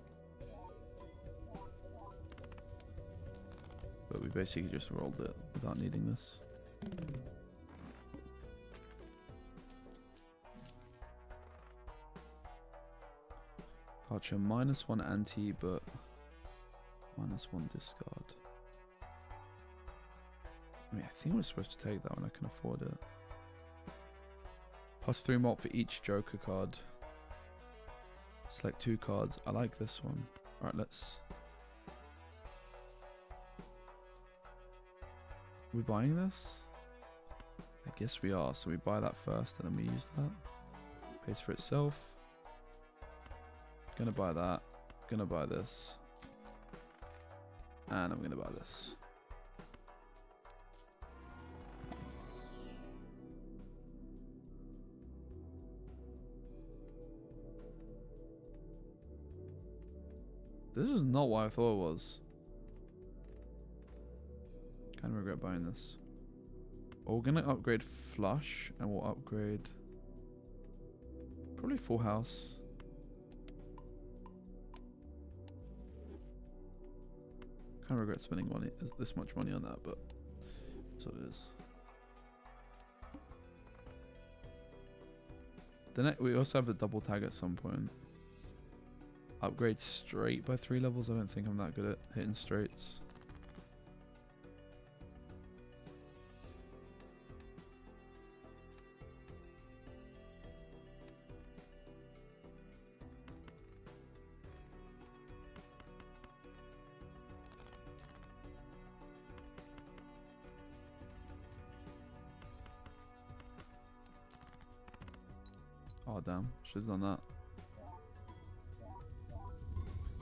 But we basically just rolled it without needing this. Archer -1 anti, but -1 discard. I mean, I think we're supposed to take that when I can afford it. +3 malt for each Joker card. Select 2 cards. I like this one. Alright, let's... We're buying this? I guess we are. So we buy that first and then we use that. Pays for itself. Gonna buy that. Gonna buy this. And I'm gonna buy this. This is not what I thought it was. Kind of regret buying this. Oh, we're gonna upgrade Flush, and we'll upgrade probably Full House. Kind of regret spending money, this much money on that, but that's what it is. Then we also have the double tag at some point. Upgrade straight by 3 levels. I don't think I'm that good at hitting straights. Oh damn, should have done that.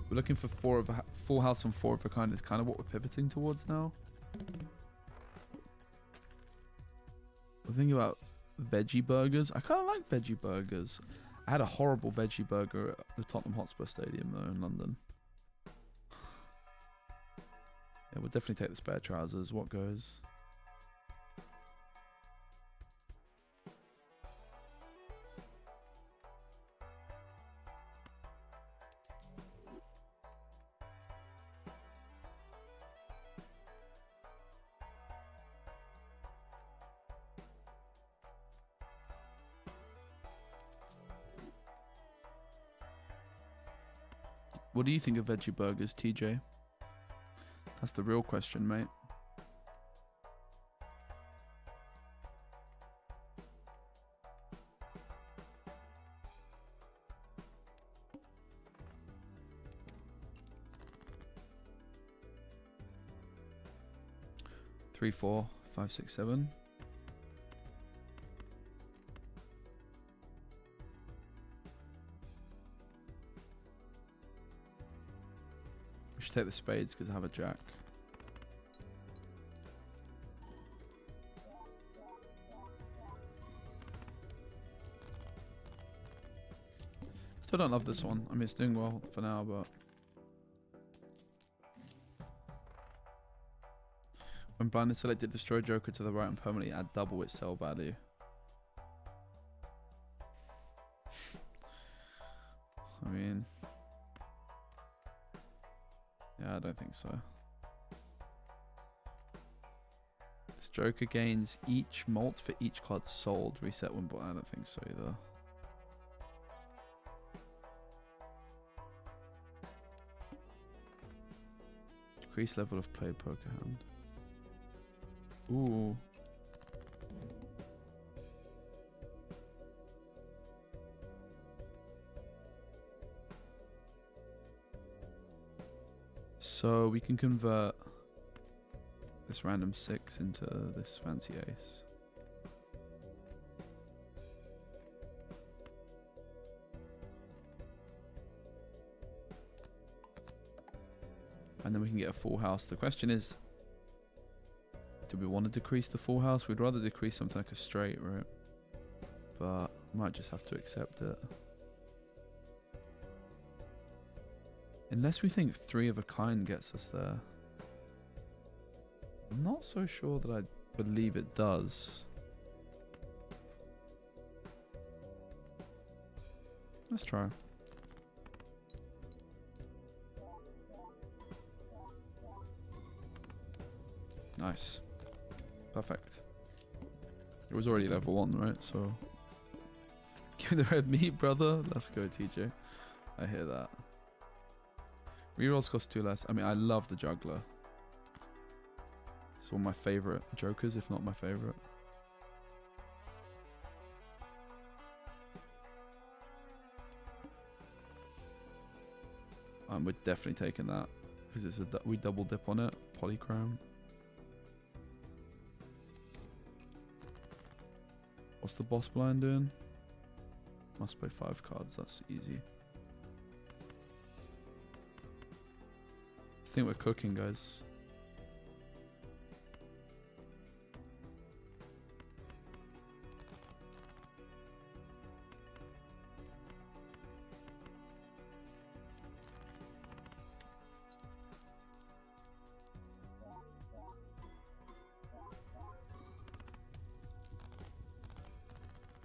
We're looking for Full House and 4 of a kind. Is kind of what we're pivoting towards now. We're thinking about veggie burgers. I kind of like veggie burgers. I had a horrible veggie burger at the Tottenham Hotspur Stadium though in London. Yeah, we'll definitely take the spare trousers. What goes? What do you think of veggie burgers, TJ? That's the real question, mate. Three, 4, 5, 6, 7. Take the spades because I have a jack. Still don't love this one. I mean, it's doing well for now, but when blinded, selected destroy Joker to the right and permanently add double its sell value. I mean, yeah, I don't think so. This Joker gains each malt for each card sold. Reset one, but I don't think so either. Decrease level of play poker hand. Ooh. So we can convert this random 6 into this fancy ace. And then we can get a full house. The question is, do we want to decrease the full house? We'd rather decrease something like a straight, right? But might just have to accept it. Unless we think 3 of a kind gets us there. I'm not so sure that I believe it does. Let's try. Nice. Perfect. It was already level 1, right? So give me the red meat, brother. Let's go, TJ. I hear that. Rerolls cost 2 less. I mean, I love the juggler. It's one of my favorite jokers, if not my favorite. We're definitely taking that because it's we double dip on it. Polychrome. What's the boss blind doing? Must play 5 cards. That's easy. I think we're cooking, guys.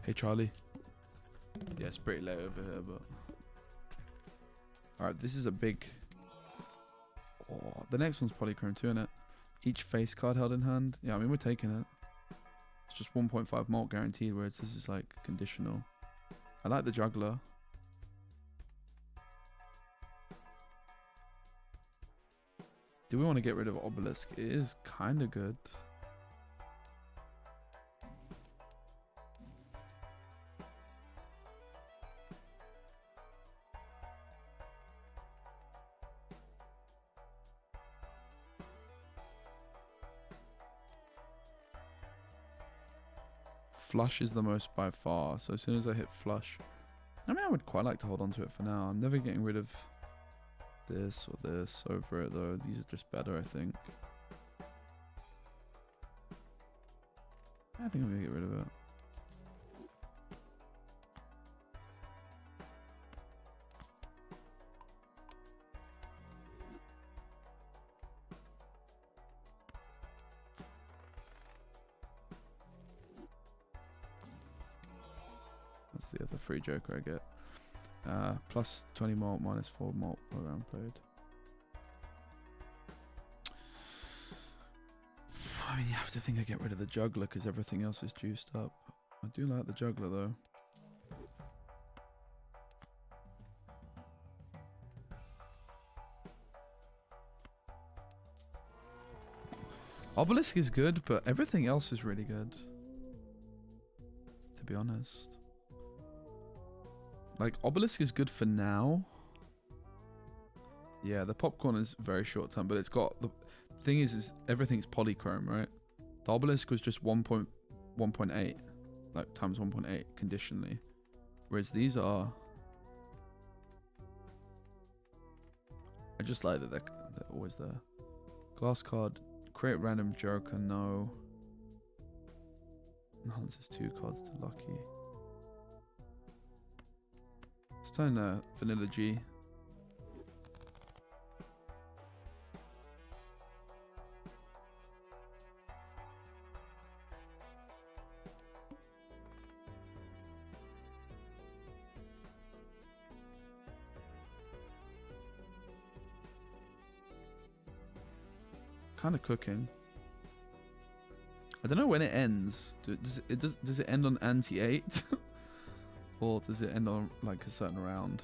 Hey Charlie. Yeah, it's pretty late over here, but alright, this is a big. Oh, the next one's polychrome too, innit? Each face card held in hand. Yeah, I mean we're taking it. It's just 1.5 mult guaranteed, whereas this is like conditional. I like the juggler. Do we want to get rid of obelisk? It is kind of good. Flush is the most by far, so as soon as I hit flush, I mean I would quite like to hold on to it for now. I'm never getting rid of this or this over it though. These are just better, I think. I think I'm gonna get rid of it. That's the other free joker I get. Plus 20 mult, minus 4 mult per round played. I mean, you have to think I get rid of the juggler because everything else is juiced up. I do like the juggler though. Obelisk is good, but everything else is really good. To be honest. Like, Obelisk is good for now. Yeah, the popcorn is very short term, but it's got... The thing is everything's polychrome, right? The Obelisk was just 1.8. Like, times 1.8 conditionally. Whereas these are... I just like that they're always there. Glass card. Create random joker, no. Enhances 2 cards to lucky. Let's turn Vanilla G. Kind of cooking. I don't know when it ends. Does it end on ante-8? Or does it end on like a certain round?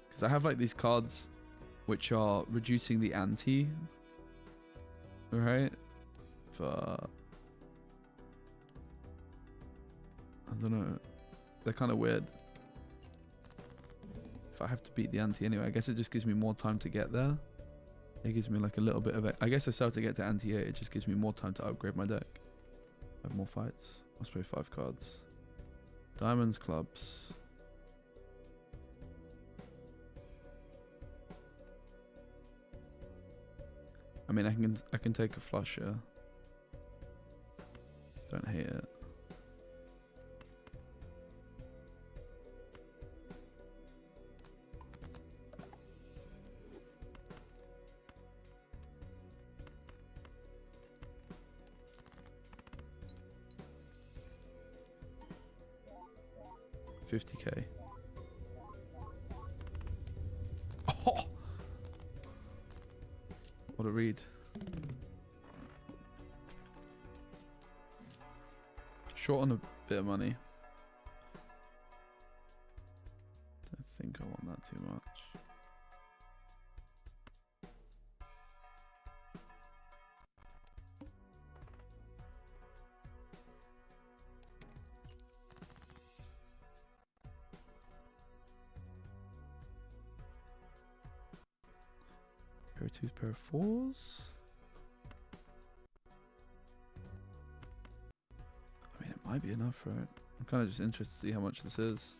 Because I have like these cards which are reducing the ante, right? For I don't know. They're kind of weird. If I have to beat the ante anyway, I guess it just gives me more time to get there. It gives me like a little bit of it. I guess I still have to get to ante 8. It just gives me more time to upgrade my deck. I have more fights. Let's play 5 cards. Diamonds, clubs. I mean, I can take a flush here. Don't hate it. $50K. Oh! What a read. Short on a bit of money. Don't think I want that too much. Pair of twos, pair of fours. I mean, it might be enough, right? I'm kind of just interested to see how much this is.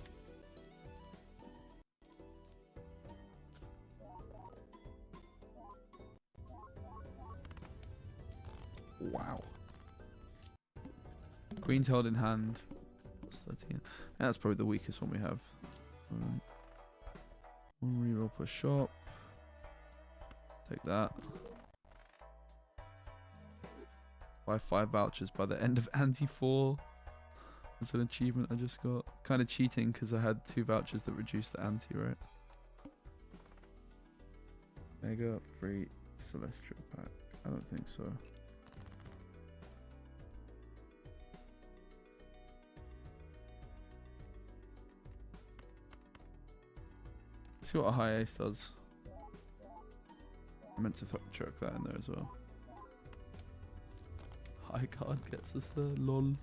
Wow. Queen's held in hand. That's 13. Yeah, that's probably the weakest one we have. Alright. One reroll per shop. Take that. Buy 5 vouchers by the end of Ante 4. That's an achievement I just got. Kind of cheating because I had 2 vouchers that reduced the ante, right? Mega free Celestial pack. I don't think so. See what a high ace does. I meant to chuck that in there as well. High card gets us there, lol.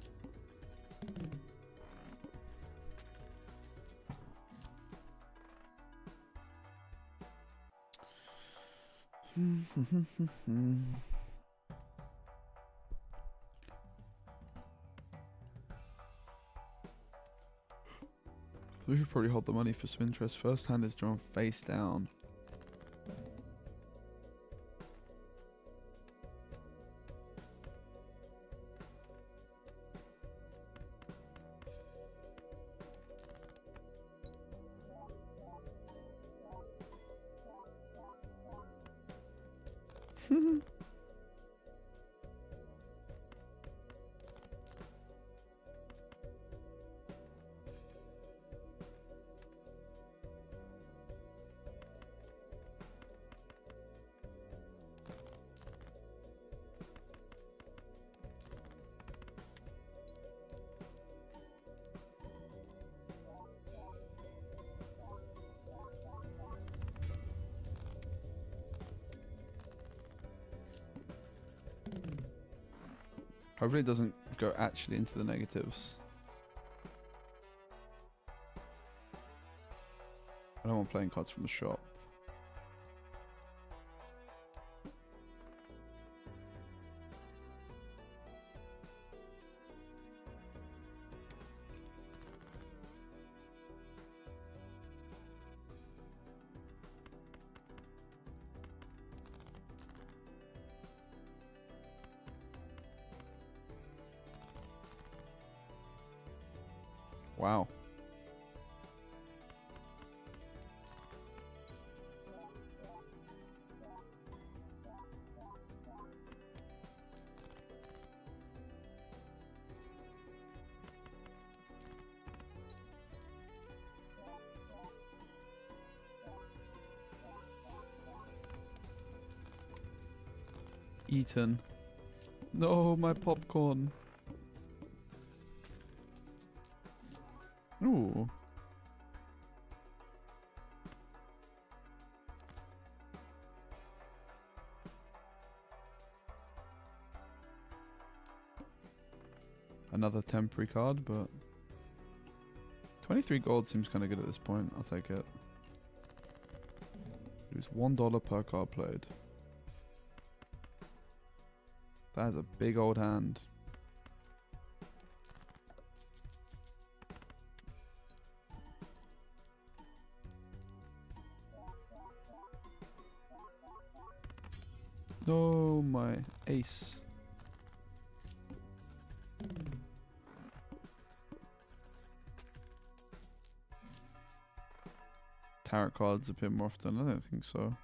We should probably hold the money for some interest. First hand is drawn face down. Hopefully it doesn't go actually into the negatives. I don't want playing cards from the shop. Wow. Eaten. No, my popcorn. Ooh. Another temporary card, but 23 gold seems kind of good at this point. I'll take it. Lose $1 per card played. That is a big old hand. No, my ace. Tarot cards appear more often. I don't think so.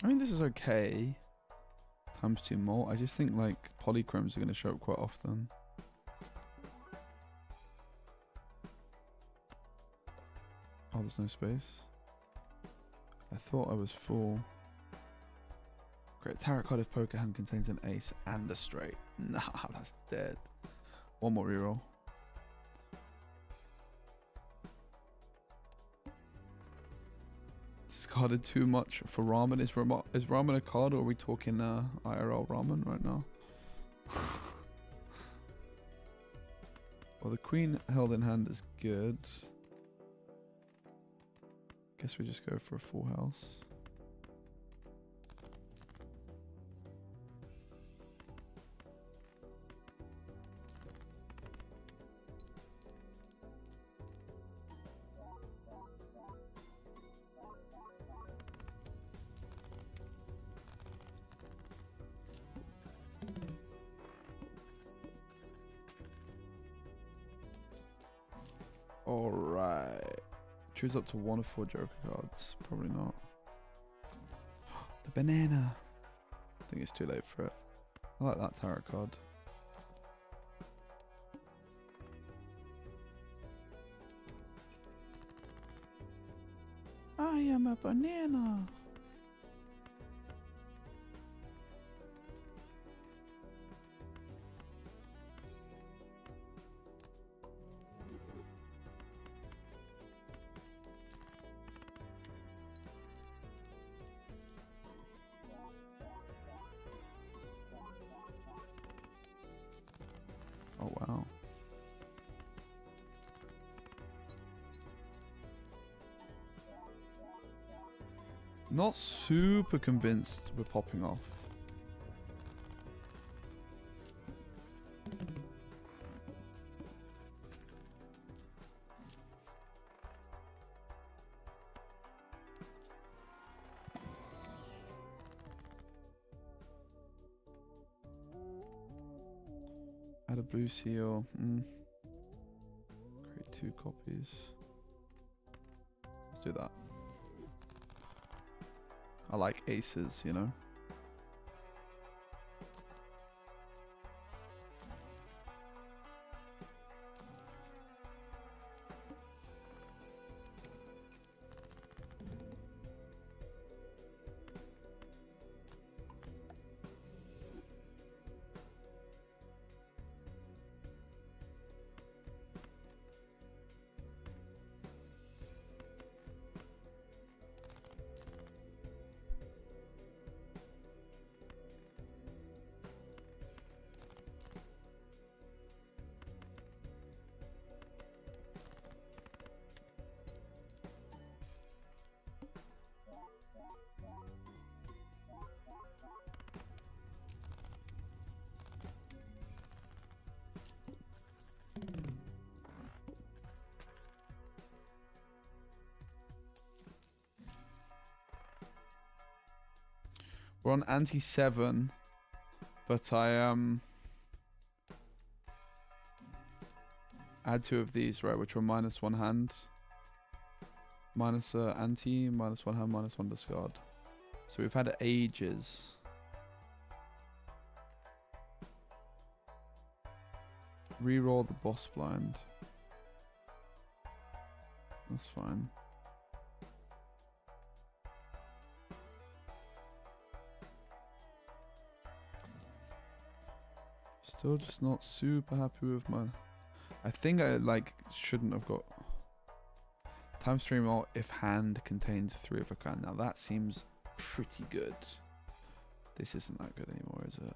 I mean, this is okay. Times 2 more. I just think like polychromes are going to show up quite often. Oh, there's no space. I thought I was full. Great. Tarot card if poker hand contains an ace and a straight. Nah, that's dead. One more reroll. Discarded too much for ramen. Is ramen a card, or are we talking IRL ramen right now? Well, the queen held in hand is good. Guess we just go for a full house. Alright. Choose up to 1 of 4 Joker cards. Probably not. The banana. I think it's too late for it. I like that tarot card. I am a banana. Oh wow. Not super convinced we're popping off. Add a blue seal. Create 2 copies. Let's do that. I like aces, you know. We're on anti-7, but I add 2 of these, right, which were -1 hand, minus anti, -1 hand, -1 discard. So we've had ages. Reroll the boss blind. That's fine. Still just not super happy with my... I think I shouldn't have got... Time stream all if hand contains 3 of a kind. Now that seems pretty good. This isn't that good anymore, is it?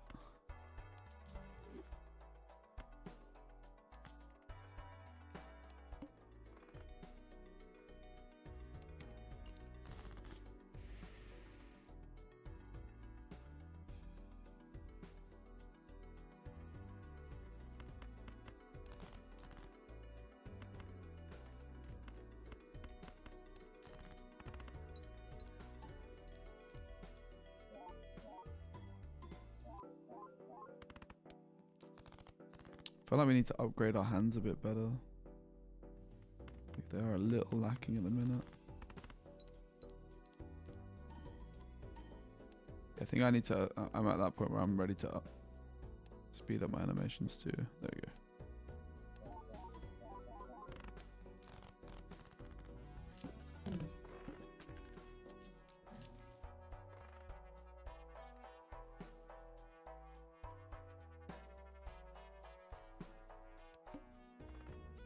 I feel like we need to upgrade our hands a bit better. I think they are a little lacking at the minute. I think I need to... I'm at that point where I'm ready to speed up my animations too. There we go.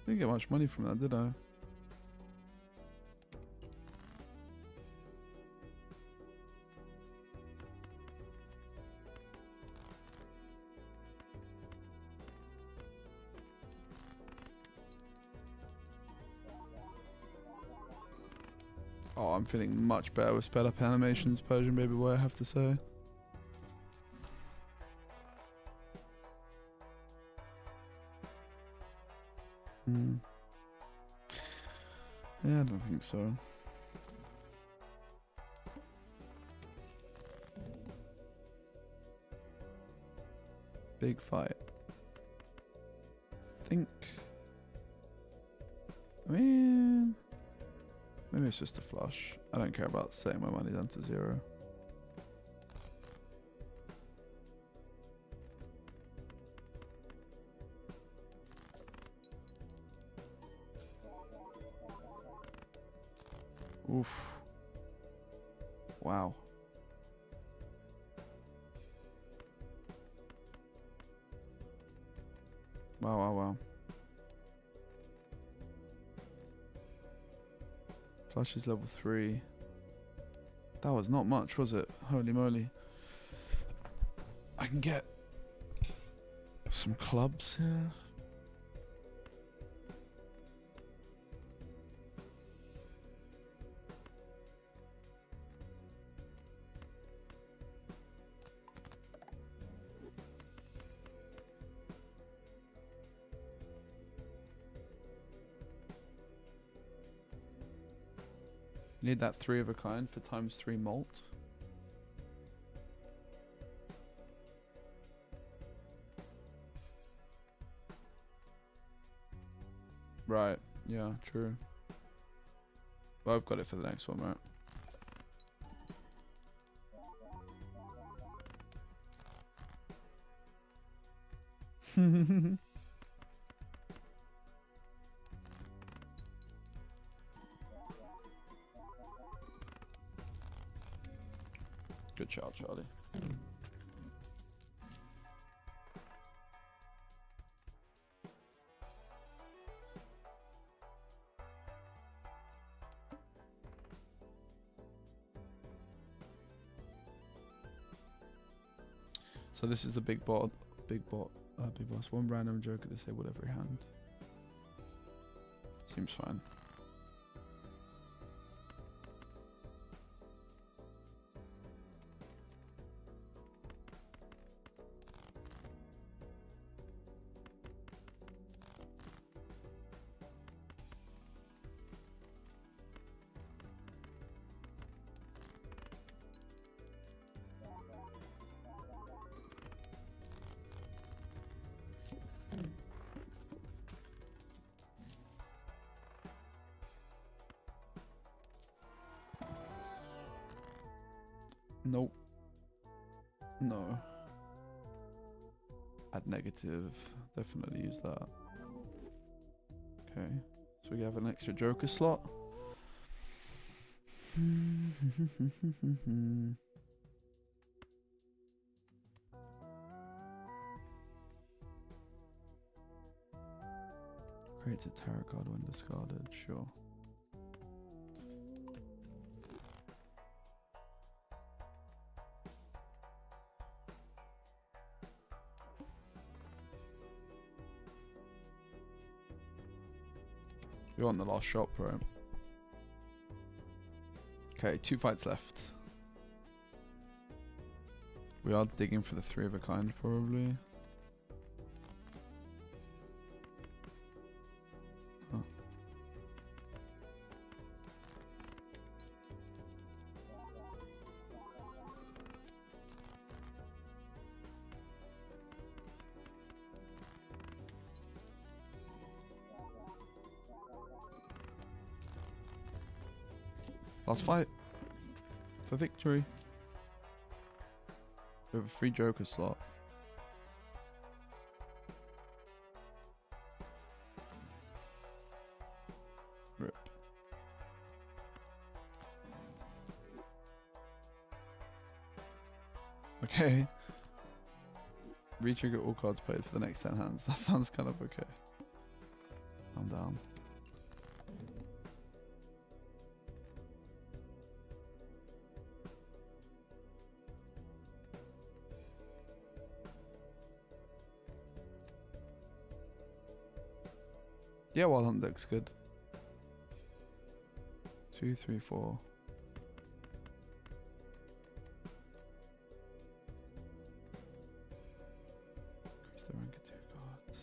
Didn't get much money from that, did I? Oh, I'm feeling much better with sped up animations, Persian Baby Boy, I have to say. Yeah, I don't think so. Big fight. I mean, maybe it's just a flush. I don't care about setting my money down to 0. Oof. Wow. Wow. Flush is level 3. That was not much, was it? Holy moly. I can get some clubs here. Need that 3 of a kind for ×3 malt. Right, yeah, true. Well, I've got it for the next one, right? Good shot, Charlie. So this is the big boss. One random joker disabled every hand. Seems fine. Nope. No. Add negative. Definitely use that. Okay. So we have an extra joker slot. Creates a tarot card when discarded. Sure. You're on the last shot, bro. Okay, 2 fights left. We are digging for the 3 of a kind, probably. Oh. Last fight for victory. We have a free joker slot. Rip. Okay. Retrigger all cards played for the next 10 hands. That sounds kind of okay. I'm down. Yeah, Wild Hunt deck's good. 2, 3, 4. Increase the rank of 2 cards.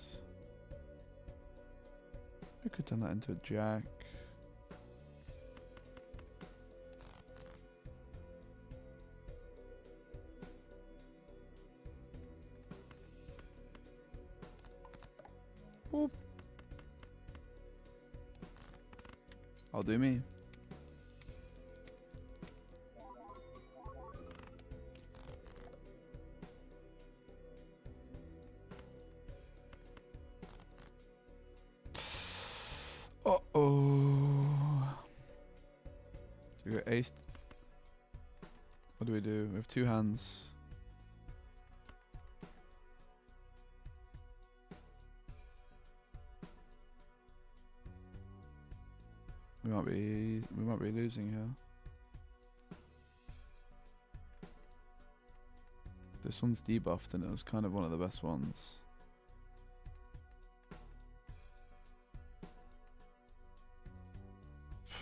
I could turn that into a jack. Boop. I'll do me. Uh-oh. So we got ace. What do? We have 2 hands. We might be losing here. This one's debuffed and it was kind of one of the best ones.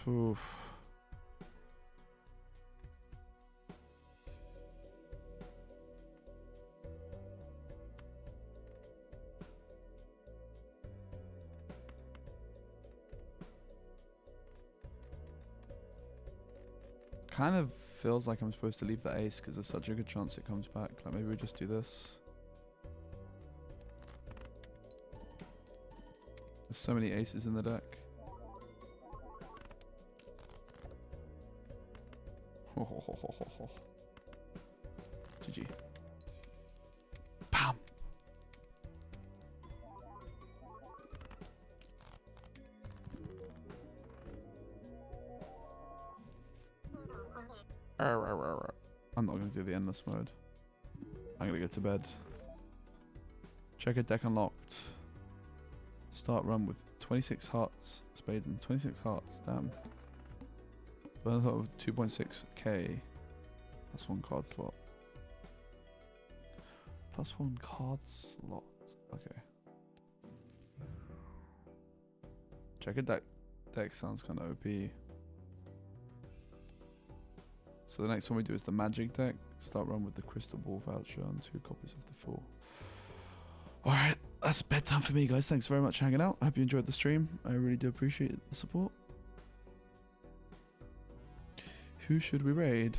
Oof. Kind of feels like I'm supposed to leave the ace because there's such a good chance it comes back. Like maybe we just do this. There's so many aces in the deck. GG. Bam. I'm not going to do the endless mode. I'm going to go to bed. Check a deck unlocked. Start run with 26 hearts, spades and 26 hearts. Damn. Burn a of 2.6k. Plus 1 card slot. Plus 1 card slot. Okay. Check a deck. Deck sounds kind of OP. So the next one we do is the magic deck. Start run with the crystal ball voucher and 2 copies of the Fool. Alright, that's bedtime for me, guys. Thanks very much for hanging out. I hope you enjoyed the stream. I really do appreciate the support. Who should we raid?